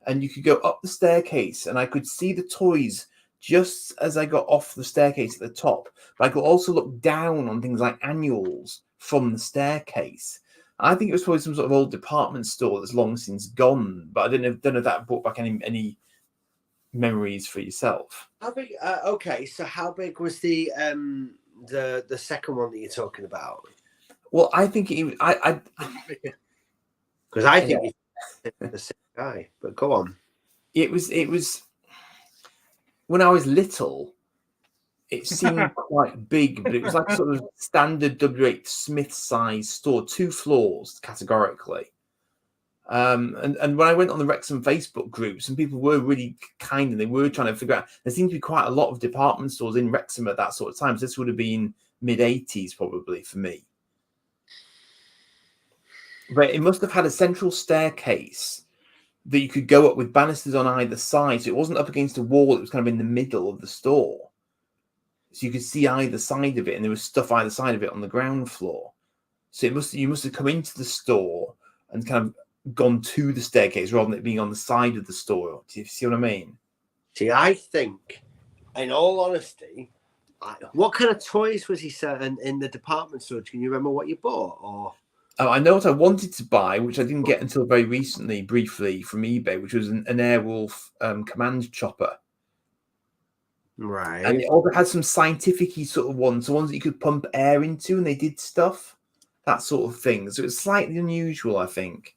and you could go up the staircase and I could see the toys just as I got off the staircase at the top. But I could also look down on things like annuals from the staircase. I think it was probably some sort of old department store that's long since gone, but I don't know if that brought back any memories for yourself. How big? Okay, so how big was the second one that you're talking about? Well, I think because I think he's the same guy. But go on. It was when I was little. It seemed quite big, but it was like sort of standard W8 Smith size store, 2 floors categorically. And when I went on the Wrexham Facebook group, some people were really kind and they were trying to figure out. There seemed to be quite a lot of department stores in Wrexham at that sort of time. So this would have been mid-80s probably for me. But it must have had a central staircase that you could go up with banisters on either side. So it wasn't up against a wall. It was kind of in the middle of the store. So you could see either side of it, and there was stuff either side of it on the ground floor. So you must have come into the store and kind of gone to the staircase rather than it being on the side of the store. Do you see what I mean? See, I think, in all honesty, what kind of toys was he selling in the department store? Can you remember what you bought? Or I know what I wanted to buy, which I didn't get until very recently, briefly from eBay, which was an Airwolf command chopper. Right. And it also had some scientific-y sort of ones, the ones that you could pump air into and they did stuff, that sort of thing. So it's slightly unusual, I think.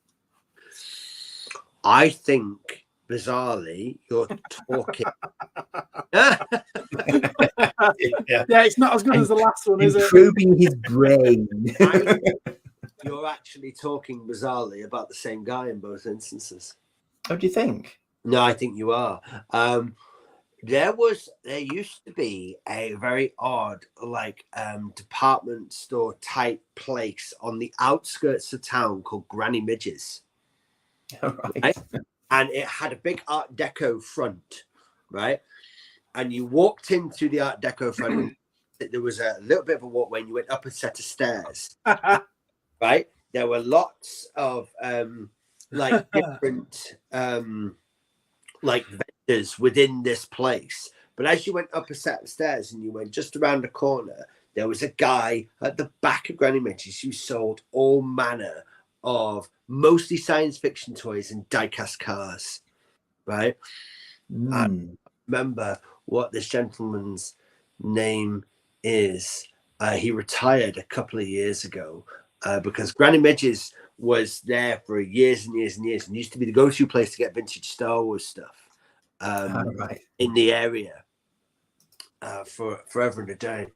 I think, bizarrely, you're talking. Yeah, it's not as good as the last one, is it? Probing his brain. You're actually talking bizarrely about the same guy in both instances. What do you think? No, I think you are. There used to be a very odd, department store type place on the outskirts of town called Granny Midge's. Right. And it had a big Art Deco front, right? And you walked in through the Art Deco front. There was a little bit of a walkway, and you went up a set of stairs. Right? There were lots of different vendors within this place. But as you went up a set of stairs and you went just around the corner, there was a guy at the back of Granny Midge's who sold all manner of mostly science fiction toys and die-cast cars. Right? I remember what this gentleman's name is. He retired a couple of years ago. Because Granny Midge's was there for years and years and years and used to be the go-to place to get vintage Star Wars stuff in the area for forever and a day.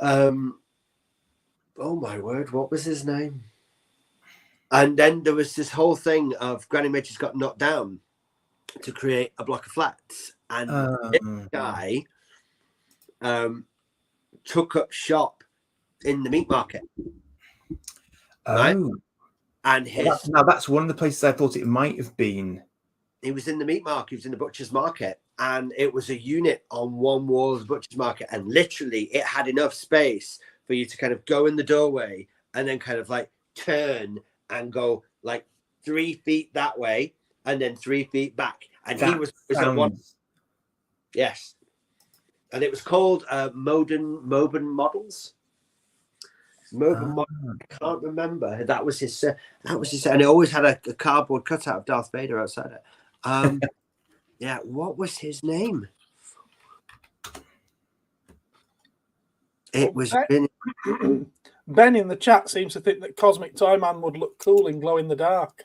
Oh my word, what was his name? And then there was this whole thing of Granny Midge's got knocked down to create a block of flats. And this guy took up shop in the meat market. Right? And that's one of the places I thought it might have been. He was in the meat market, he was in the butcher's market, and it was a unit on one wall of the butcher's market, and literally it had enough space for you to kind of go in the doorway and then kind of like turn and go like 3 feet that way and then 3 feet back. And he was on one. Yes. And it was called Moban Models. I can't remember. That was his, and it always had a cardboard cutout of Darth Vader outside it. Yeah, what was his name? It was Ben in the chat seems to think that Cosmic Toy Man would look cool in glow in the dark.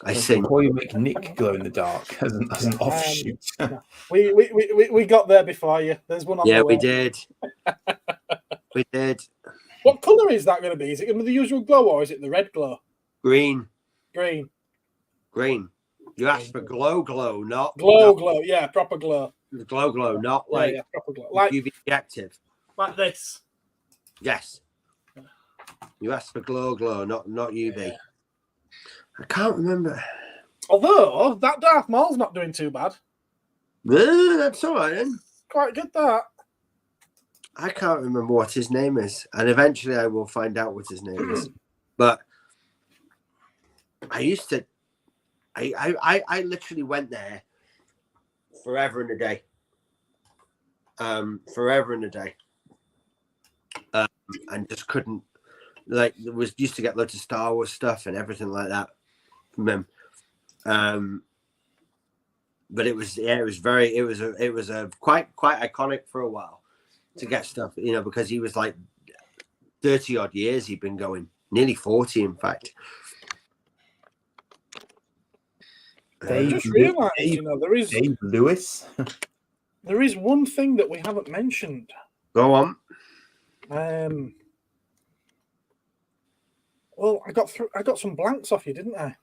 I see. Before you make Nick glow in the dark as an offshoot. We got there before you. There's one on the way. We did. We did. What colour is that going to be? Is it going to be the usual glow or is it the red glow? Green. Green. You asked for glow, not glow. Yeah, proper glow. Glow, not like proper glow. Like UV active. Like this. Yes. You asked for glow, not UV. Yeah. I can't remember. Although that Darth Maul's not doing too bad. That's all right then. Quite good that. I can't remember what his name is, and eventually I will find out what his name is. But I used to. I literally went there forever and a day. And just couldn't, used to get loads of Star Wars stuff and everything like that from him. But it was quite iconic for a while to get stuff, because he was like 30 odd years he'd been going, nearly 40 in fact. I just realised, Dave Lewis. there is one thing that we haven't mentioned. Go on. Well, I got some blanks off you, didn't I?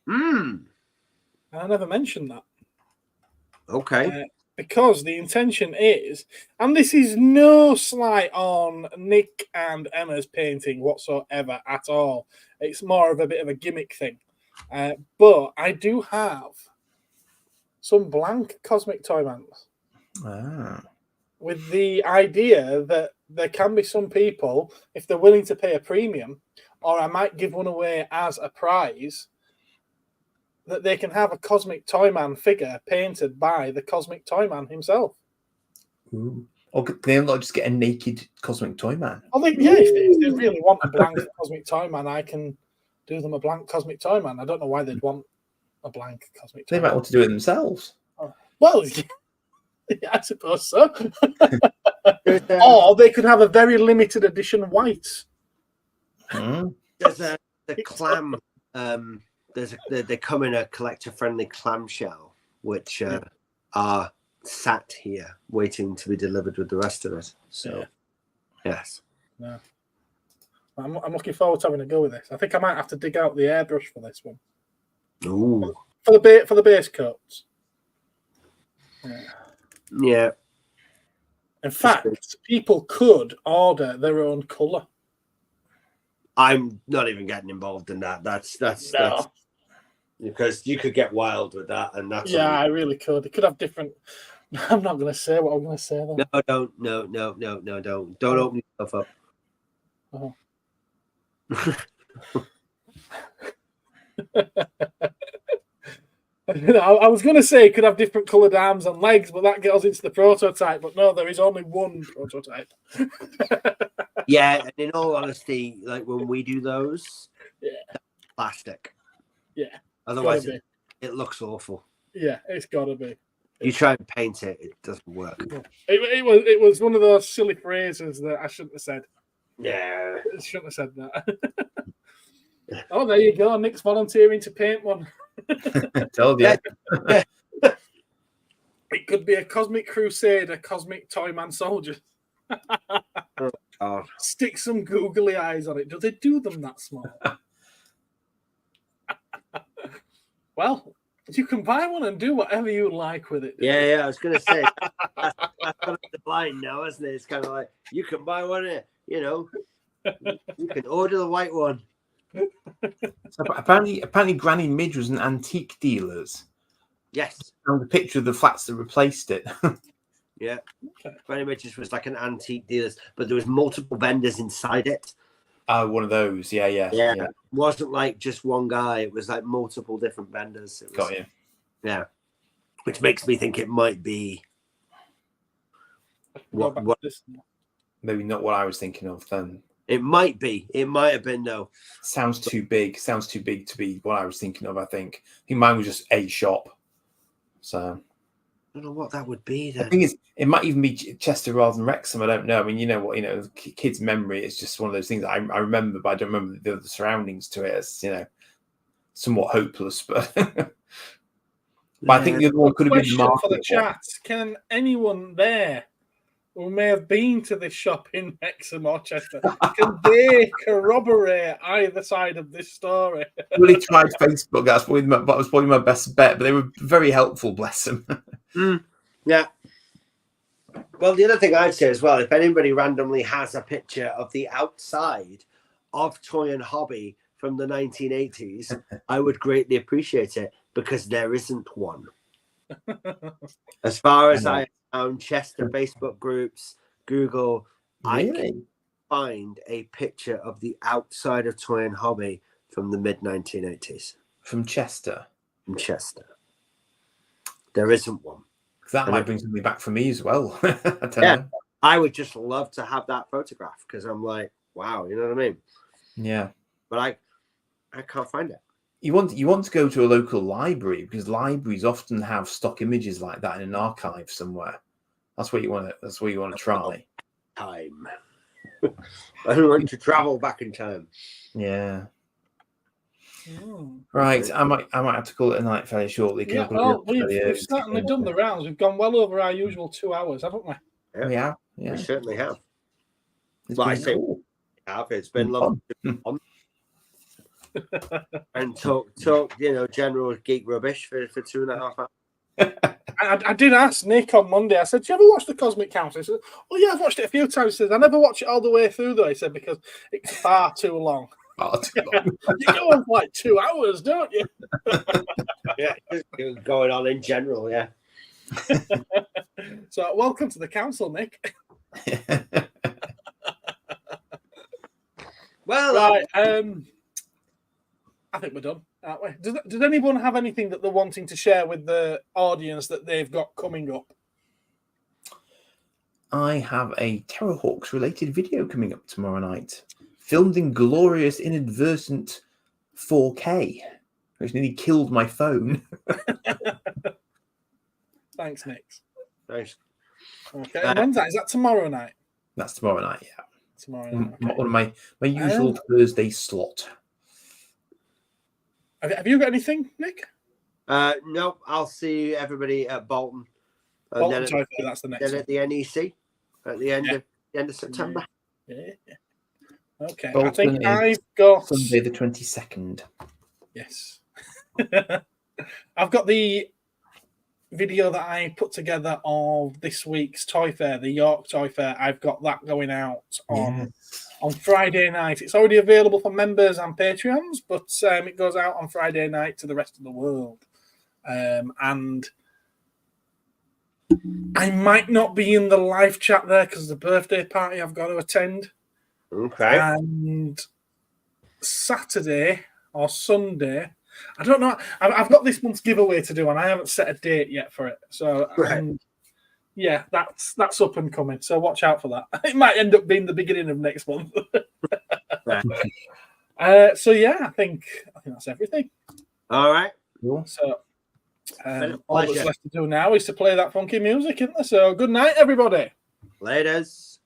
And I never mentioned that. Okay. Because the intention is, and this is no slight on Nick and Emma's painting whatsoever at all. It's more of a bit of a gimmick thing. But I do have some blank Cosmic Toymans. With the idea that there can be some people, if they're willing to pay a premium, or I might give one away as a prize, that they can have a Cosmic Toyman figure painted by the Cosmic Toyman himself. Ooh. Or could they not just get a naked Cosmic Toyman? I think, yeah, if they really want a blank Cosmic Toyman, I can do them a blank Cosmic Toyman. I don't know why they'd want a blank Cosmic Toyman. They might want to do it themselves. Well, yeah, I suppose so. Or they could have a very limited edition white. There's the clam. They come in a collector-friendly clamshell, which are sat here waiting to be delivered with the rest of it. So, yes. No. I'm looking forward to having a go with this. I think I might have to dig out the airbrush for this one. Ooh. For the base coats. Yeah. In fact, people could order their own colour. I'm not even getting involved in that. That's because you could get wild with that, and that's I really could. It could have different. I'm not going to say what I'm going to say. Then. No, don't open yourself up. Oh. I was going to say it could have different coloured arms and legs, but that goes into the prototype. But no, there is only one prototype. Yeah, and in all honesty, like when we do those, plastic. Yeah. Otherwise, it looks awful. Yeah, it's got to be. You try and paint it, it doesn't work. It was one of those silly phrases that I shouldn't have said. Yeah. I shouldn't have said that. Oh, there you go. Nick's volunteering to paint one. Told you. It could be a Cosmic Crusader, Cosmic Toyman Soldier. Stick some googly eyes on it. Do they do them that small? Well, you can buy one and do whatever you like with it. Yeah, I was going to say. That's the line now, isn't it? It's kind of like, you can buy one, you can order the white one. So apparently Granny Midge was an antique dealer's. Yes. I found a picture of the flats that replaced it. Yeah. Granny Midge's was like an antique dealer's, but there was multiple vendors inside it. Oh, one of those. Yeah. It wasn't like just one guy. It was like multiple different vendors. Got you. Yeah. Which makes me think it might be what maybe not what I was thinking of then. It might be. It might have been though. Sounds too big. Sounds too big to be what I was thinking of, I think. I think mine was just a shop. So I don't know what that would be then. The thing is, it might even be Chester rather than Wrexham. I don't know. I mean, kids' memory is just one of those things that I remember, but I don't remember the other surroundings to it as, somewhat hopeless. But, but I think the other one could have been the market for the chat. Can anyone there who may have been to this shop in Wrexham or Chester, can they corroborate either side of this story? Really tried Facebook. That was probably my best bet, but they were very helpful, bless them. Yeah. Well, the other thing I'd say as well, if anybody randomly has a picture of the outside of Toy and Hobby from the 1980s, I would greatly appreciate it, because there isn't one. As far as I found Chester Facebook groups, Google, I can find a picture of the outside of Toy and Hobby from the mid-1980s. From Chester? From Chester. There isn't one. That might bring something back for me as well. I don't know. I would just love to have that photograph, because I'm like, wow, you know what I mean? Yeah. But I can't find it. You want to go to a local library, because libraries often have stock images like that in an archive somewhere. That's what you want to try. Time. I want to travel back in time. Yeah. Right, I might have to call it a night fairly shortly. Yeah, well, we've certainly done the rounds. We've gone well over our usual 2 hours, haven't we? Yeah, we certainly have. Well, I say we have. It's been long. And talk, general geek rubbish for 2.5 hours. I did ask Nick on Monday. I said, "Do you ever watch the Cosmic Council?" He said, "Oh yeah, I've watched it a few times." He said, "I never watch it all the way through though." He said, "Because it's far too long." Far too long. You go on for like 2 hours, don't you? Yeah, it's going on in general. Yeah. So, welcome to the council, Nick. Well, right. I think we're done, aren't we? Does anyone have anything that they're wanting to share with the audience that they've got coming up? I have a Terrorhawks related video coming up tomorrow night, filmed in glorious inadvertent 4K, which nearly killed my phone. Thanks, Nick. Nice. Okay, and when's that? Is that tomorrow night? That's tomorrow night, yeah. Tomorrow night. Okay. One of my usual Thursday slot. Have you got anything, Nick? No, I'll see everybody at Bolton. Bolton Toy Fair, that's the next then one. At the NEC at the end of September. Yeah. Okay. Bolton I think I've got Sunday the 22nd. Yes. I've got the video that I put together of this week's Toy Fair, the York Toy Fair. I've got that going out on Friday night. It's already available for members and Patreons, but it goes out on Friday night to the rest of the world. And I might not be in the live chat there because of the birthday party I've got to attend. Okay. And Saturday or Sunday, I don't know. I've got this month's giveaway to do, and I haven't set a date yet for it. So, yeah, that's up and coming. So watch out for that. It might end up being the beginning of next month. So yeah, I think that's everything. All right. Cool. So all that's left to do now is to play that funky music, isn't there? So good night, everybody. Laters.